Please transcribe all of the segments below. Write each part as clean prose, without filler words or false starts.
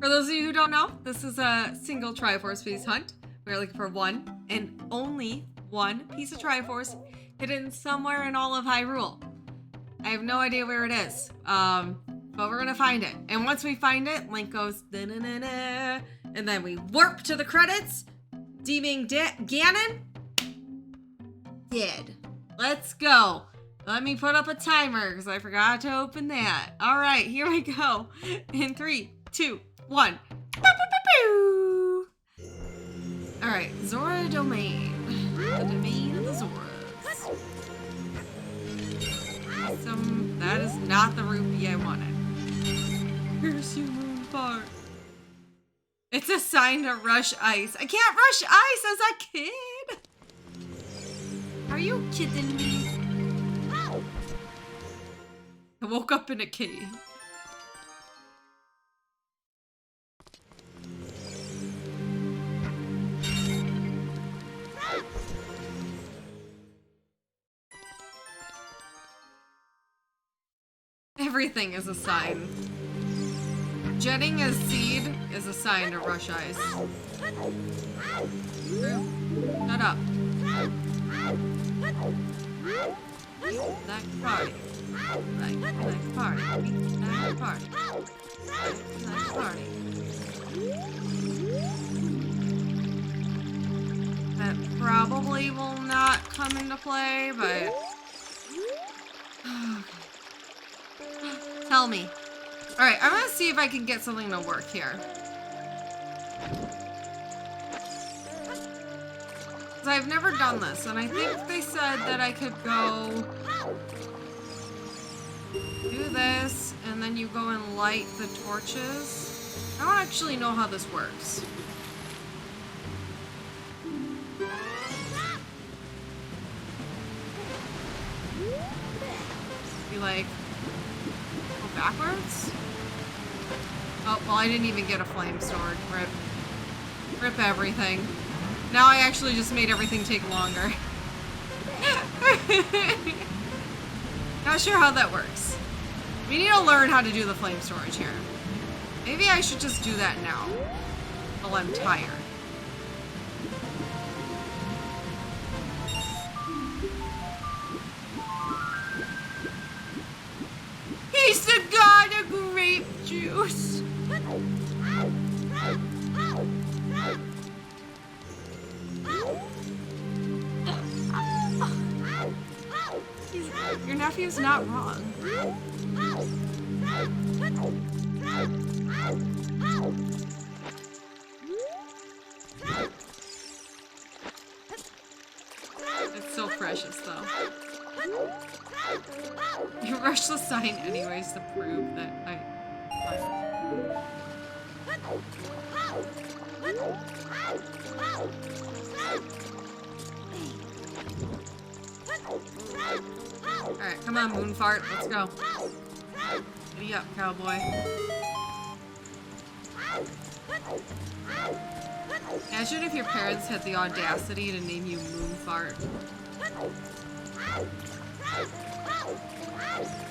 For those of you who don't know, this is a single Triforce piece hunt. We're looking for one and only one piece of Triforce hidden somewhere in all of Hyrule. I have no idea where it is, but we're gonna find it. And once we find it, Link goes da-na-na-na, and then we warp to the credits, deeming Ganon dead. Let's go. Let me put up a timer because I forgot to open that. All right, here we go. In 3, 2, 1. All right, Zora Domain. The domain of the Zoras. That is not the rupee I wanted. Here's your moon bar. It's a sign to rush ice. I can't rush ice as a kid. Are you kidding me? I woke up in a cave. Everything is a sign. Jetting a seed is a sign to rush ice. Shut up. Like party. Like party. Like party. Like party. That probably will not come into play, but... Tell me. Alright, I'm gonna see if I can get something to work here. Because I've never done this, and I think they said that I could go do this, and then you go and light the torches. I don't actually know how this works. Be like... backwards? Oh, well, I didn't even get a flame sword. Rip. Rip everything. Now I actually just made everything take longer. Not sure how that works. We need to learn how to do the flame storage here. Maybe I should just do that now. While I'm tired. He's the god of grape juice. Your nephew's not wrong. It's so precious, though. You rush the sign anyways to prove that Alright, come on, Moonfart, let's go. Giddy up, cowboy. Imagine if your parents had the audacity to name you Moonfart.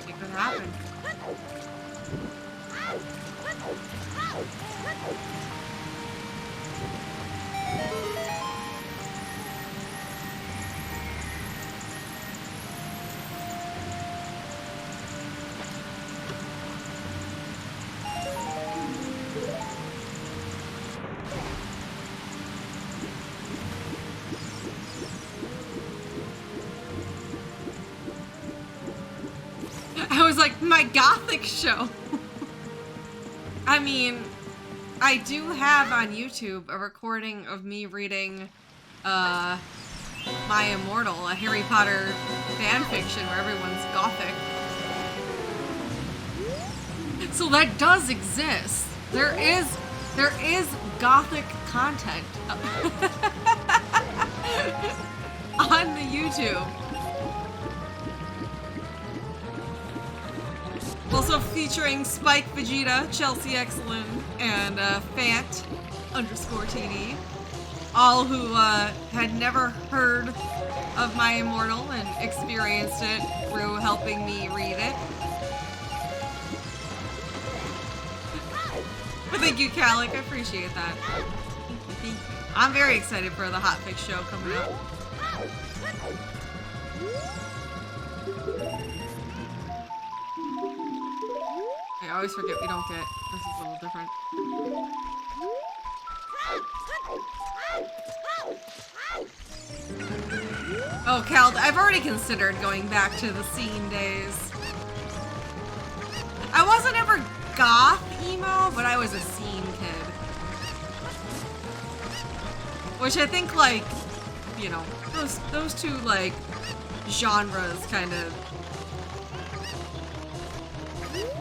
It could happen. I was like, my gothic show. I mean, I do have on YouTube a recording of me reading My Immortal, a Harry Potter fanfiction where everyone's gothic. So that does exist. There is gothic content on the YouTube. Also featuring Spike Vegeta, Chelsea Excellent, and Fant_TD. All who had never heard of My Immortal and experienced it through helping me read it. But thank you, Calic. I appreciate that. Thank you. I'm very excited for the hotfix show coming up. I always forget we don't get. This is a little different. Oh, Cal, I've already considered going back to the scene days. I wasn't ever goth emo, but I was a scene kid. Which I think, like, you know, those two, like, genres kind of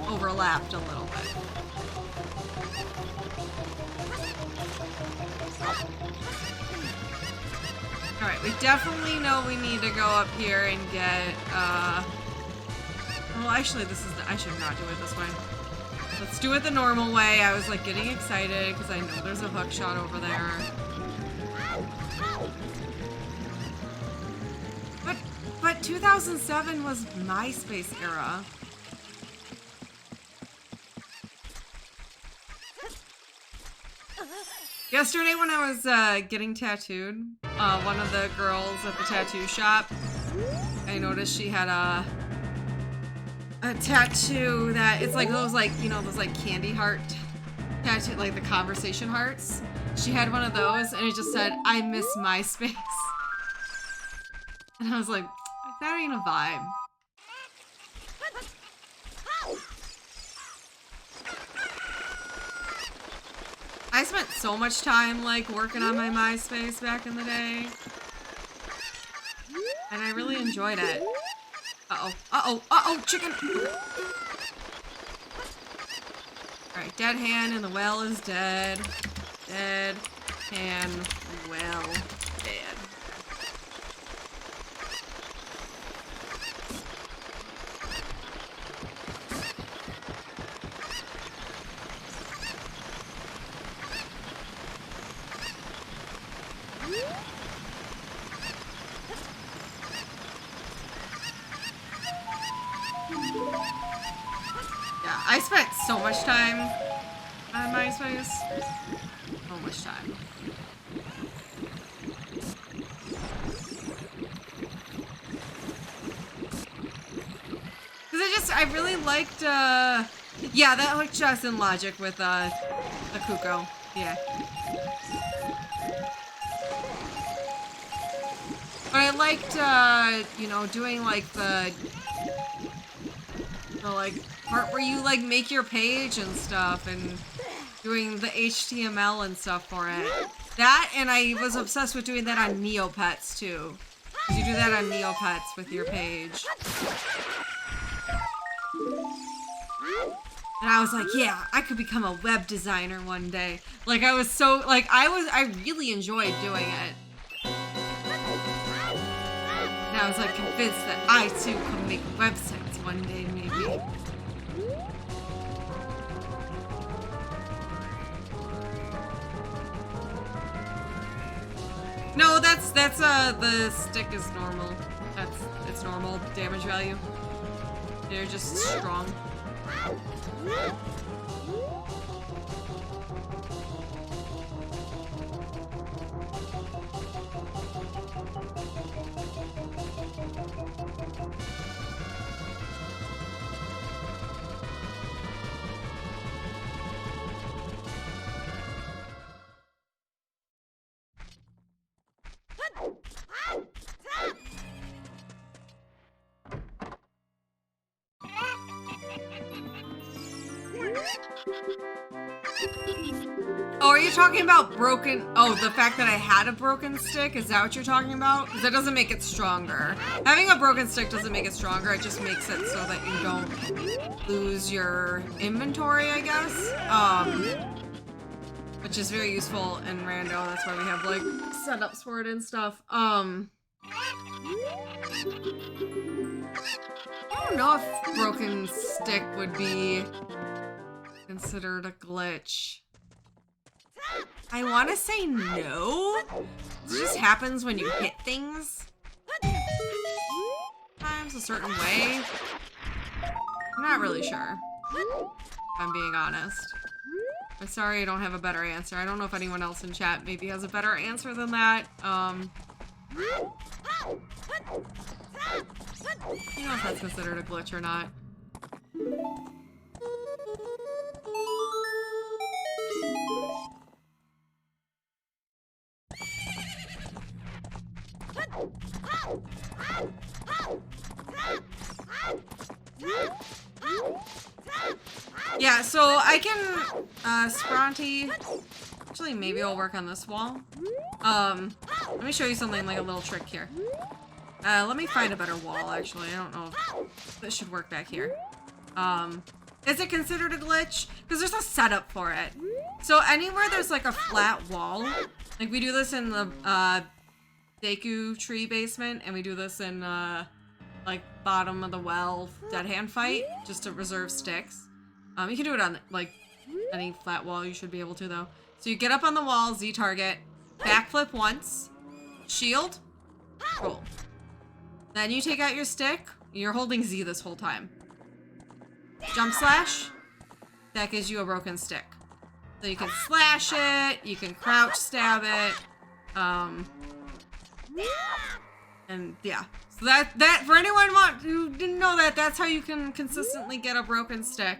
overlapped a little bit. Alright, we definitely know we need to go up here and get, well, actually, I should not do it this way. Let's do it the normal way. I was, like, getting excited because I know there's a hook shot over there. But 2007 was MySpace era. Yesterday when I was getting tattooed, one of the girls at the tattoo shop, I noticed she had a tattoo that it's like those, like, you know, those like candy heart tattoo, like the conversation hearts. She had one of those and it just said, "I miss MySpace." And I was like, that ain't a vibe. I spent so much time, like, working on my MySpace back in the day. And I really enjoyed it. Uh-oh. Uh-oh. Uh-oh, chicken! Alright, dead hand and the well is dead. Dead hand, well, dead. Yeah, I spent so much time on MySpace. So much time. Because I really liked, yeah, that like just in logic with, Akuko. Yeah. But I liked, you know, doing like the like part where you like make your page and stuff and doing the HTML and stuff for it. That, and I was obsessed with doing that on Neopets too. Because you do that on Neopets with your page. And I was like, yeah, I could become a web designer one day. Like I was so, like I really enjoyed doing it. And I was like convinced that I too could make websites one day maybe. No, that's the stick is normal. It's normal damage value. They're just strong. Oh, are you talking about broken? Oh, the fact that I had a broken stick? Is that what you're talking about? Because that doesn't make it stronger. Having a broken stick doesn't make it stronger. It just makes it so that you don't lose your inventory, I guess. Which is very useful in Rando. That's why we have like setups for it and stuff. I don't know if broken stick would be considered a glitch. I want to say no. It just happens when you hit things. Sometimes a certain way. I'm not really sure, if I'm being honest. I'm sorry I don't have a better answer. I don't know if anyone else in chat maybe has a better answer than that. You know if that's considered a glitch or not. Yeah, so I can, Spronty, actually maybe I'll work on this wall. Let me show you something, like a little trick here. Let me find a better wall, actually. I don't know if this should work back here. Is it considered a glitch? Because there's a setup for it. So anywhere there's like a flat wall, like we do this in the, Deku tree basement, and we do this in, like bottom of the well dead hand fight, just to reserve sticks. You can do it on like any flat wall, you should be able to though. So you get up on the wall, Z target, backflip once, shield, roll. Then you take out your stick, you're holding Z this whole time. Jump slash, that gives you a broken stick. So you can slash it, you can crouch stab it, and yeah. So that for anyone who didn't know that, that's how you can consistently get a broken stick.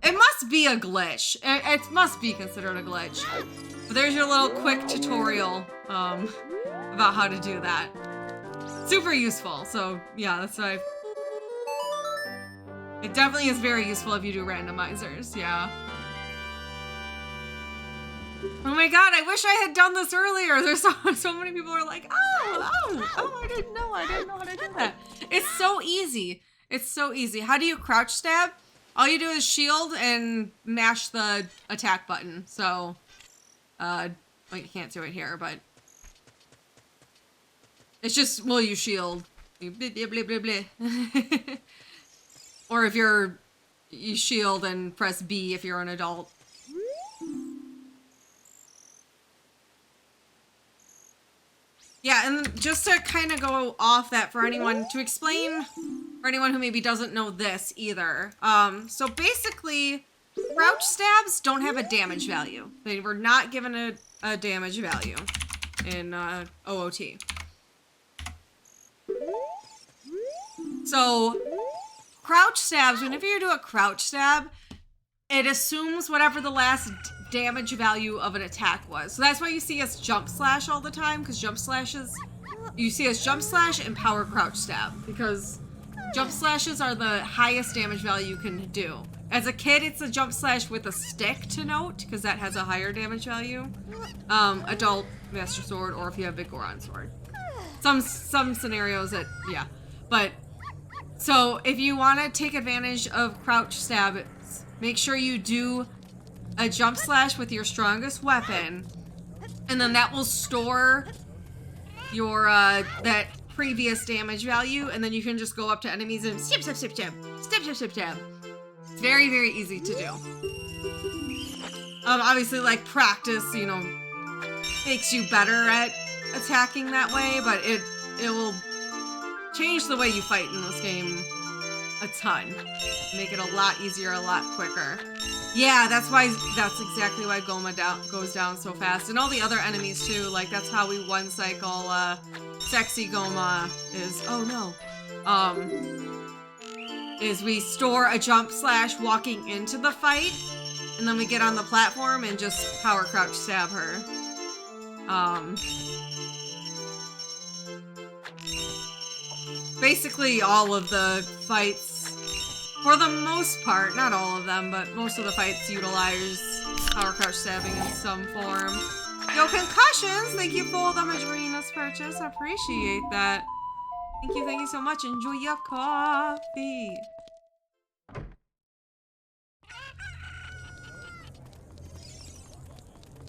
It must be a glitch. It must be considered a glitch. But there's your little quick tutorial about how to do that. Super useful. So yeah, that's why. It definitely is very useful if you do randomizers. Yeah. Oh my god, I wish I had done this earlier. There's so many people are like, oh, I didn't know how to do that. It's so easy. It's so easy. How do you crouch stab? All you do is shield and mash the attack button. So, well, you can't do it here, but it's just, well, you shield. You blah, blah, blah, blah. Or if you shield and press B if you're an adult. Yeah, and just to kind of go off that for anyone, to explain for anyone who maybe doesn't know this either. So basically, crouch stabs don't have a damage value. They were not given a damage value in OOT. So, crouch stabs, whenever you do a crouch stab, it assumes whatever the last damage value of an attack was. So that's why you see us jump slash all the time, because jump slashes, you see us jump slash and power crouch stab, because jump slashes are the highest damage value you can do. As a kid, it's a jump slash with a stick to note, because that has a higher damage value. Adult, Master Sword, or if you have Big Goron Sword. Some scenarios that, yeah. But, so if you want to take advantage of crouch stab, make sure you do a jump slash with your strongest weapon, and then that will store your, that previous damage value, and then you can just go up to enemies and stab, stab, stab, stab, stab, stab, stab, stab. It's very, very easy to do. Obviously, like, practice, you know, makes you better at attacking that way, but it will change the way you fight in this game a ton. Make it a lot easier, a lot quicker. Yeah, that's exactly why Goma goes down so fast. And all the other enemies too, like that's how we one cycle Sexy Goma is, oh no. Is we store a jump slash walking into the fight, and then we get on the platform and just power crouch stab her. Basically all of the fights, for the most part, not all of them, but most of the fights utilize power crouch stabbing in some form. Yo, Concussions! Thank you for the Madrina's purchase. I appreciate that. Thank you so much. Enjoy your coffee.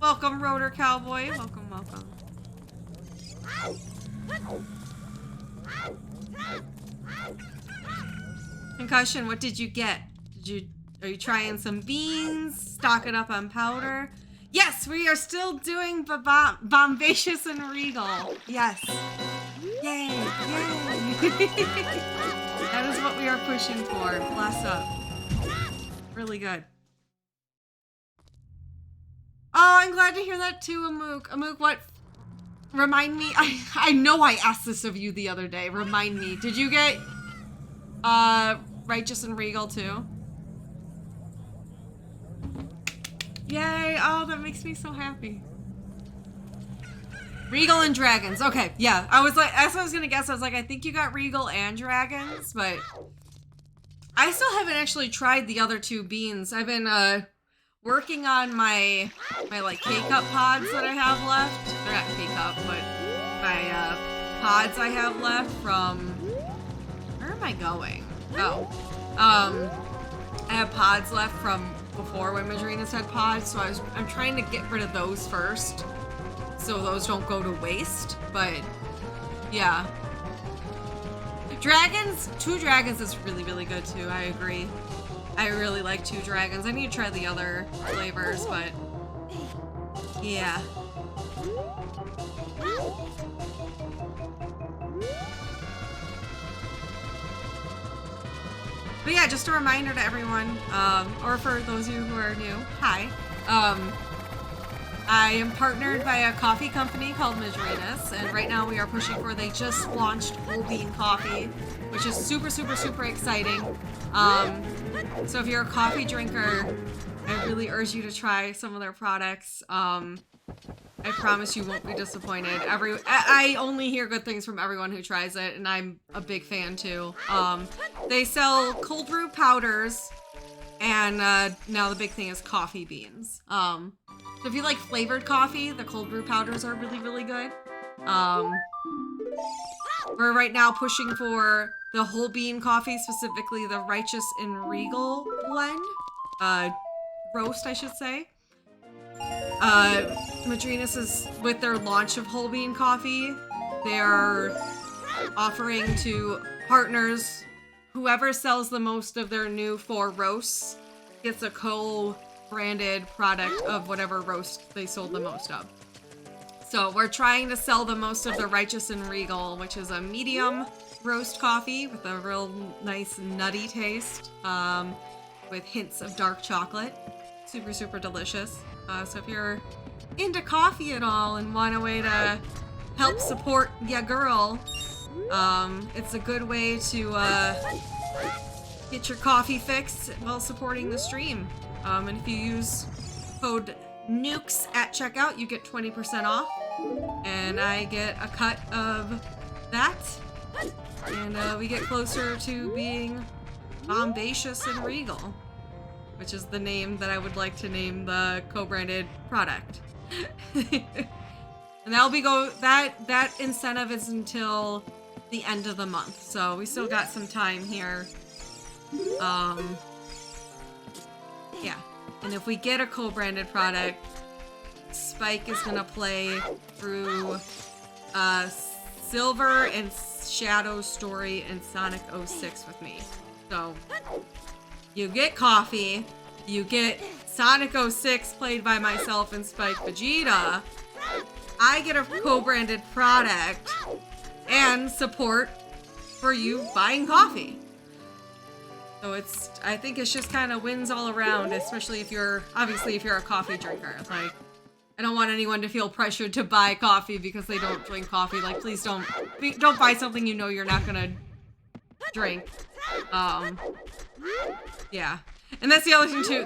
Welcome, Rotor Cowboy. Welcome, welcome. Concussion, what did you get? Are you trying some beans? Stocking up on powder? Yes, we are still doing Bombacious and Regal. Yes. Yay, yay. That is what we are pushing for. Bless up. Really good. Oh, I'm glad to hear that too, Amuk. Amuk, what? Remind me. I know I asked this of you the other day. Remind me. Did you get Righteous and Regal too? Yay! Oh, that makes me so happy. Regal and Dragons. Okay, yeah. I was like, that's what I was gonna guess. I was like, I think you got Regal and Dragons, but I still haven't actually tried the other two beans. I've been working on my like K-Cup pods that I have left. They're not K-Cup, but my pods I have left from. Where am I going? Oh, I have pods left from before when Madrinas had pods, so I'm trying to get rid of those first, so those don't go to waste. But yeah, Two Dragons is really, really good too. I agree. I really like Two Dragons. I need to try the other flavors, but yeah. But yeah, just a reminder to everyone, or for those of you who are new, hi. I am partnered by a coffee company called Madrinas, and right now we are pushing for, they just launched whole bean coffee, which is super, super, super exciting. So if you're a coffee drinker, I really urge you to try some of their products. I promise you won't be disappointed. I only hear good things from everyone who tries it, and I'm a big fan too. They sell cold brew powders, and now the big thing is coffee beans. So if you like flavored coffee, the cold brew powders are really, really good. We're right now pushing for the whole bean coffee, specifically the Righteous and Regal blend. Roast, I should say. Madrinas is, with their launch of whole bean coffee, they are offering to partners, whoever sells the most of their new 4 roasts gets a co-branded product of whatever roast they sold the most of. So we're trying to sell the most of the Righteous and Regal, which is a medium roast coffee with a real nice nutty taste, with hints of dark chocolate. Super, super delicious. So if you're into coffee at all and want a way to help support ya girl, it's a good way to get your coffee fix while supporting the stream. And if you use code NUKES at checkout, you get 20% off, and I get a cut of that, and we get closer to being Bombacious and Regal, which is the name that I would like to name the co-branded product. And that incentive is until the end of the month, so we still got some time here. Yeah, and if we get a co-branded product, Spike is gonna play through Silver and Shadow Story and Sonic 06 with me. So you get coffee, you get Sonic 06 played by myself and Spike Vegeta, I get a co-branded product, and support for you buying coffee. So I think it's just kind of wins all around, especially if you're a coffee drinker. Like, I don't want anyone to feel pressured to buy coffee because they don't drink coffee. Like, please don't buy something you know you're not gonna drink. Yeah. And that's the other thing too.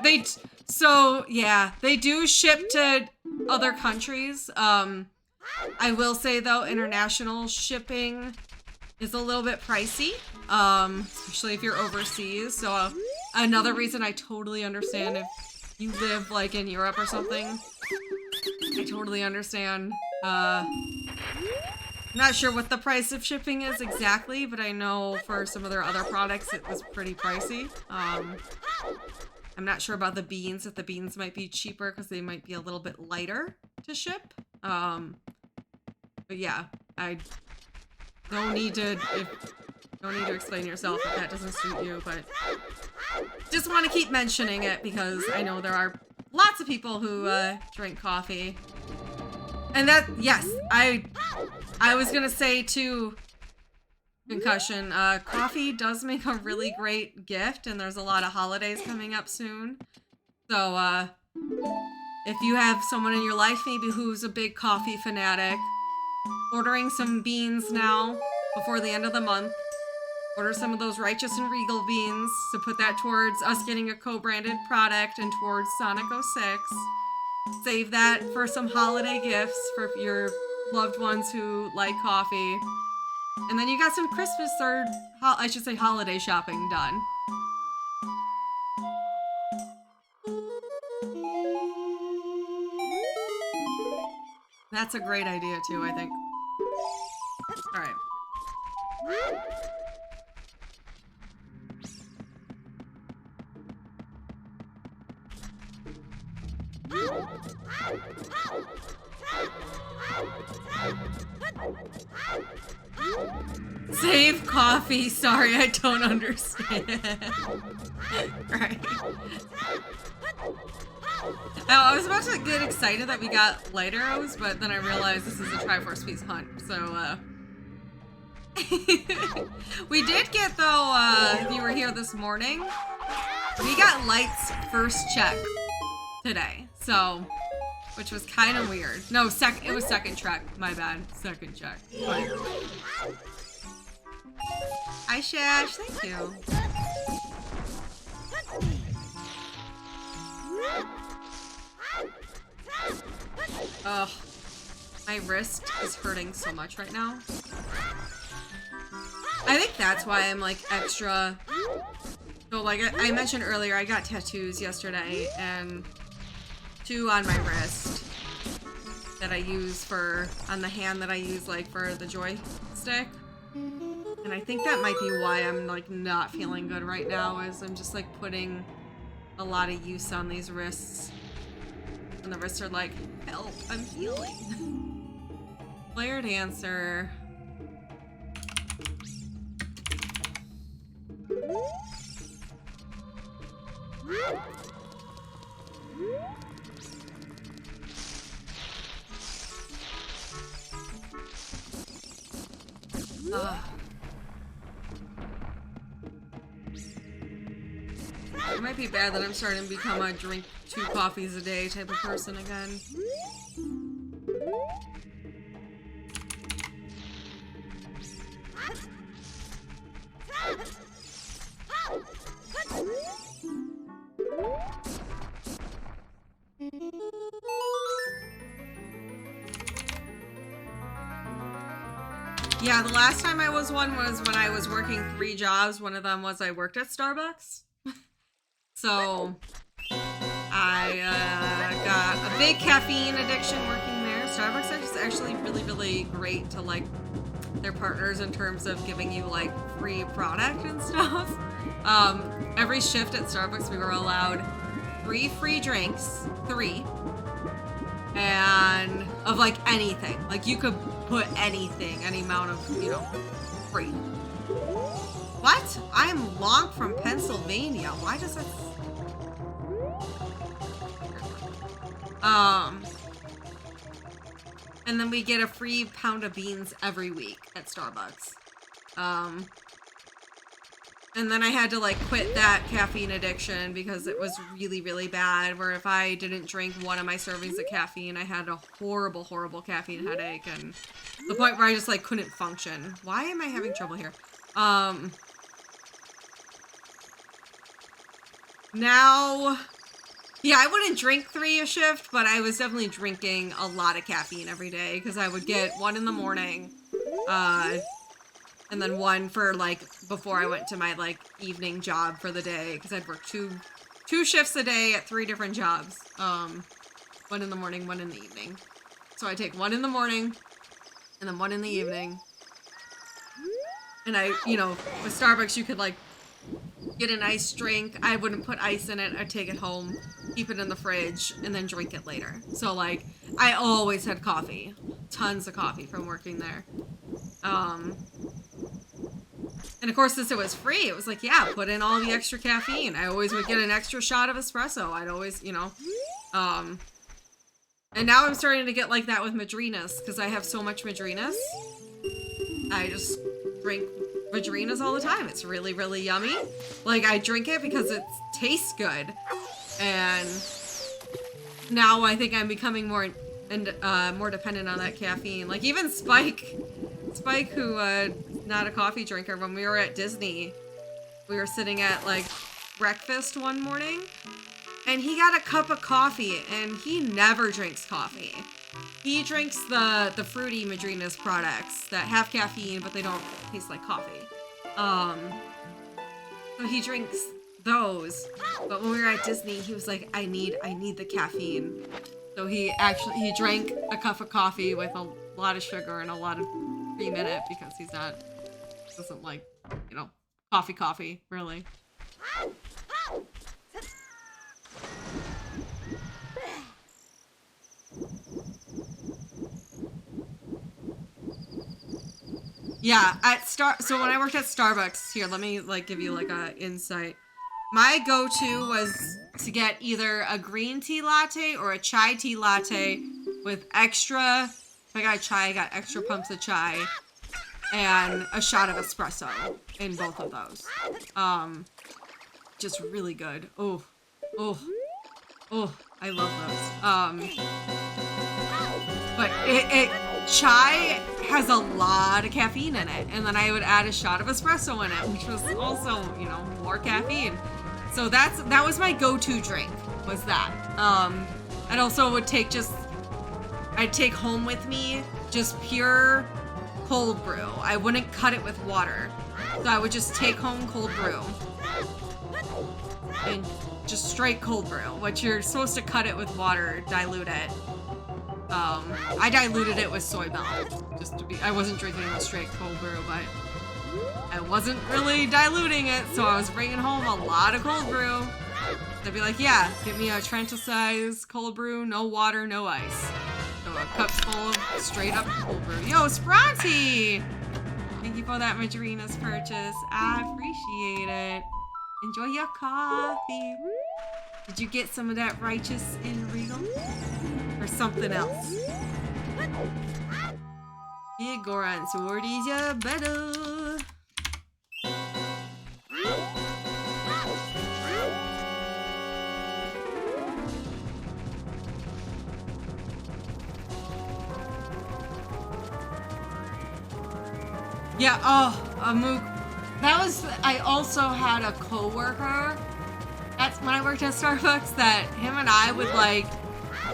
They do ship to other countries. I will say though, international shipping is a little bit pricey, especially if you're overseas. So another reason I totally understand if you live like in Europe or something. I totally understand. Not sure what the price of shipping is exactly, but I know for some of their other products it was pretty pricey. I'm not sure about the beans, if the beans might be cheaper because they might be a little bit lighter to ship. But yeah, I don't need to explain yourself if that doesn't suit you, but just want to keep mentioning it because I know there are lots of people who drink coffee. And that, yes, I was gonna say too, Concussion, coffee does make a really great gift, and there's a lot of holidays coming up soon. So, if you have someone in your life maybe who's a big coffee fanatic, ordering some beans now before the end of the month. Order some of those Righteous and Regal beans to put that towards us getting a co-branded product and towards Sonic 06. Save that for some holiday gifts for your loved ones who like coffee. And then you got some Christmas or, I should say, holiday shopping done. That's a great idea too, I think. All right. Save coffee. Sorry, I don't understand. Right. I was about to get excited that we got light arrows, but then I realized this is a Triforce piece hunt, so we did get, though, if you were here this morning, we got Light's first check today, so, which was kind of weird. No, it was second check, my bad, second check. But... Hi, Shash, thank you. Ugh, my wrist is hurting so much right now. I think that's why I'm like extra. So like I mentioned earlier, I got tattoos yesterday, and 2 on my wrist that I use on the hand that I use like for the joystick. And I think that might be why I'm like not feeling good right now, is I'm just like putting a lot of use on these wrists. And the wrists are like, help, I'm healing. Player dancer. It might be bad that I'm starting to become a drink 2 coffees a day type of person again. Yeah, the last time I was one was when I was working 3 jobs. One of them was I worked at Starbucks. So I got a big caffeine addiction working there. Starbucks is actually really, really great to like their partners in terms of giving you like free product and stuff. Every shift at Starbucks we were allowed 3 free drinks, 3, and of like anything. Like you could put anything, any amount of, you know, free. What? I am long from Pennsylvania. Why does that... And then we get a free pound of beans every week at Starbucks. And then I had to like quit that caffeine addiction because it was really, really bad, where if I didn't drink one of my servings of caffeine, I had a horrible, horrible caffeine headache, and the point where I just like couldn't function. Why am I having trouble here? Now, yeah, I wouldn't drink 3 a shift, but I was definitely drinking a lot of caffeine every day, because I would get 1 in the morning, and then 1 for like before I went to my like evening job for the day, because I'd work two shifts a day at 3 different jobs. 1 in the morning, 1 in the evening. So I take 1 in the morning, and then 1 in the evening. And I, you know, with Starbucks, you could like get an iced drink. I wouldn't put ice in it. I'd take it home, keep it in the fridge, and then drink it later. So like, I always had coffee. Tons of coffee from working there. And of course, since it was free, it was like, yeah, put in all the extra caffeine. I always would get an extra shot of espresso. I'd always, you know, and now I'm starting to get like that with Madrinas, because I have so much Madrinas. I just drink Madrinas all the time. It's really, really yummy. Like, I drink it because it tastes good. And now I think I'm becoming more dependent on that caffeine. Like even Spike, who not a coffee drinker, when we were at Disney, we were sitting at like breakfast one morning, and he got a cup of coffee, and he never drinks coffee. He drinks the fruity Madrina's products that have caffeine, but they don't taste like coffee. So he drinks those. But when we were at Disney, he was like, I need the caffeine. So he drank a cup of coffee with a lot of sugar and a lot of cream in it because doesn't like, you know, coffee, really. Yeah, so when I worked at Starbucks, here, let me like give you like a insight. My go-to was to get either a green tea latte or a chai tea latte with extra, if I got a chai, I got extra pumps of chai and a shot of espresso in both of those. Just really good. Oh, I love those. But chai has a lot of caffeine in it, and then I would add a shot of espresso in it, which was also, you know, more caffeine. So that was my go-to drink, was that. I'd also would I'd take home with me just pure cold brew. I wouldn't cut it with water. So I would just take home cold brew. And just straight cold brew, which you're supposed to cut it with water, dilute it. I diluted it with soy milk, I wasn't drinking it with straight cold brew, but I wasn't really diluting it, so I was bringing home a lot of cold brew. They'd be like, yeah, give me a Trenta-size cold brew, no water, no ice. So a cup's full of straight up cold brew. Yo, Spronty! Thank you for that Madrina's purchase. I appreciate it. Enjoy your coffee. Did you get some of that righteous and regal? Or something else? Yeah, Goran, swordies ya better. Yeah, I also had a coworker. That's when I worked at Starbucks, that him and I would like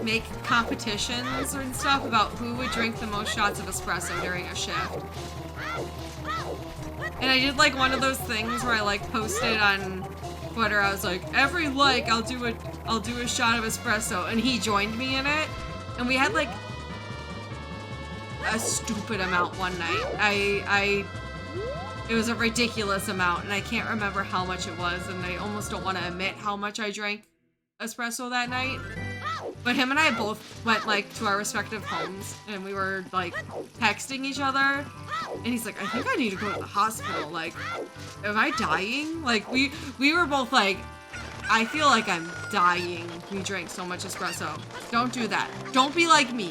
make competitions and stuff about who would drink the most shots of espresso during a shift. And I did like one of those things where I like posted on Twitter, I was like, every like I'll do a shot of espresso, and he joined me in it, and we had like a stupid amount one night. It was a ridiculous amount, and I can't remember how much it was, and I almost don't want to admit how much I drank espresso that night. But him and I both went like to our respective homes, and we were like texting each other, and he's like, I think I need to go to the hospital. Like, am I dying? Like, we were both like, I feel like I'm dying. We drank so much espresso. Don't do that. Don't be like me.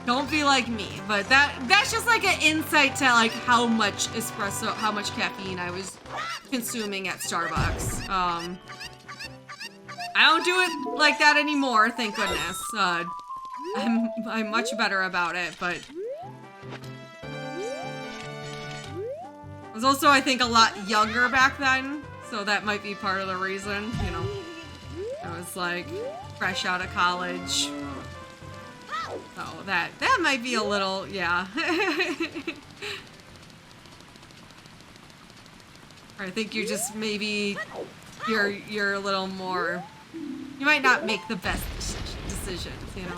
Don't be like me. But that's just like an insight to like how much caffeine I was consuming at Starbucks. I don't do it like that anymore, thank goodness. I'm much better about it, but I was also, I think, a lot younger back then, so that might be part of the reason, you know. I was like fresh out of college. So that might be a little, yeah. I think you just maybe you're a little more, you might not make the best decisions, you know.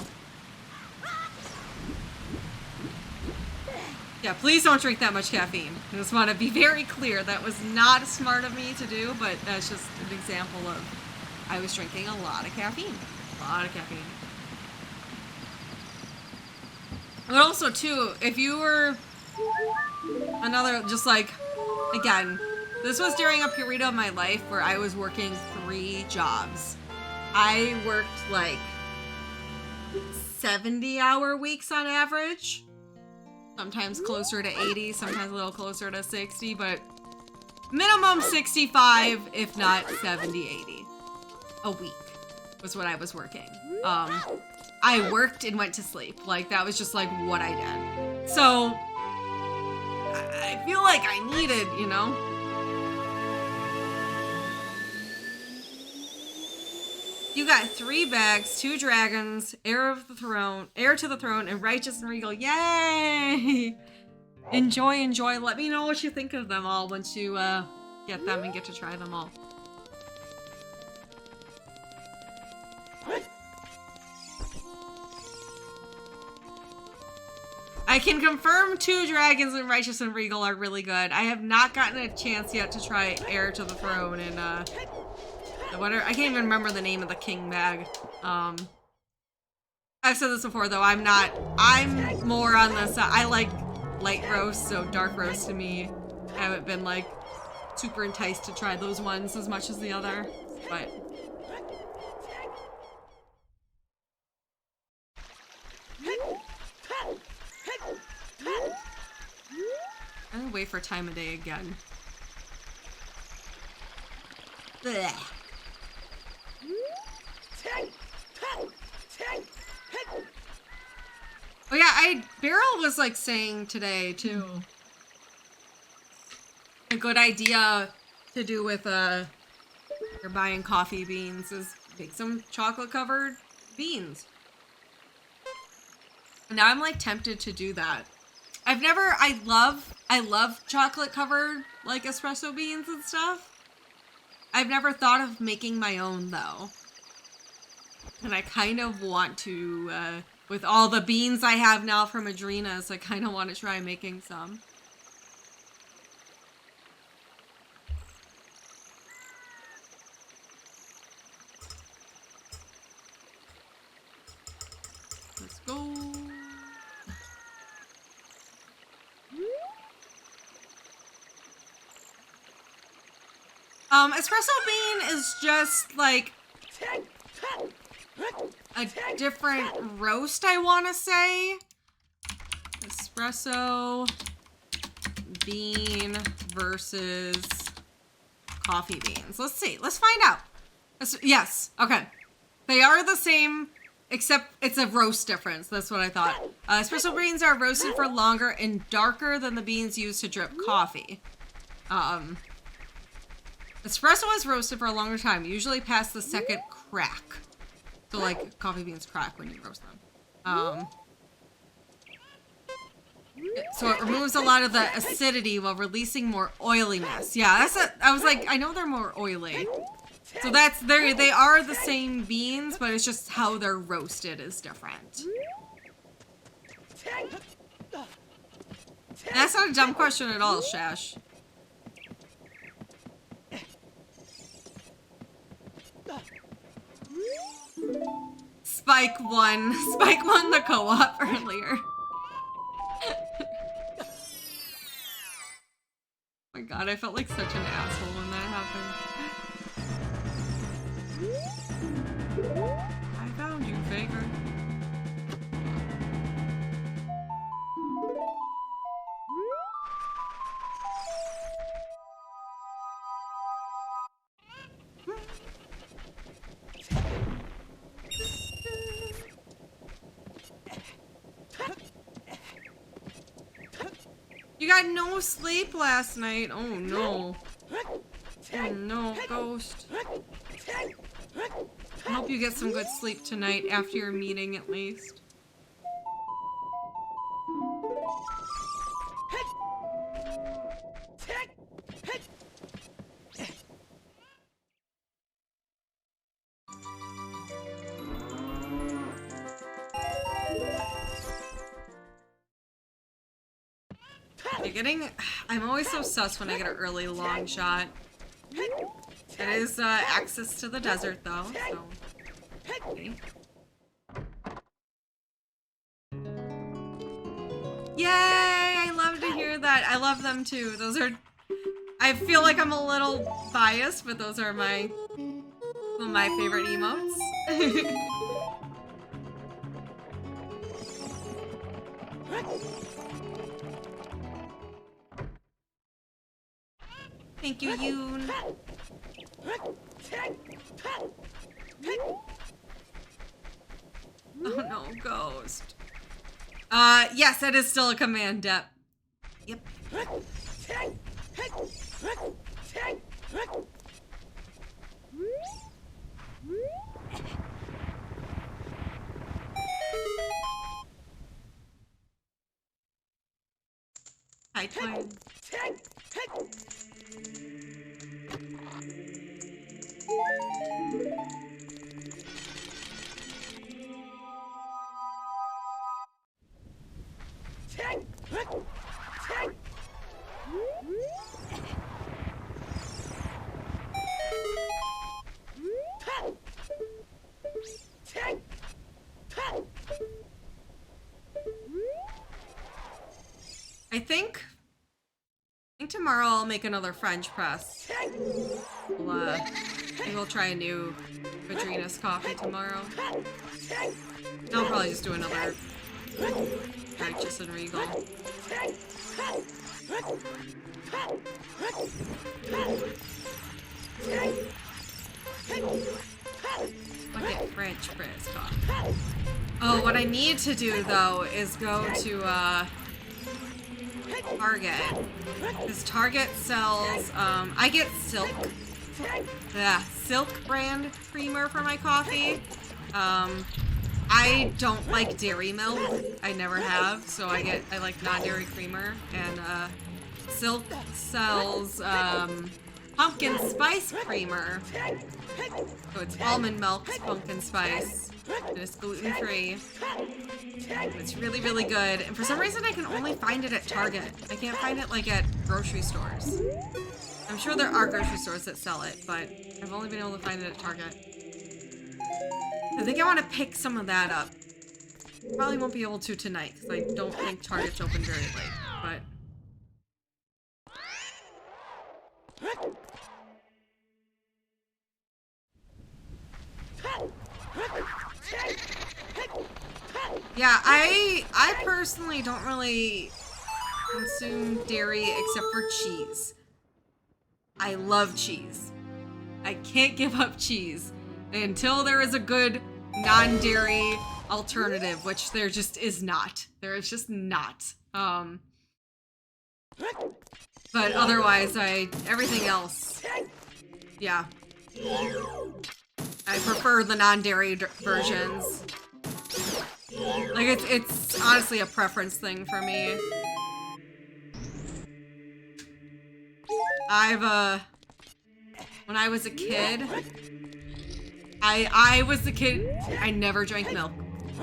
Yeah, please don't drink that much caffeine. I just want to be very clear, that was not smart of me to do, but that's just an example of, I was drinking a lot of caffeine. A lot of caffeine. But also, too, if you were another, just like, again, this was during a period of my life where I was working 3 jobs. I worked like 70-hour weeks on average. Sometimes closer to 80, sometimes a little closer to 60, but minimum 65, if not 70, 80 a week. was what I was working. I worked and went to sleep. Like, that was just like what I did. So I feel like I needed, you know? You got 3 bags, 2 dragons, heir to the throne, and righteous and regal. Yay! Enjoy, enjoy. Let me know what you think of them all once you get them and get to try them all. I can confirm 2 dragons and righteous and regal are really good. I have not gotten a chance yet to try heir to the throne and I can't even remember the name of the king bag. I've said this before though, I'm more on the side. I like light roast, so dark roast to me. I haven't been like super enticed to try those ones as much as the other, but. I'm gonna wait for time of day again. Blech. Oh yeah, Beryl was like saying today too. A good idea to do with you're buying coffee beans is make some chocolate covered beans. And now I'm like tempted to do that. I love chocolate covered like espresso beans and stuff. I've never thought of making my own though. And I kind of want to, with all the beans I have now from Adrena's, I kind of want to try making some. Let's go. Espresso bean is just like a different roast, I want to say. Espresso bean versus coffee beans. Let's see. Let's find out. Yes. Okay. They are the same, except it's a roast difference. That's what I thought. Espresso beans are roasted for longer and darker than the beans used to drip coffee. Espresso is roasted for a longer time, usually past the second crack. So like coffee beans crack when you roast them. So it removes a lot of the acidity while releasing more oiliness. Yeah, I was like, I know they're more oily. So they are the same beans, but it's just how they're roasted is different. That's not a dumb question at all, Shash. Spike won the co-op earlier. Oh my god, I felt like such an asshole when that happened. I found you, Faker. You got no sleep last night. Oh no. Oh no, Ghost. I hope you get some good sleep tonight after your meeting at least. I'm always so sus when I get an early long shot. It is access to the desert though, so. Okay. Yay! I love to hear that. I love them too. Those are. I feel like I'm a little biased, but those are some of my favorite emotes. Thank you, Yoon. Oh no, ghost. Yes, that is still a command dep. Yep. Hi, twin. I think tomorrow I'll make another French press. Maybe we'll try a new Vadrina's coffee tomorrow. I'll probably just do another Righteous and Regal. I'll get French press coffee. Oh, what I need to do though is go to Target. Because Target sells, I get Silk. Yeah, Silk brand creamer for my coffee. I don't like dairy milk. I never have, so I like non-dairy creamer. And Silk sells pumpkin spice creamer. So it's almond milk, pumpkin spice, and it's gluten-free. It's really, really good. And for some reason I can only find it at Target. I can't find it like at grocery stores. I'm sure there are grocery stores that sell it, but I've only been able to find it at Target. I think I want to pick some of that up. Probably won't be able to tonight, because I don't think Target's open very late, but... Yeah, I personally don't really consume dairy except for cheese. I love cheese. I can't give up cheese until there is a good non-dairy alternative, which there just is not. There is just not. But otherwise, everything else, yeah. I prefer the non-dairy versions. Like, it's honestly a preference thing for me. When I was a kid, I was the kid, I never drank milk.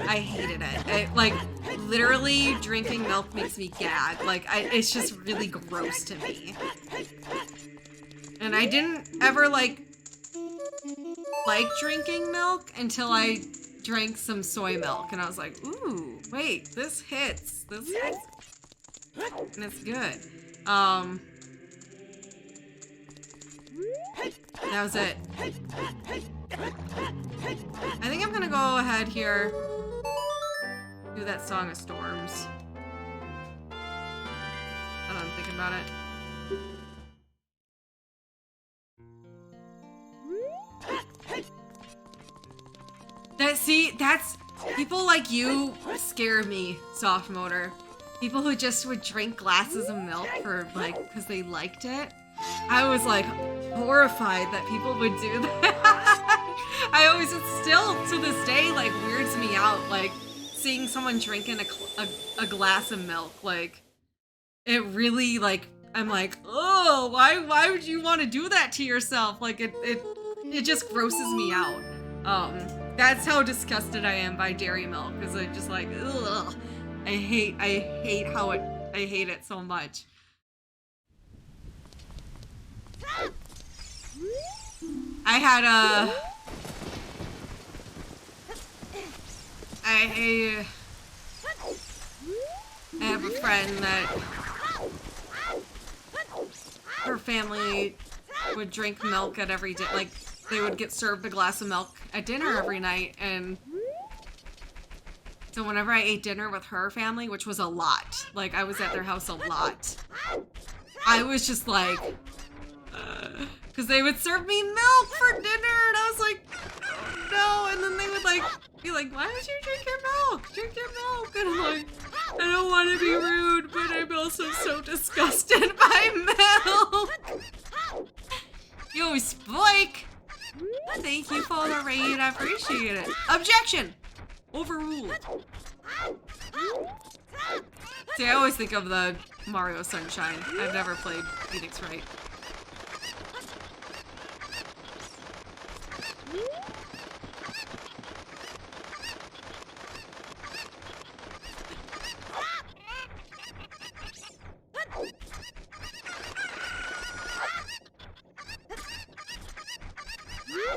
I hated it. Like, literally drinking milk makes me gag. Like, it's just really gross to me. And I didn't ever, like drinking milk until I drank some soy milk. And I was like, ooh, wait, this hits. This hits. And it's good. That was it. I think I'm gonna go ahead here. Do that Song of Storms. I don't know, I'm thinking about it. That's people like you scare me, Soft Motor. People who just would drink glasses of milk for because they liked it. I was like horrified that people would do that. It still to this day like weirds me out, like seeing someone drinking a glass of milk. Like it really I'm like, oh, why would you want to do that to yourself? Like it just grosses me out. That's how disgusted I am by dairy milk, because I just like, ugh. I hate it so much. I have a friend that her family would drink milk at every day. Like, they would get served a glass of milk at dinner every night, and so whenever I ate dinner with her family, which was a lot, like I was at their house a lot, I was just like, because they would serve me milk for dinner, and I was like, no, and then they would Be like, why don't you drink your milk? Drink your milk. And I'm like, I don't want to be rude, but I'm also so disgusted by milk. Yo, Spike. Thank you for the raid. I appreciate it. Objection. Overruled. See, I always think of the Mario Sunshine. I've never played Phoenix Wright.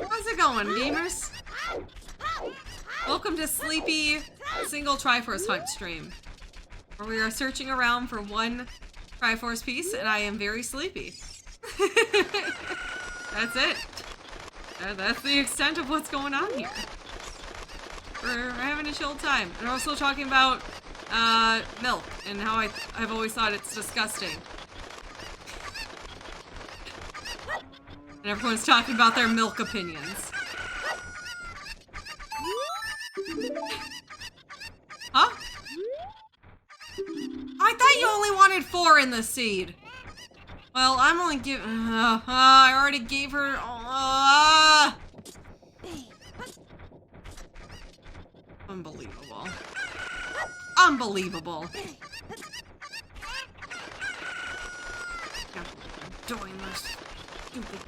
How's it going, gamers? Welcome to Sleepy Single Triforce Hunt stream, where we are searching around for one Triforce piece, and I am very sleepy. That's it. That's the extent of what's going on here. We're having a chill time. And we're also talking about milk and how I've always thought it's disgusting. And everyone's talking about their milk opinions. Huh? I thought you only wanted 4 in the seed. Well, I'm only giving... I already gave her... Unbelievable. Unbelievable. I'm doing this stupid...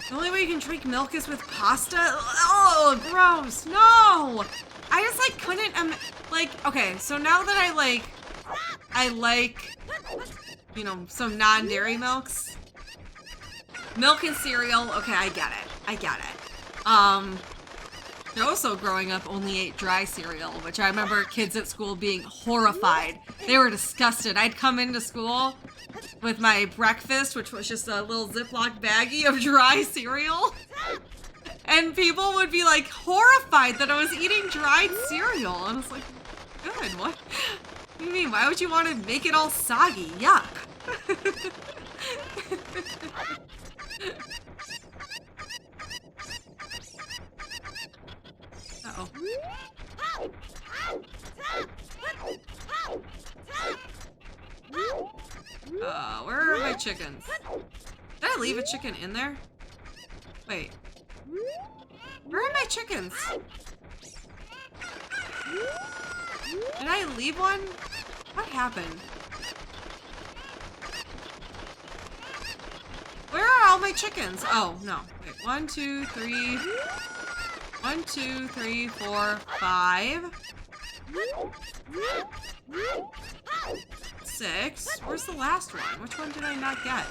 The only way you can drink milk is with pasta? Oh, gross. No! I just, like, couldn't... like, okay, so now that I like, you know, some non-dairy milks. Milk and cereal, okay, I get it. I get it. Also growing up only ate dry cereal, which I remember kids at school being horrified. They were disgusted. I'd come into school with my breakfast, which was just a little Ziploc baggie of dry cereal. And people would be like horrified that I was eating dried cereal. And I was like, good, what? What do you mean? Why would you want to make it all soggy? Yuck. Uh-oh. Where are my chickens? Did I leave a chicken in there? Wait. Where are my chickens? Did I leave one? What happened? Where are all my chickens? Oh, no. Wait, 1, 2, 3. 1, 2, 3, 4, 5. 6. Where's the last one? Which one did I not get?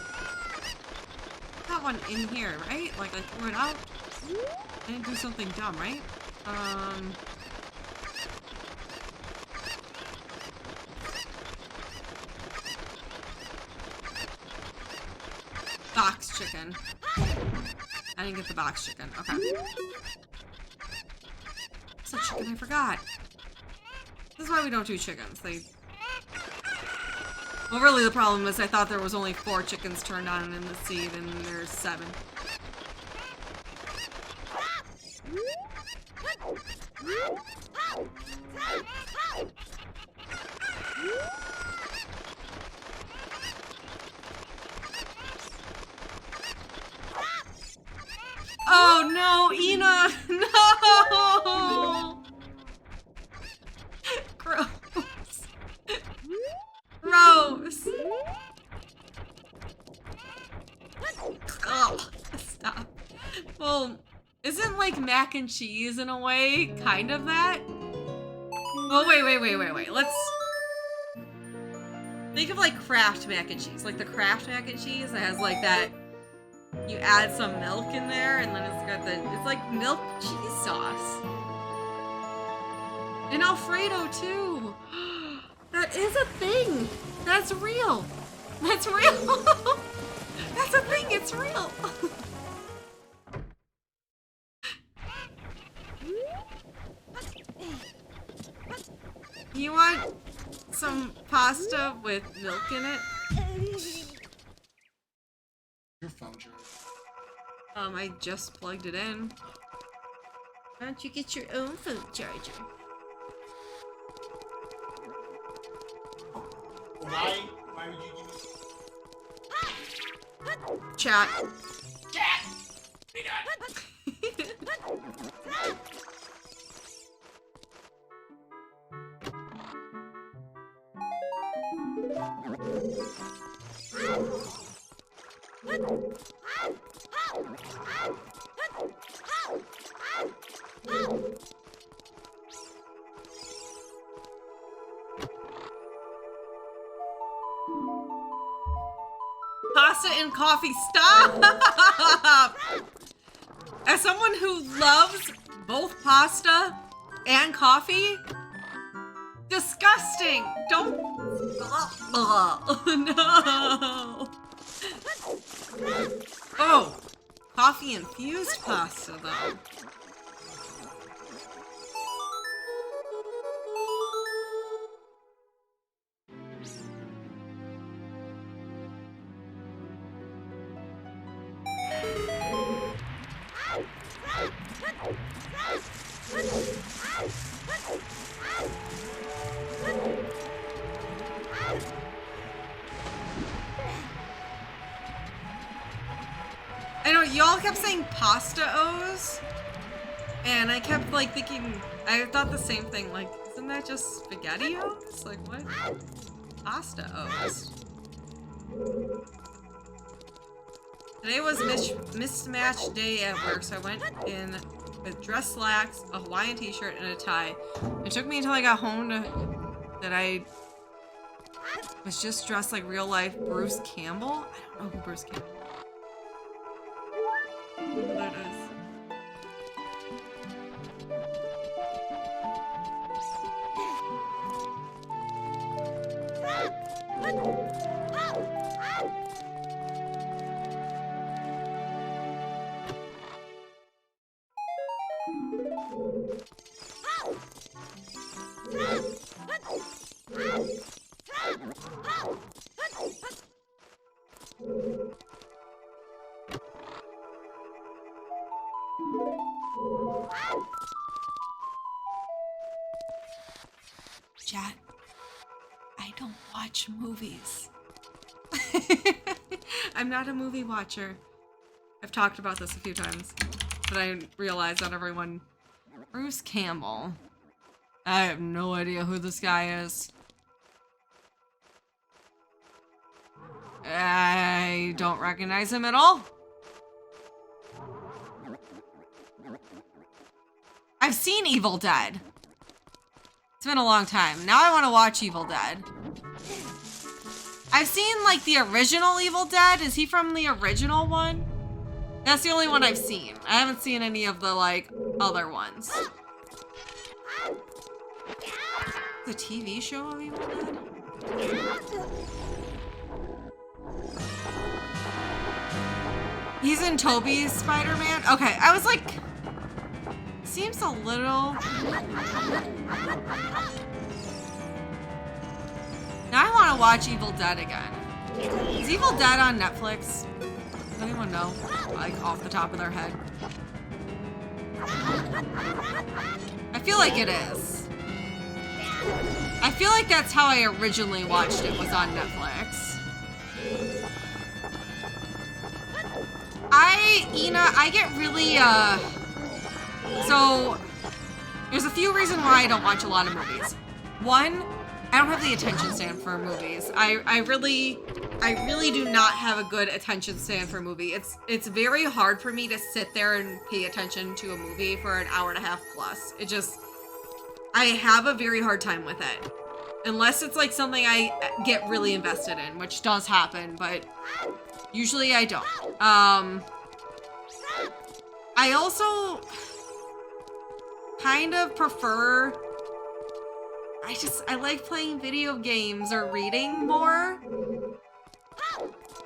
That one in here, right? Like I threw it out? I didn't do something dumb, right? Box chicken. I didn't get the box chicken. Okay. It's a chicken I forgot. This is why we don't do chickens. Well, really the problem is I thought there was only 4 chickens turned on in the seed, and there's 7. Oh no, Ina! No! Gross. Gross. Oh, stop. Well, isn't like mac and cheese in a way kind of that? Oh, wait. Let's think of like Kraft mac and cheese. Like the Kraft mac and cheese that has like that, you add some milk in there and then it's got it's like milk cheese sauce. And Alfredo too. That is a thing. That's real. That's real. That's a thing. It's real. You want some pasta with milk in it? Your phone, Jared. I just plugged it in. Why don't you get your own phone charger? Why would you give me... Chat. Cat! Be done! Pasta and coffee, stop! As someone who loves both pasta and coffee, disgusting! Don't... No! Oh, coffee infused pasta though. I know, y'all kept saying pasta-os, and I kept, like, thinking, I thought the same thing, like, isn't that just spaghetti-os? Like, what? Pasta-os. Today was mismatch day at work, so I went in with dress slacks, a Hawaiian t-shirt, and a tie. It took me until I got home that I was just dressed like real-life Bruce Campbell? I don't know who Bruce Campbell is. There it is. Chat, I don't watch movies. I'm not a movie watcher. I've talked about this a few times, but I realized not everyone... Bruce Campbell. I have no idea who this guy is. I don't recognize him at all. I've seen Evil Dead. It's been a long time. Now I want to watch Evil Dead. I've seen, like, the original Evil Dead. Is he from the original one? That's the only one I've seen. I haven't seen any of the, like, other ones. The TV show of Evil Dead? He's in Toby's Spider-Man? Okay, I was like... Seems a little... Now I want to watch Evil Dead again. Is Evil Dead on Netflix? Does anyone know? Like, off the top of their head. I feel like it is. I feel like that's how I originally watched it, was on Netflix. I get really, so, there's a few reasons why I don't watch a lot of movies. One, I don't have the attention span for movies. I really do not have a good attention span for a movie. It's very hard for me to sit there and pay attention to a movie for an hour and a half plus. I have a very hard time with it. Unless it's like something I get really invested in, which does happen, but usually I don't. I also kind of prefer... I like playing video games or reading more.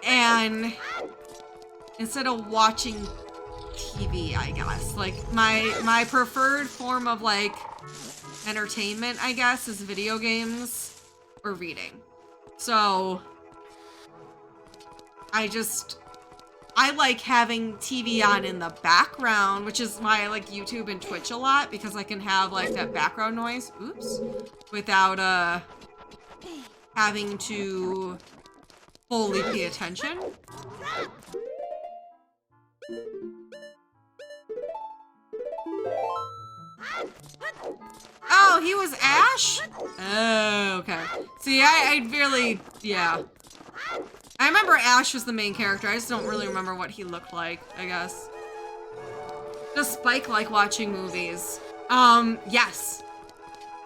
And instead of watching TV, I guess. Like, my preferred form of, like, entertainment, I guess, is video games or reading. So, I like having TV on in the background, which is why I like YouTube and Twitch a lot, because I can have like that background noise, oops, without having to fully pay attention. Oh, he was Ash? Oh, okay. See, I really, yeah. I remember Ash was the main character. I just don't really remember what he looked like, I guess. Does Spike like watching movies? Yes.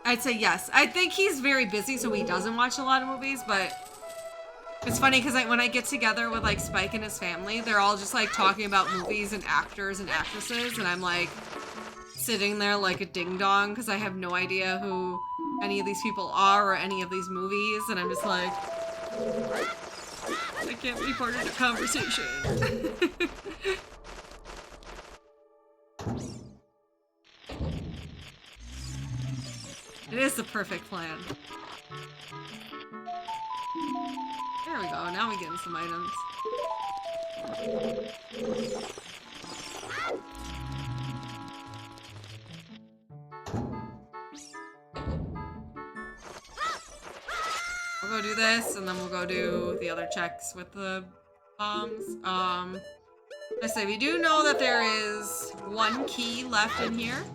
I'd say yes. I think he's very busy, so he doesn't watch a lot of movies, but it's funny because when I get together with like Spike and his family, they're all just like talking about movies and actors and actresses, and I'm like sitting there like a ding-dong because I have no idea who any of these people are or any of these movies, and I'm just like, I can't be part of the conversation. It is the perfect plan. There we go, now we get some items. We'll go do this, and then we'll go do the other checks with the bombs. Let's say we do know that there is 1 key left in here.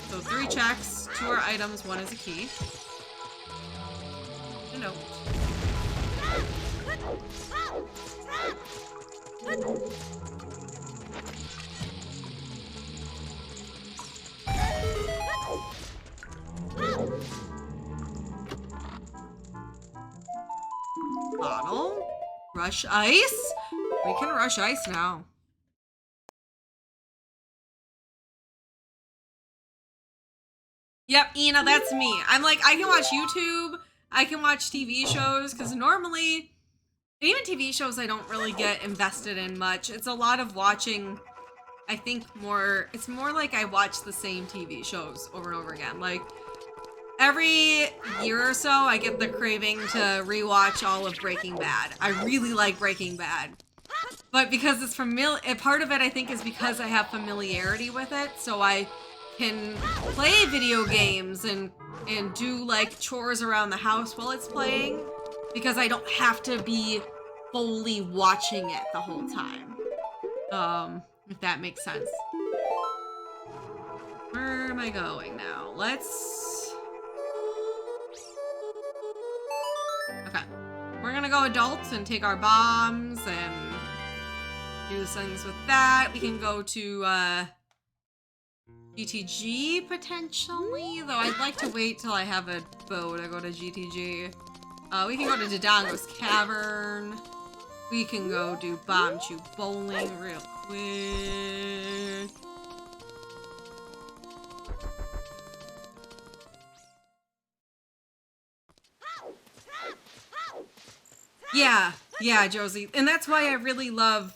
So 3 checks, 2 are items, 1 is a key. A note. Bottle. Rush ice? We can rush ice now. Yep, Ina, that's me. I'm like, I can watch YouTube, I can watch TV shows, because normally, even TV shows I don't really get invested in much. It's a lot of watching, I think it's more like I watch the same TV shows over and over again. Like, every year or so, I get the craving to rewatch all of Breaking Bad. I really like Breaking Bad. But because it's part of it I think is because I have familiarity with it, so I can play video games and do like chores around the house while it's playing, because I don't have to be fully watching it the whole time. If that makes sense. Where am I going now? Okay. We're gonna go adults and take our bombs and do things with that. We can go to GTG potentially, though I'd like to wait till I have a bow to go to GTG. We can go to Dodongo's Cavern. We can go do Bomb Chew Bowling real quick. Yeah, Josie. And that's why I really love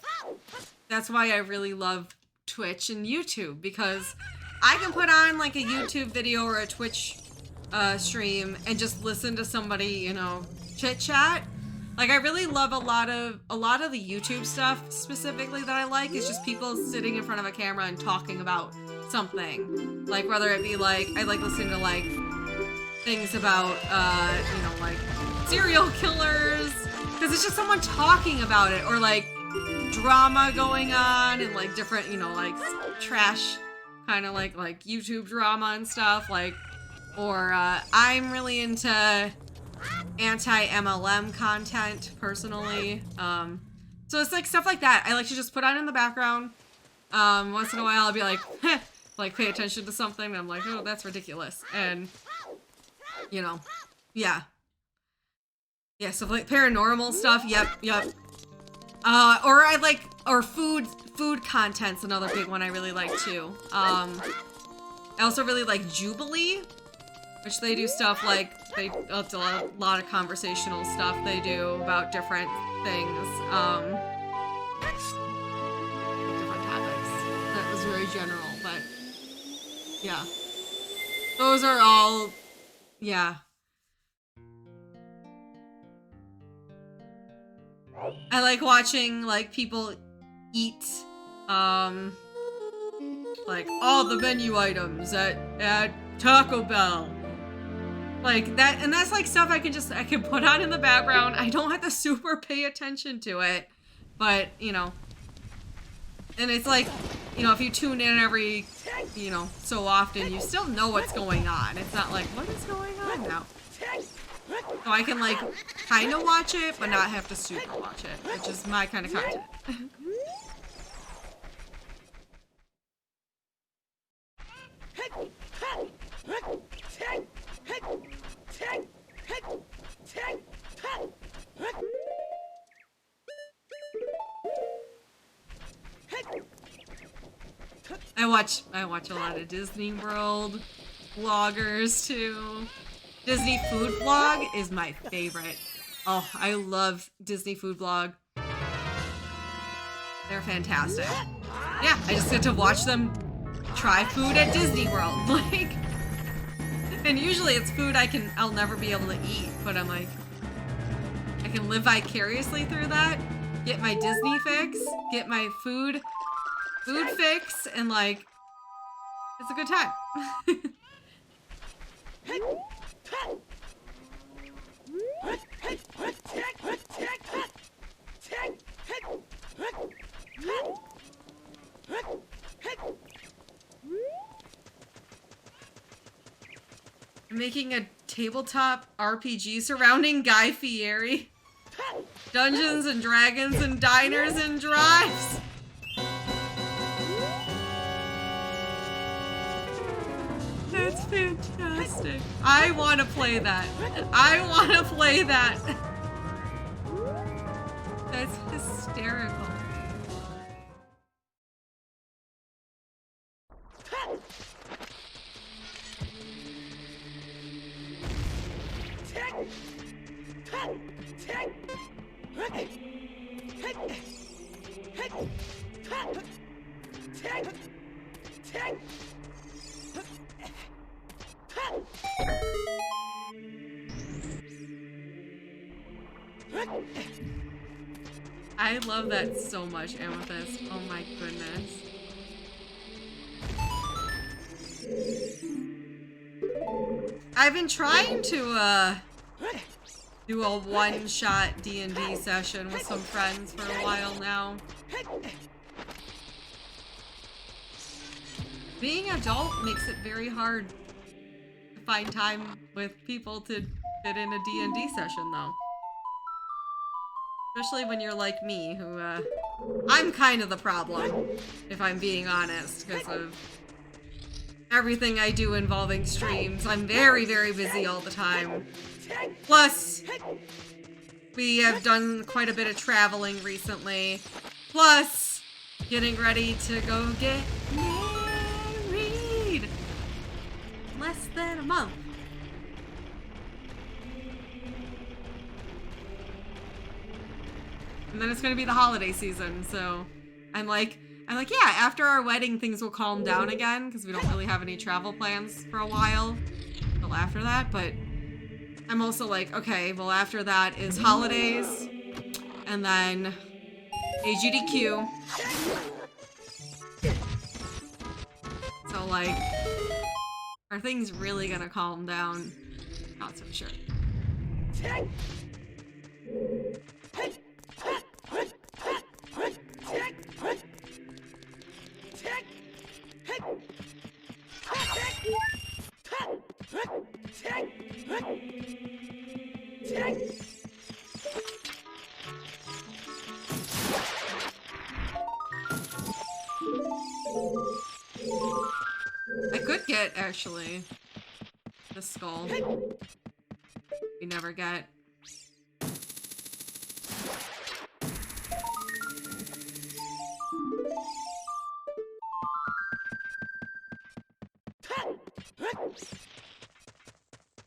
Twitch and YouTube, because I can put on like a YouTube video or a Twitch stream and just listen to somebody, you know, chit chat. Like, I really love a lot of the YouTube stuff specifically that I like is just people sitting in front of a camera and talking about something. Like, whether it be like, I like listening to like things about you know, like serial killers, because it's just someone talking about it, or like drama going on and like different, you know, like trash kind of like YouTube drama and stuff, like, or I'm really into anti-MLM content personally, so it's like stuff like that I like to just put on in the background. Once in a while I'll be like like pay attention to something and I'm like, oh, that's ridiculous, and you know, yeah, so like paranormal stuff, yep. Or I like, or food content's another big one I really like too. I also really like Jubilee, which they do stuff like, it's a lot of conversational stuff they do about different things, different topics. That was very general, but yeah. Those are all, yeah. I like watching like people eat, like all the menu items at Taco Bell. Like that, and that's like stuff I can put on in the background. I don't have to super pay attention to it, but you know, and it's like, you know, if you tune in every, you know, so often, you still know what's going on. It's not like, what is going on now? So I can like kind of watch it, but not have to super watch it, which is my kind of content. I watch a lot of Disney World vloggers too. Disney Food Vlog is my favorite. Oh, I love Disney Food Vlog. They're fantastic. Yeah, I just get to watch them try food at Disney World. Like, and usually it's food I'll never be able to eat, but I'm like, I can live vicariously through that. Get my Disney fix, get my food fix, and like, it's a good time. I'm making a tabletop RPG surrounding Guy Fieri. Dungeons and Dragons and Diners and Drives. That's fantastic. I want to play that. I want to play that. That's hysterical. I love that so much, Amethyst. Oh my goodness. I've been trying to do a one-shot D&D session with some friends for a while now. Being adult makes it very hard to find time with people to fit in a D&D session though. Especially when you're like me, who, I'm kind of the problem, if I'm being honest, because of everything I do involving streams. I'm very, very busy all the time. Plus, we have done quite a bit of traveling recently. Plus, getting ready to go get married. Less than a month. And then it's gonna be the holiday season, so I'm like, yeah, after our wedding, things will calm down again, because we don't really have any travel plans for a while until after that, but I'm also like, okay, well, after that is holidays, and then AGDQ. So, like, are things really gonna calm down? Not so sure. I could get, actually, the skull. We never get.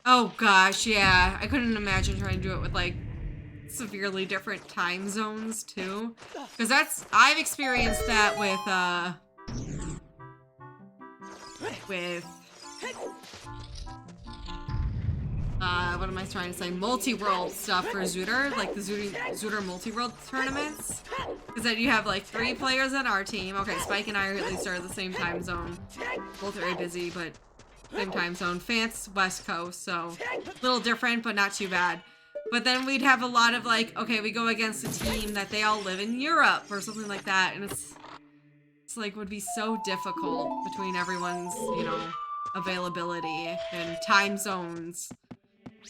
Oh gosh, yeah. I couldn't imagine trying to do it with like severely different time zones too. Because I've experienced that with what am I trying to say? Multi-world stuff for Zooter, like the Zooter multi-world tournaments. Because then you have like 3 players on our team. Okay, Spike and I at least are the same time zone. Both very busy, but same time zone. Fance West Coast, so a little different, but not too bad. But then we'd have a lot of like, okay, we go against a team that they all live in Europe or something like that, and it's like would be so difficult between everyone's, you know, availability and time zones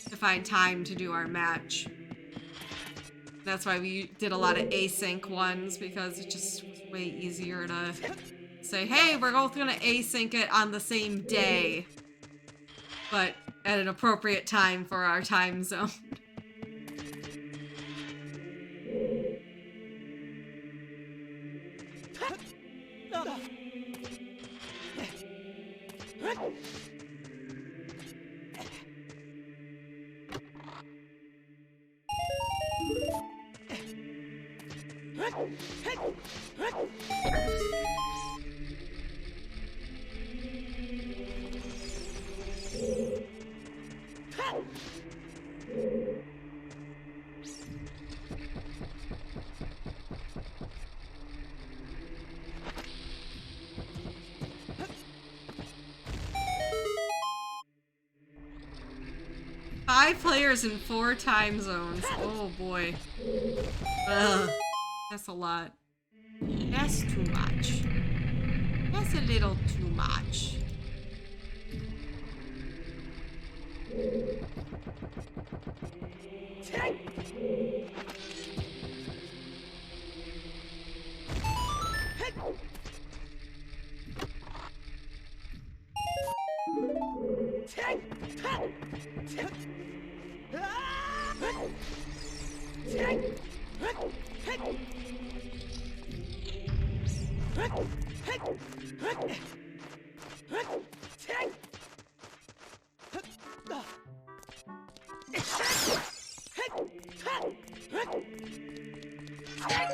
to find time to do our match. That's why we did a lot of async ones, because it just was way easier to say, hey, we're both gonna async it on the same day, but at an appropriate time for our time zone. Five players in 4 time zones. Oh boy. Ugh. That's a lot. That's too much. That's a little too much.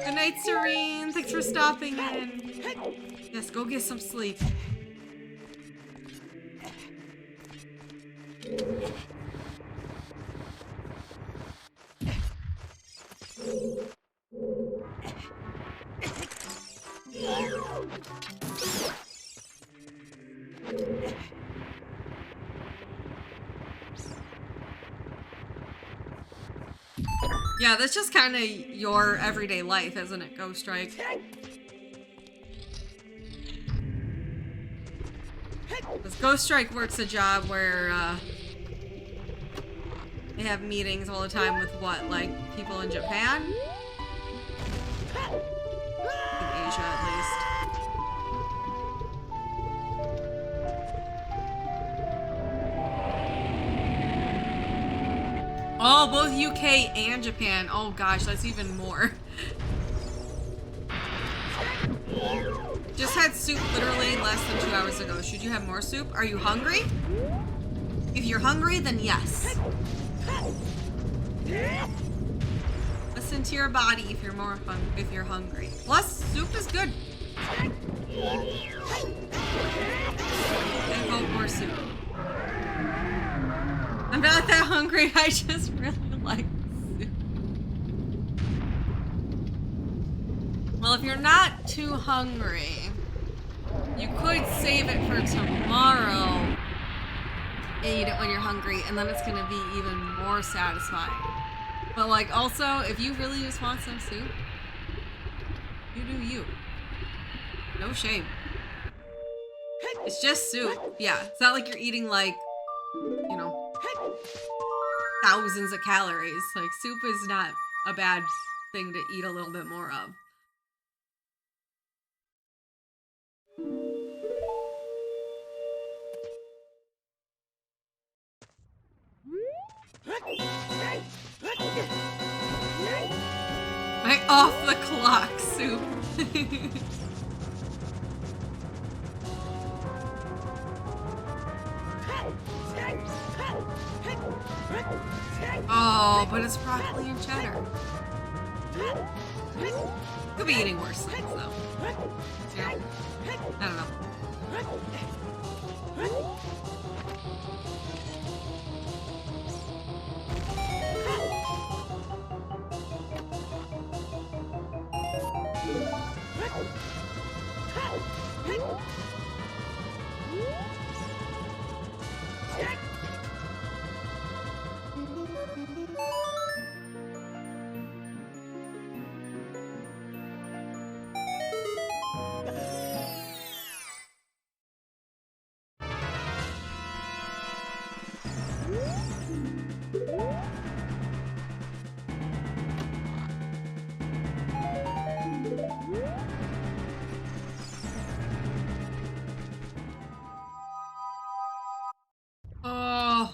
Good night, Serene. Thanks for stopping in. Yes, go get some sleep. Yeah, that's just kind of your everyday life, isn't it, Ghost Strike? Because Ghost Strike works a job where they have meetings all the time with what, like people in Japan? In Asia, at least. Oh, both UK and Japan. Oh gosh, that's even more. Just had soup literally less than 2 hours ago. Should you have more soup? Are you hungry? If you're hungry, then yes. Listen to your body if you're if you're hungry. Plus, soup is good. And vote more soup. I'm not that hungry, I just really like soup. Well, if you're not too hungry, you could save it for tomorrow and eat it when you're hungry, and then it's gonna be even more satisfying. But like, also, if you really just want some soup, you do you. No shame. It's just soup. Yeah, it's not like you're eating like, you know, thousands of calories. Like, soup is not a bad thing to eat a little bit more of. My off the clock soup. Oh, but it's broccoli and cheddar. Could be eating worse things, though. Yeah. I don't know.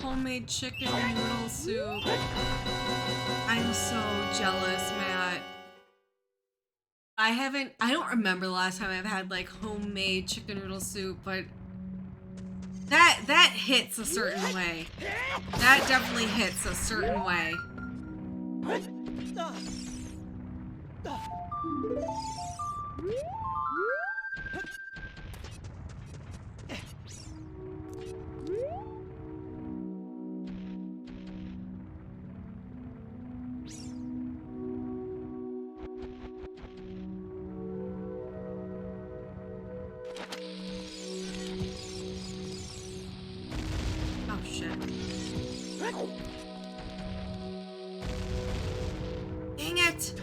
homemade chicken noodle soup. I'm so jealous, Matt. I don't remember the last time I've had like homemade chicken noodle soup, but that hits a certain way. That definitely hits a certain way. Oh shit. Dang it!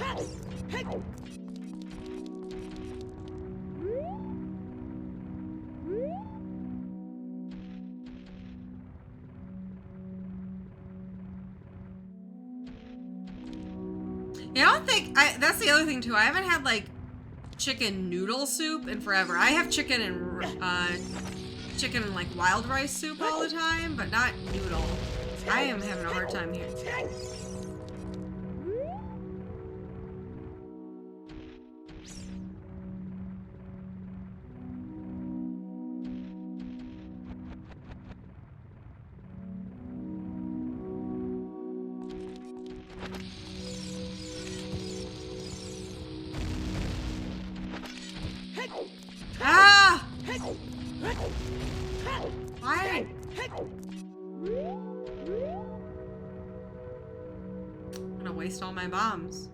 Yeah, I don't think that's the other thing too. I haven't had like chicken noodle soup in forever. I have chicken and like wild rice soup all the time, but not noodle. I am having a hard time here. Ah! Why? I'm gonna waste all my bombs.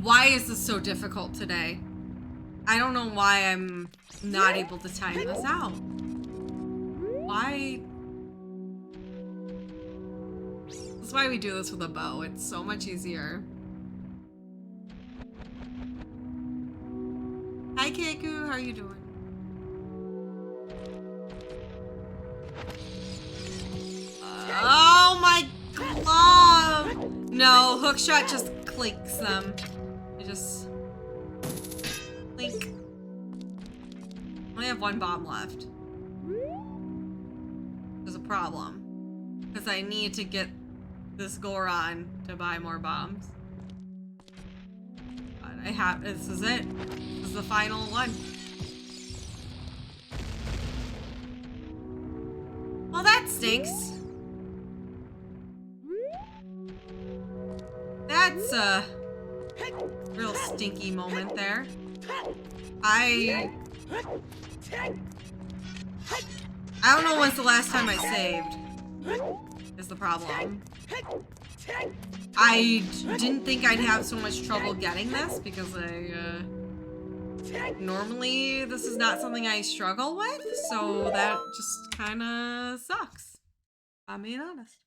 Why is this so difficult today? I don't know why I'm not able to time this out. Why? That's why we do this with a bow. It's so much easier. Hi, Keku. How are you doing? Oh my glove! No, hookshot just clinks them. It just clink. I only have one bomb left. There's a problem. Because I need to get this Goron to buy more bombs. But I have, this is it. This is the final one. Well, that stinks. That's a real stinky moment there. I don't know when's the last time I saved, is the problem. I didn't think I'd have so much trouble getting this because normally this is not something I struggle with, so that just kind of sucks, if I'm being honest.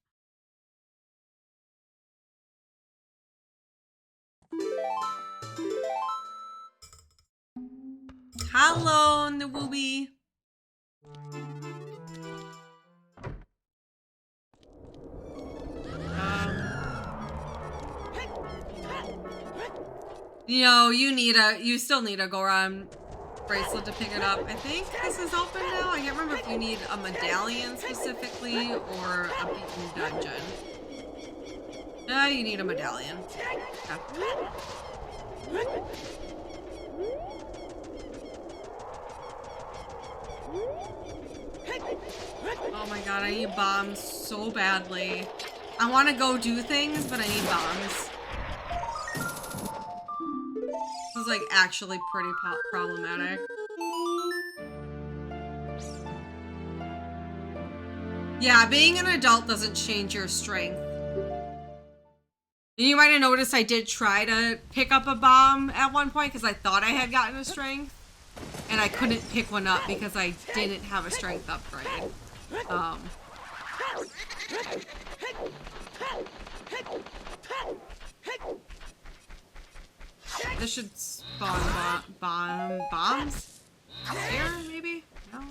Hello, Nwooby. You know, you still need a Goron bracelet to pick it up. I think this is open now. I can't remember if you need a medallion specifically or a beaten dungeon. No, you need a medallion. Okay. Oh my god, I need bombs so badly. I want to go do things, but I need bombs. This is like actually pretty problematic. Yeah, being an adult doesn't change your strength. You might have noticed I did try to pick up a bomb at one point because I thought I had gotten a strength. And I couldn't pick one up because I didn't have a strength upgrade. This should spawn bombs? Here, maybe? No?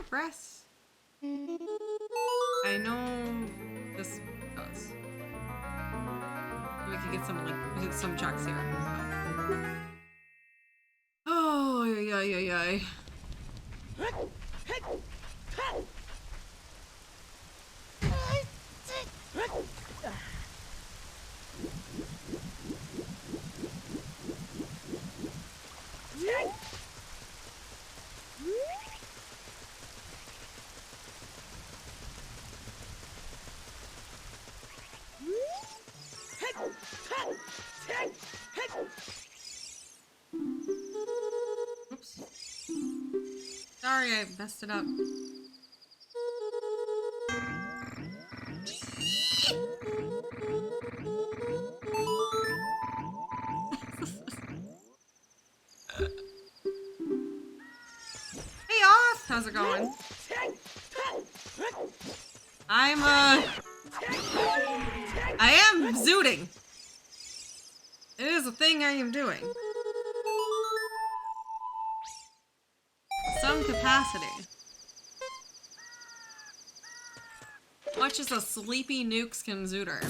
Grass. I know this does. We could get some, like, some checks here. So. Oh, yeah. Oops. Sorry, I messed it up. Hey, Off! How's it going? I am zooting. It is a thing I am doing. Some capacity. Much as a sleepy nukes can zooter.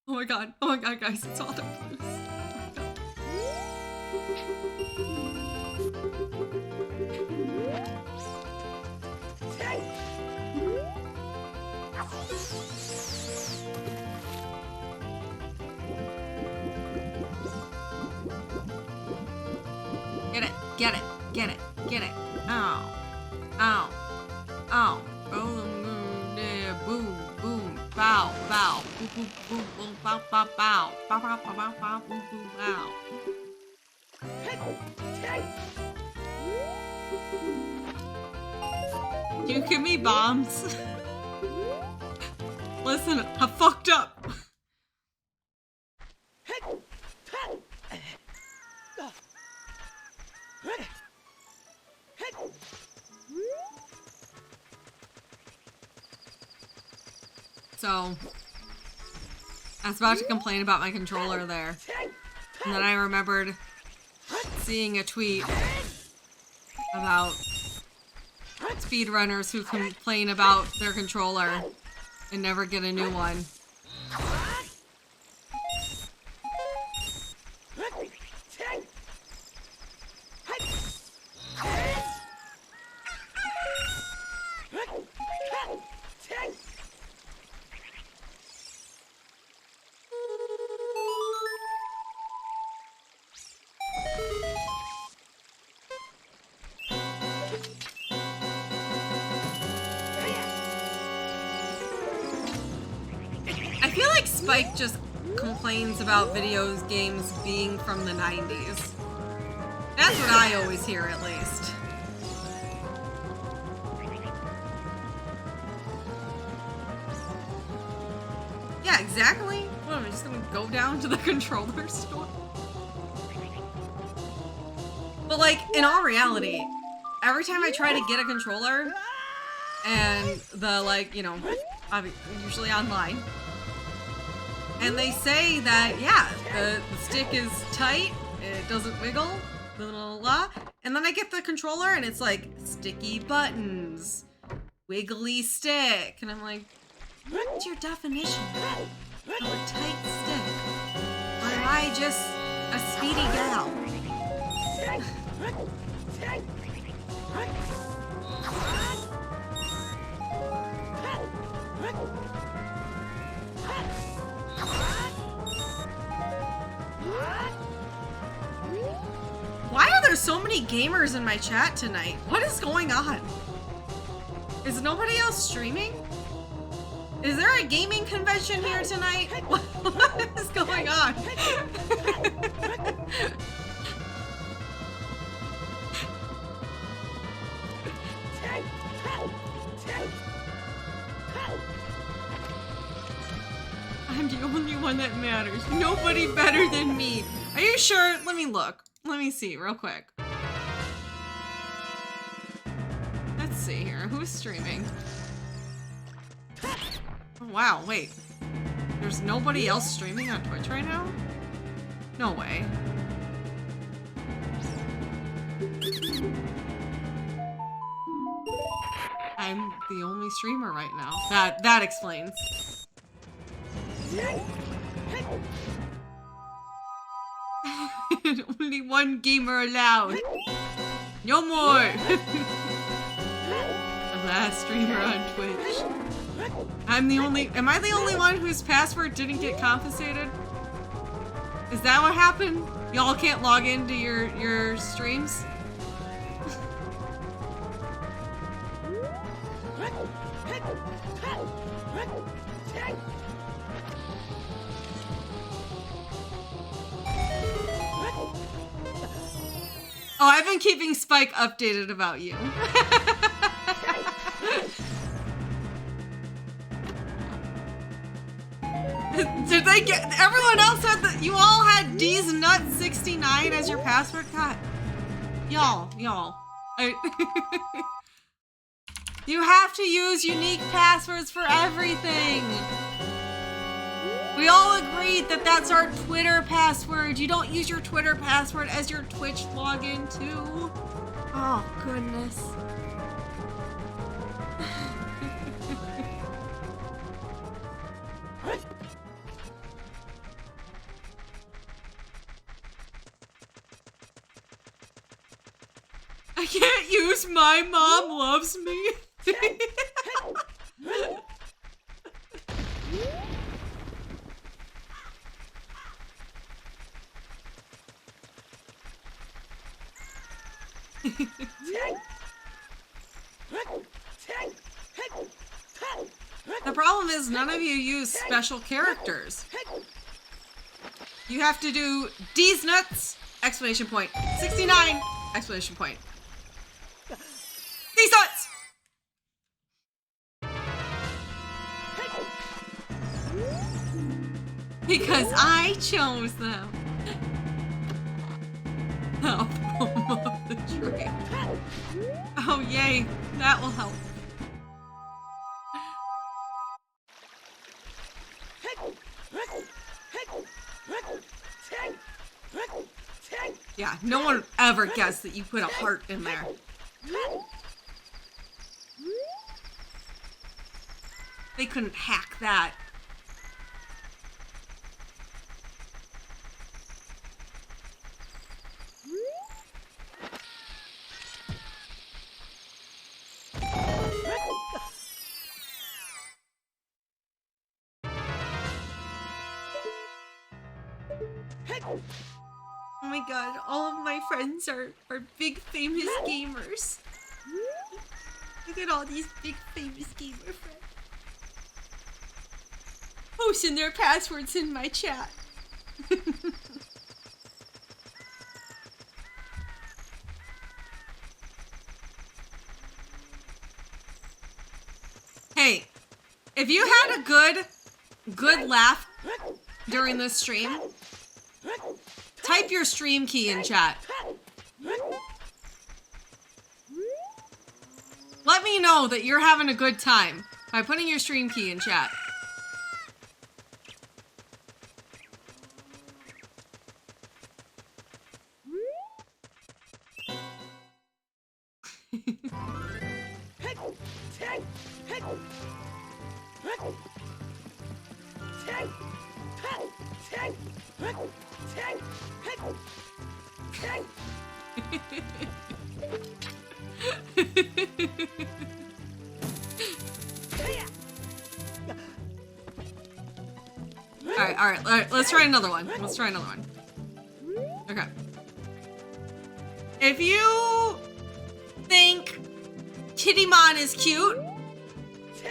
Oh my god, guys, it's all the Get it. Ow. Boom, boom, bow, boom, boom, boom, boom, bow, bow, bow, bow, bow, bow, bow, bow, boom, boom, bow. You give me bombs. Listen, I fucked up. So, I was about to complain about my controller there. And then I remembered seeing a tweet about speedrunners who complain about their controller and never get a new one. Spike just complains about video games being from the 90s. That's what I always hear, at least. Yeah, exactly. What, am I just gonna go down to the controller store? But, like, in all reality, every time I try to get a controller, and the, like, you know, I'm usually online, and they say that, yeah, the stick is tight, it doesn't wiggle, blah, blah, blah. And then I get the controller and it's like, sticky buttons, wiggly stick. And I'm like, what's your definition of a tight stick? Or am I just a speedy gal? Why are there so many gamers in my chat tonight? What is going on? Is nobody else streaming? Is there a gaming convention here tonight? What is going on? the only one that matters. Nobody better than me. Are you sure? Let me look. Let me see real quick. Let's see here. Who's streaming? Oh, wow, wait. There's nobody else streaming on Twitch right now? No way. I'm the only streamer right now. That explains. Only one gamer allowed. No more. The last streamer on Twitch. Am I the only one whose password didn't get confiscated? Is that what happened? Y'all can't log into your streams? Oh, I've been keeping Spike updated about you. Did they get... Everyone else had the... You all had D's Nuts 69 as your password? God. Y'all. You have to use unique passwords for everything. We all agreed that that's our Twitter password. You don't use your Twitter password as your Twitch login too. Oh, goodness. I can't use my mom loves me. The problem is none of you use special characters. You have to do D's Nuts! Exclamation point. 69! Exclamation point. These nuts! Because I chose them. I'll pull them off the tree. Oh, yay. That will help. Yeah, no one ever guessed that you put a heart in there. They couldn't hack that. Oh my god, all of my friends are big famous gamers. Look at all these big famous gamer friends. Posting their passwords in my chat. Hey, if you had a good laugh during this stream, type your stream key in chat. Let me know that you're having a good time by putting your stream key in chat. Alright, let's try another one. Okay. If you think Kittymon is cute,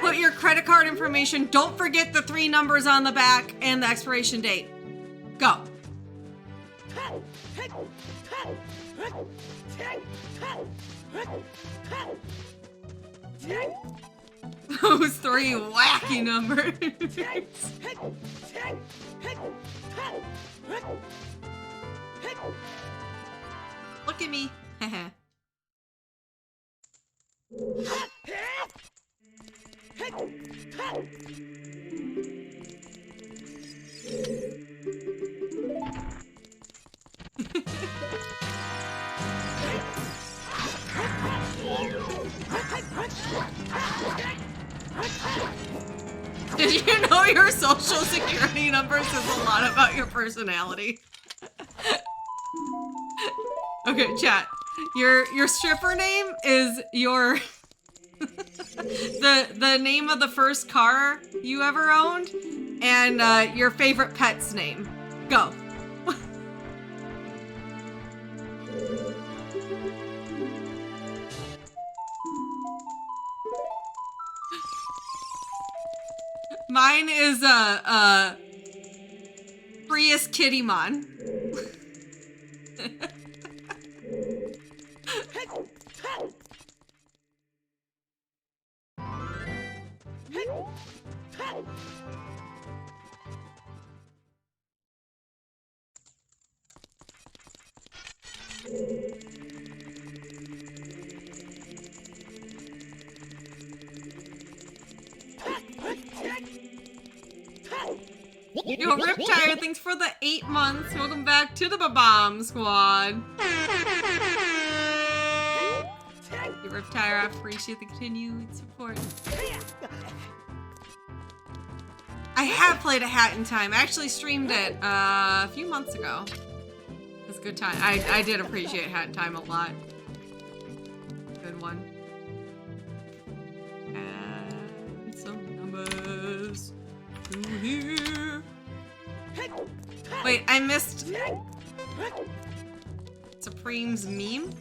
put your credit card information, don't forget the 3 numbers on the back and the expiration date. Go. Those 3 wacky numbers. Look at me. Heh. Did you know your social security number says a lot about your personality? Okay, chat. Your stripper name is your the name of the first car you ever owned and your favorite pet's name. Go. Mine is Prius Kittymon. Yo, Riptire, thanks for the 8 months. Welcome back to the Babam Squad. Thank you, Riptire. I appreciate the continued support. I have played a Hat in Time. I actually streamed it a few months ago. It was a good time. I did appreciate Hat in Time a lot. Good one. And some numbers to here. Wait, I missed Supreme's meme?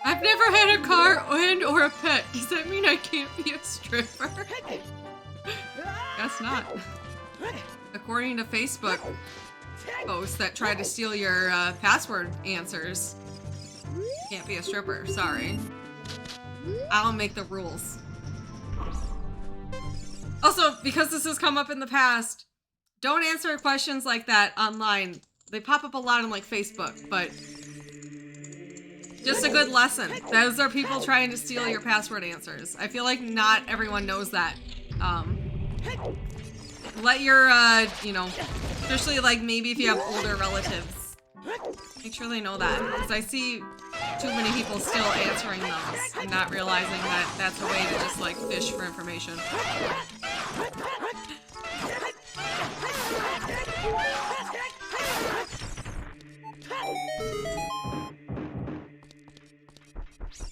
I've never had a car and or a pet. Does that mean I can't be a stripper? Guess not. According to Facebook posts that try to steal your password answers, can't be a stripper. Sorry. I'll make the rules. Also, because this has come up in the past, don't answer questions like that online. They pop up a lot on like Facebook, but just a good lesson. Those are people trying to steal your password answers. I feel like not everyone knows that. Let your, you know, especially like maybe if you have older relatives, make sure they know that. Because I see too many people still answering those and not realizing that that's a way to just like fish for information.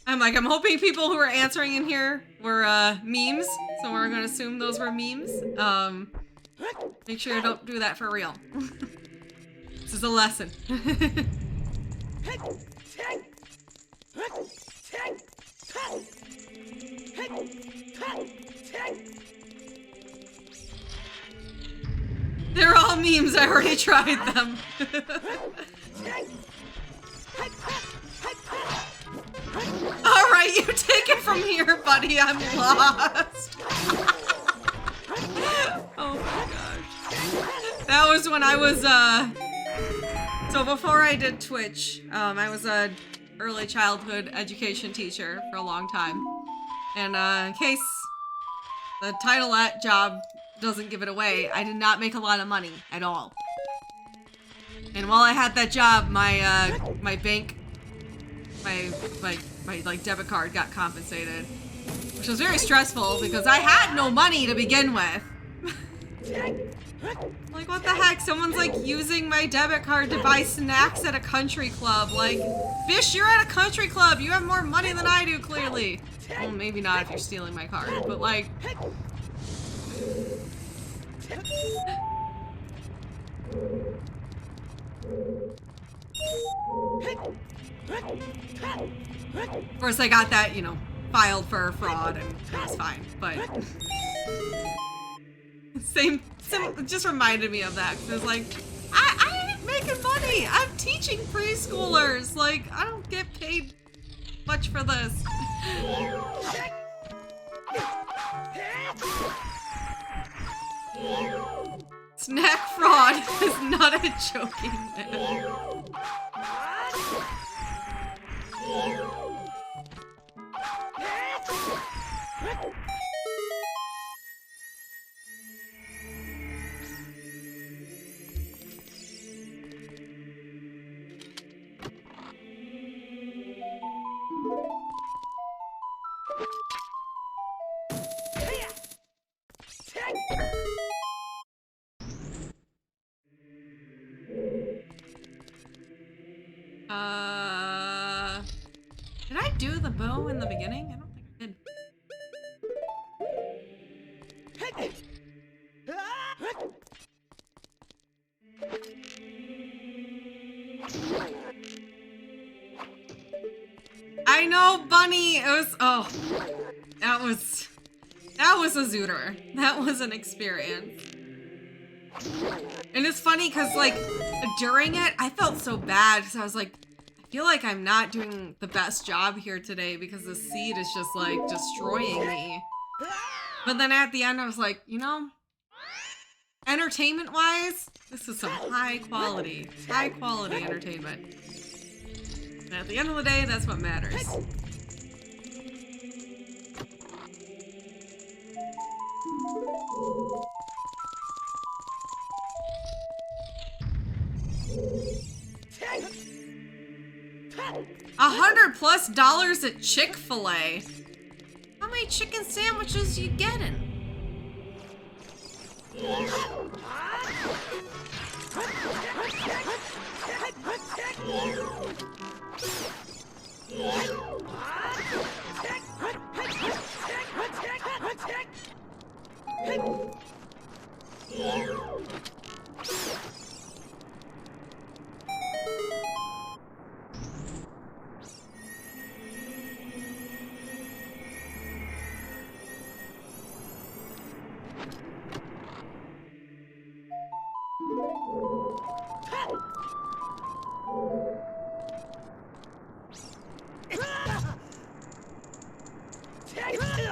I'm hoping people who are answering in here were memes, so we're gonna assume those were memes. Make sure you don't do that for real. This is a lesson. They're all memes, I already tried them. Alright, you take it from here, buddy. I'm lost. Oh my gosh. That was when I was, so before I did Twitch, I was a early childhood education teacher for a long time. And in case the Untitled job doesn't give it away, I did not make a lot of money at all. And while I had that job, my my bank, my like debit card got compensated, which was very stressful because I had no money to begin with. Like, what the heck? Someone's like using my debit card to buy snacks at a country club. Like, Fish, you're at a country club. You have more money than I do, clearly. Well, maybe not if you're stealing my card, but like... Of course, I got that, you know, filed for fraud and it was fine, but it just reminded me of that because it was like, I ain't making money. I'm teaching preschoolers. Like, I don't get paid much for this. Snack fraud is not a joking matter. Did I do the bow in the beginning? I don't think I did. I know, Bunny! It was, oh, that was a zooter. That was an experience. And it's funny because, like, during it, I felt so bad because I was like, I feel like I'm not doing the best job here today because the seed is just, like, destroying me. But then at the end, I was like, you know, entertainment-wise, this is some high-quality entertainment. And at the end of the day, that's what matters. $100+ at Chick-Fil-A. How many chicken sandwiches you getting?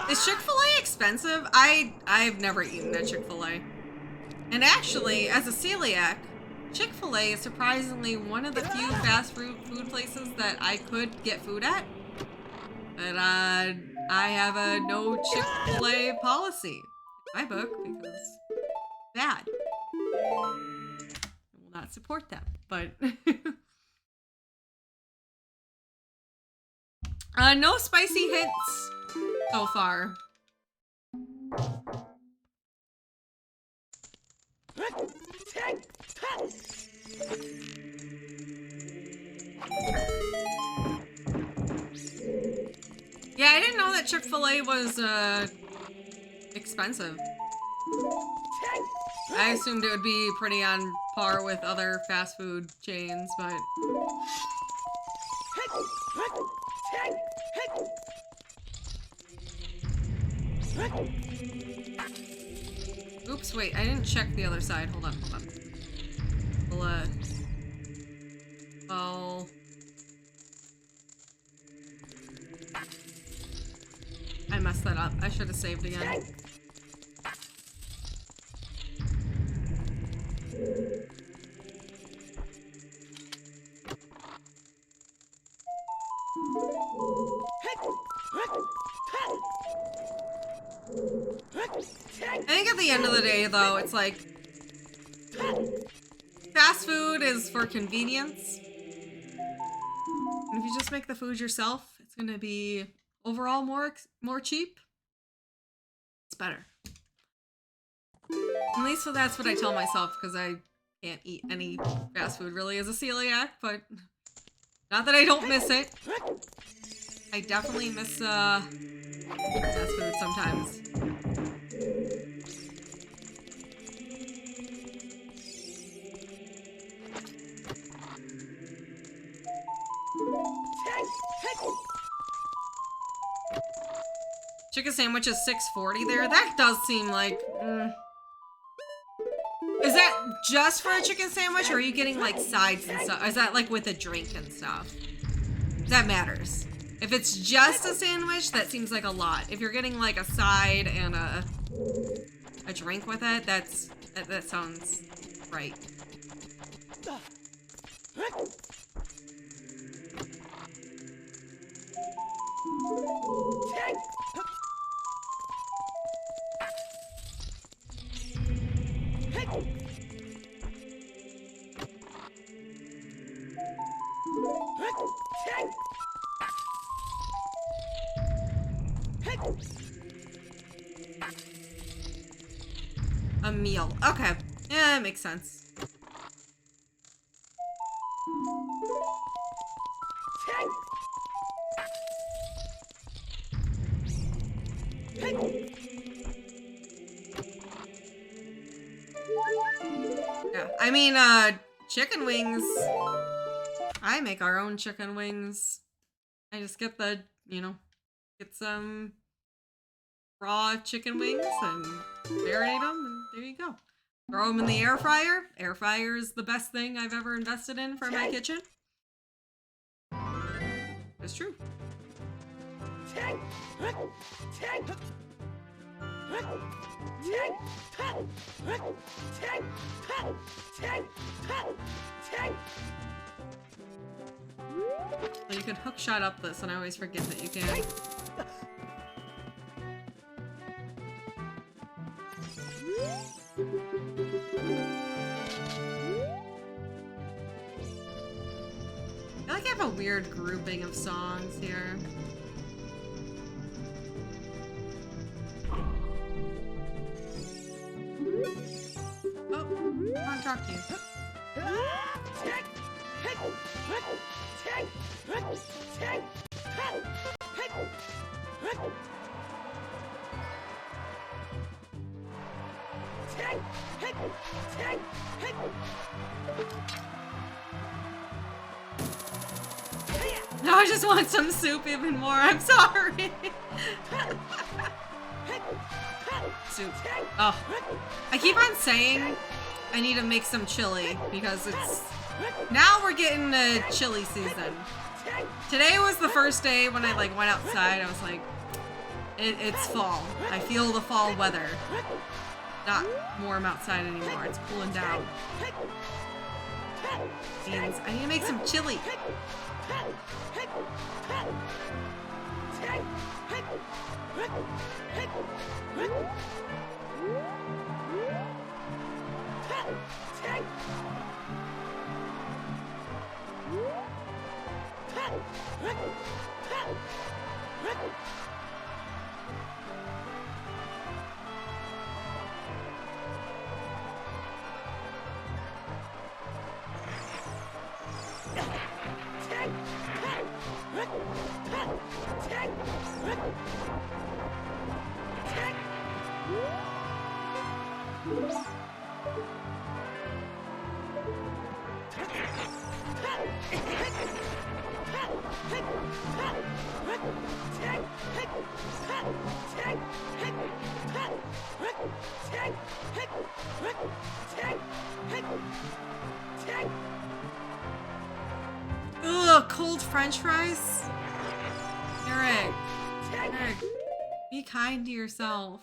Is Chick-Fil-A expensive? I've never eaten at Chick-Fil-A. And actually, as a celiac, Chick-Fil-A is surprisingly one of the few fast food places that I could get food at. But I have a no Chick-Fil-A policy in my book because it's bad. I will not support them, but no spicy hits so far. Yeah, I didn't know that Chick-fil-A was expensive. I assumed it would be pretty on par with other fast food chains, but oops, wait, I didn't check the other side. Hold on. We'll, oh. I messed that up. I should have saved again. I think at the end of the day, though, it's like fast food is for convenience. And if you just make the food yourself, it's gonna be overall more cheap. It's better. At least that's what I tell myself, because I can't eat any fast food really as a celiac, but not that I don't miss it. I definitely miss fast food sometimes. Chicken sandwich is $6.40 there. That does seem like... Is that just for a chicken sandwich, or are you getting like sides and stuff? Is that like with a drink and stuff? That matters. If it's just a sandwich, that seems like a lot. If you're getting like a side and a drink with it, that sounds right. A meal. Okay. Yeah, makes sense. Yeah, I mean, chicken wings. I make our own chicken wings. I just get the, get some raw chicken wings and marinate them, and there you go. Throw them in the air fryer. Air fryer is the best thing I've ever invested in for my kitchen. It's true. So you can hookshot up this, and I always forget that you can. I feel like I have a weird grouping of songs here. Oh, I want to talk to you. No, I just want some soup even more. I'm sorry. Soup. Oh. I keep on saying I need to make some chili because it's... Now we're getting to chili season. Today was the first day when I went outside. I was like, it's fall. I feel the fall weather. Not warm outside anymore. It's cooling down. Means I need to make some chili. Ugh, cold French fries? Eric, be kind to yourself.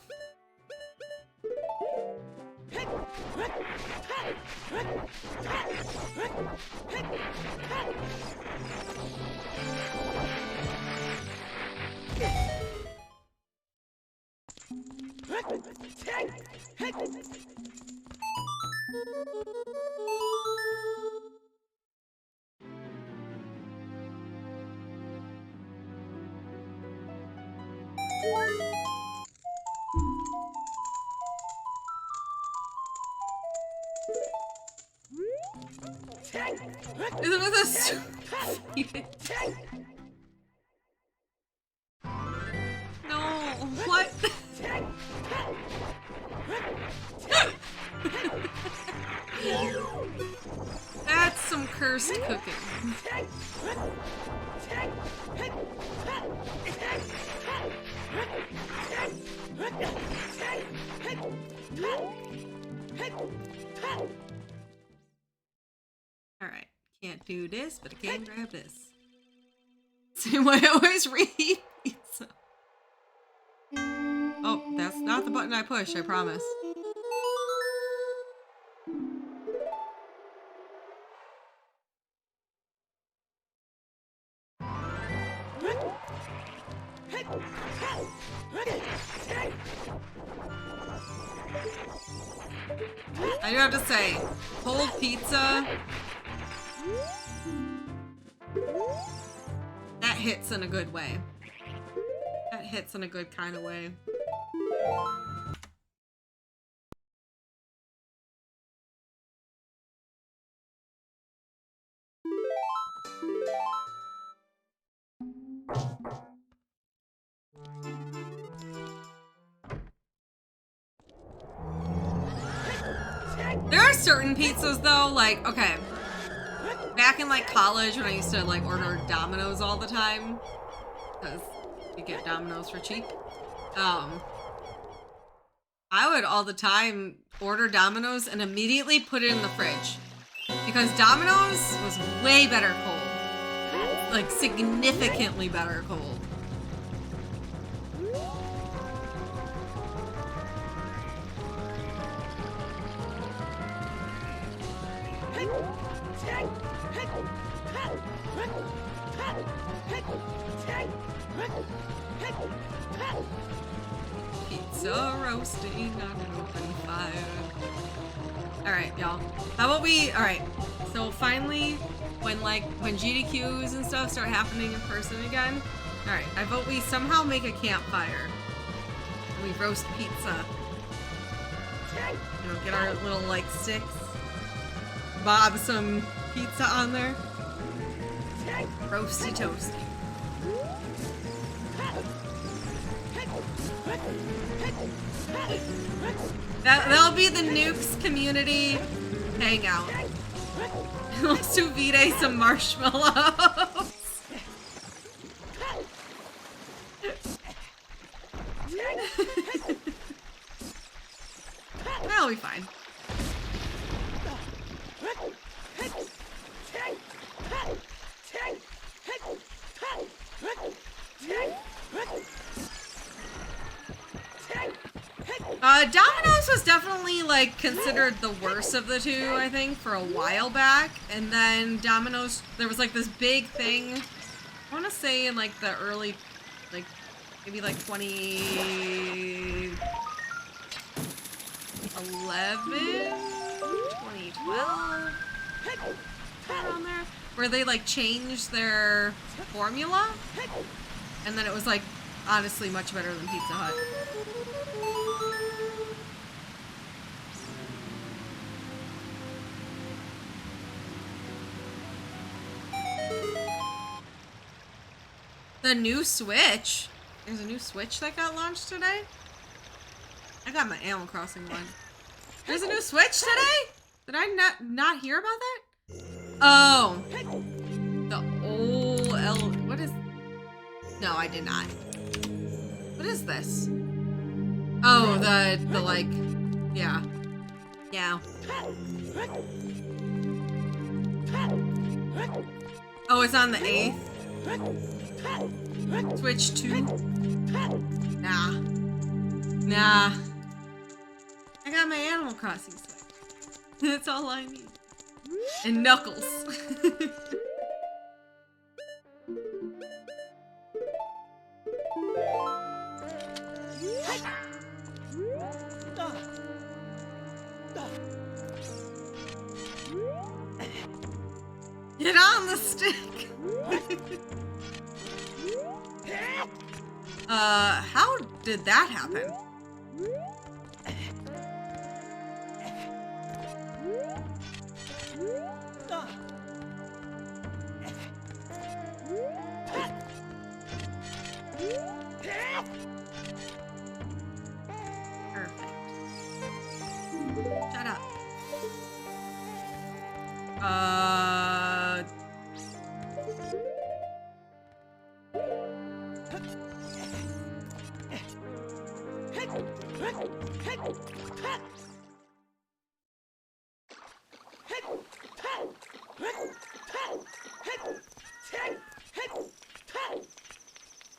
Is it with a soup? No, what? That's some cursed cooking. can't do this, but I can grab this. Same way I always read pizza. Oh, that's not the button I pushed, I promise. I do have to say, cold pizza, that hits in a good way. That hits in a good kind of way. There are certain pizzas though, like, okay, back in like college when I used to like order Domino's all the time, because you get Domino's for cheap, I would all the time order Domino's and immediately put it in the fridge, because Domino's was way better cold, like significantly better cold. Pizza roasting on an open fire. Alright, y'all. How about we... Alright. So finally, when GDQs and stuff start happening in person again, alright, I vote we somehow make a campfire. And we roast pizza. You know, get our little, like, sticks. Bob some pizza on there. Roasty toasty. That'll be the Nukes community hangout. We'll sous vide some marshmallows. That'll be fine. Domino's was definitely, like, considered the worst of the two, I think, for a while back. And then Domino's, there was, like, this big thing, I want to say in, like, the early, like, maybe, like, 2011? 2012? Around there? Where they, like, changed their formula. And then it was, like, honestly much better than Pizza Hut. The new Switch? There's a new Switch that got launched today? I got my Animal Crossing one. There's a new Switch today? Did I not hear about that? Oh. The old what is... No, I did not. What is this? Oh, the like... Yeah. Yeah. Oh, it's on the 8th? Switch 2? Nah. Nah. I got my Animal Crossing Switch. That's all I need. And Knuckles. Get on the stick! How did that happen? Perfect. Shut up.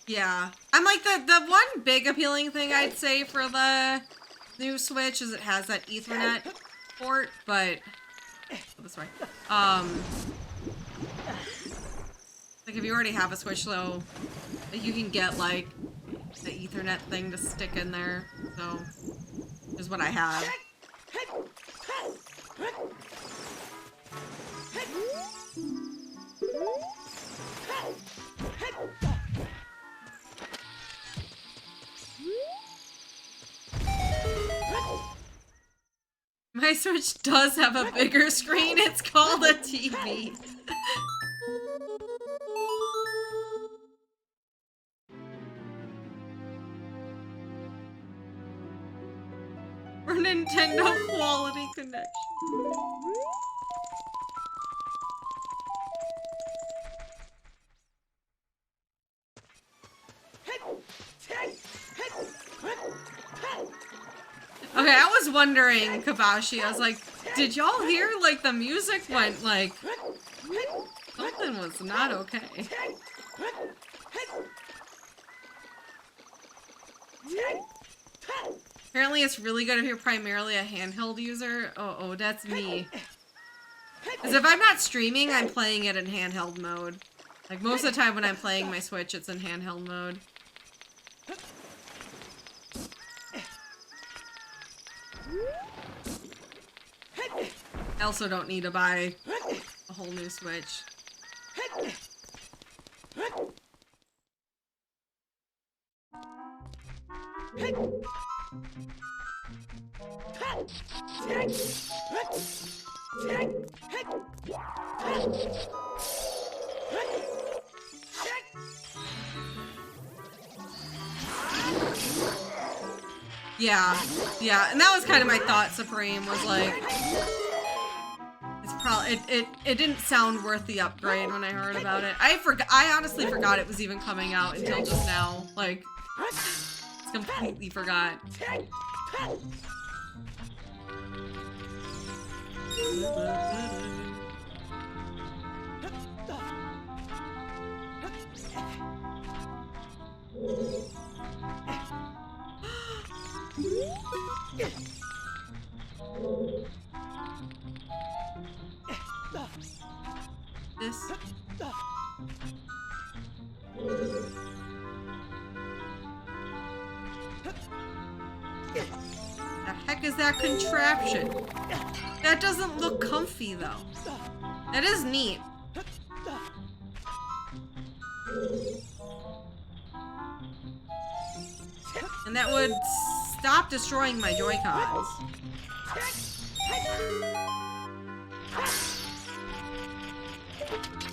Yeah. I'm like, the one big appealing thing I'd say for the new Switch is it has that Ethernet port, but... Oh, this way. Like, if you already have a Switch, though, you can get, like, the Ethernet thing to stick in there, so... Is what I have. My Switch does have a bigger screen. It's called a TV. For Nintendo quality connection. Okay, I was wondering, Kabashi, I was like, did y'all hear, like, the music went, like, something was not okay. Apparently it's really good if you're primarily a handheld user. Oh, that's me. Because if I'm not streaming, I'm playing it in handheld mode. Like, most of the time when I'm playing my Switch, it's in handheld mode. I also don't need to buy a whole new Switch. Yeah, and that was kind of my thought, Supreme, was like, it's probably, it didn't sound worth the upgrade when I heard about it. I honestly forgot it was even coming out until just now, like, completely forgot. This. The heck is that contraption? That doesn't look comfy though. That is neat. And that would stop destroying my Joy-Cons.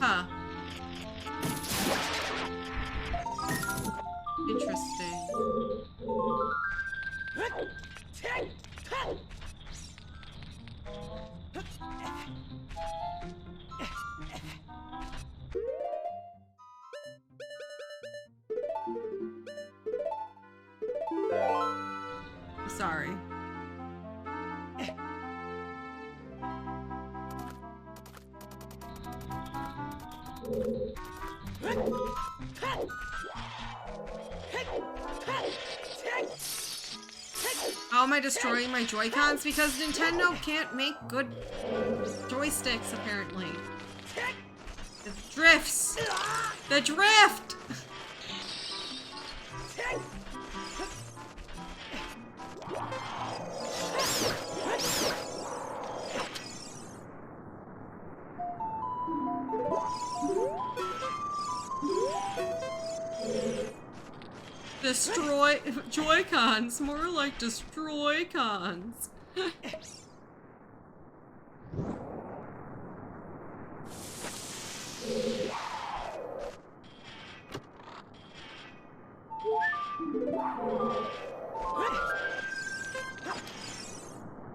Huh. Interesting. Sorry. How am I destroying my Joy-Cons? Because Nintendo can't make good joysticks, apparently. The drifts! The drift! Destroy Joy-Cons, more like destroy-cons.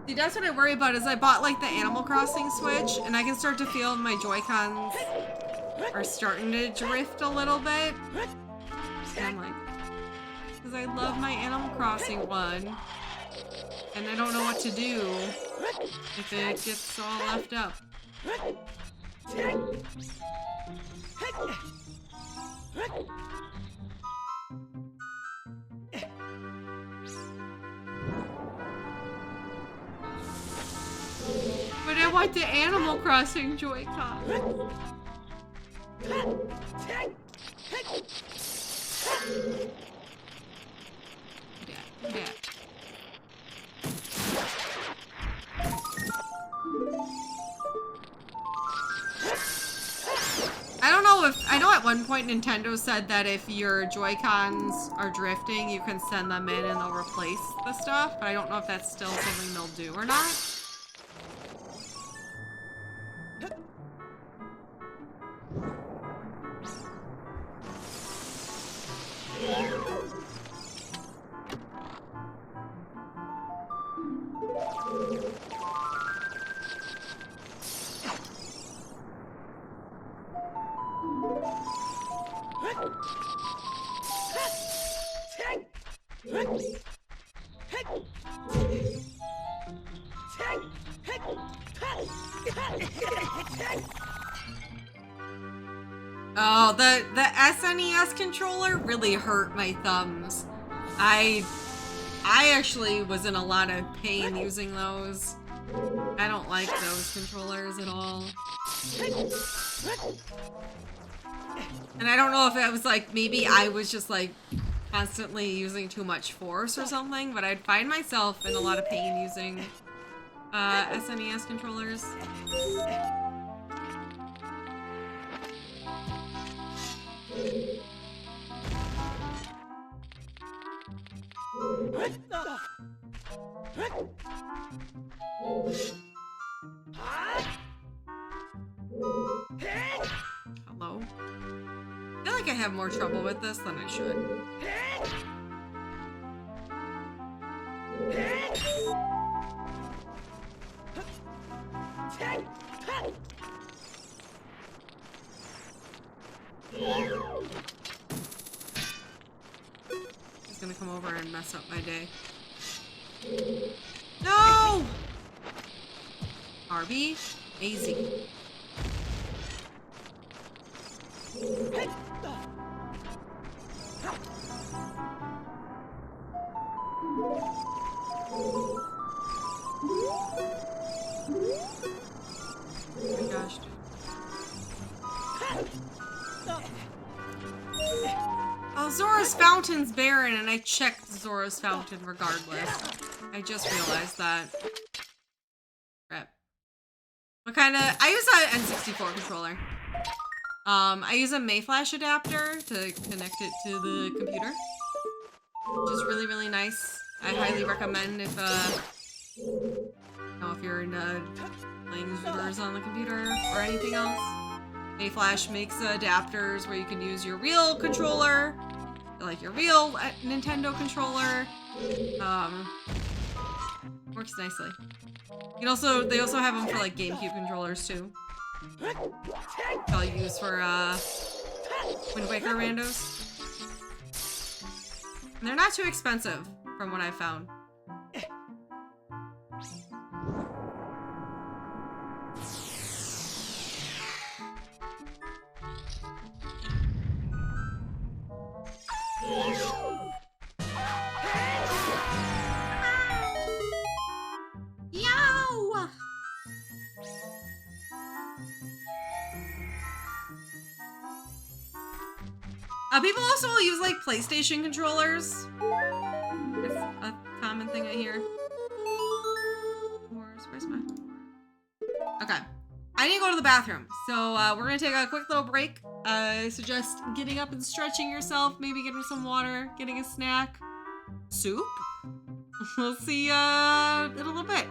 See, that's what I worry about, is I bought like the Animal Crossing Switch, and I can start to feel my Joy-Cons are starting to drift a little bit. And I'm like, because I love my Animal Crossing one, and I don't know what to do if it gets all left up. want the Animal Crossing Joy-Con. Yeah. I know at one point Nintendo said that if your Joy-Cons are drifting, you can send them in and they'll replace the stuff, but I don't know if that's still something they'll do or not. Oh, the SNES controller really hurt my thumbs. I actually was in a lot of pain using those. I don't like those controllers at all. And I don't know if it was like, maybe I was just like constantly using too much force or something, but I'd find myself in a lot of pain using SNES controllers. Hello? I feel like I have more trouble with this than I should. He's gonna come over and mess up my day. No! Arby? Easy. Oh my gosh, dude. Oh, Zora's Fountain's barren, and I checked Zora's Fountain regardless. I just realized that. Crap. What kind of... I use an N64 controller. I use a Mayflash adapter to connect it to the computer, which is really, really nice. I highly recommend if, you know, if you're into playing Zoomers on the computer or anything else. Mayflash makes adapters where you can use your real controller, like your real Nintendo controller. Works nicely. You can they also have them for like GameCube controllers too. I'll use for Wind Waker randos. And they're not too expensive from what I found. Yo! People also use like PlayStation controllers. It's a common thing I hear. Where's my... Okay. I need to go to the bathroom. So we're gonna take a quick little break. I suggest getting up and stretching yourself, maybe getting some water, getting a snack. Soup? We'll see in a little bit.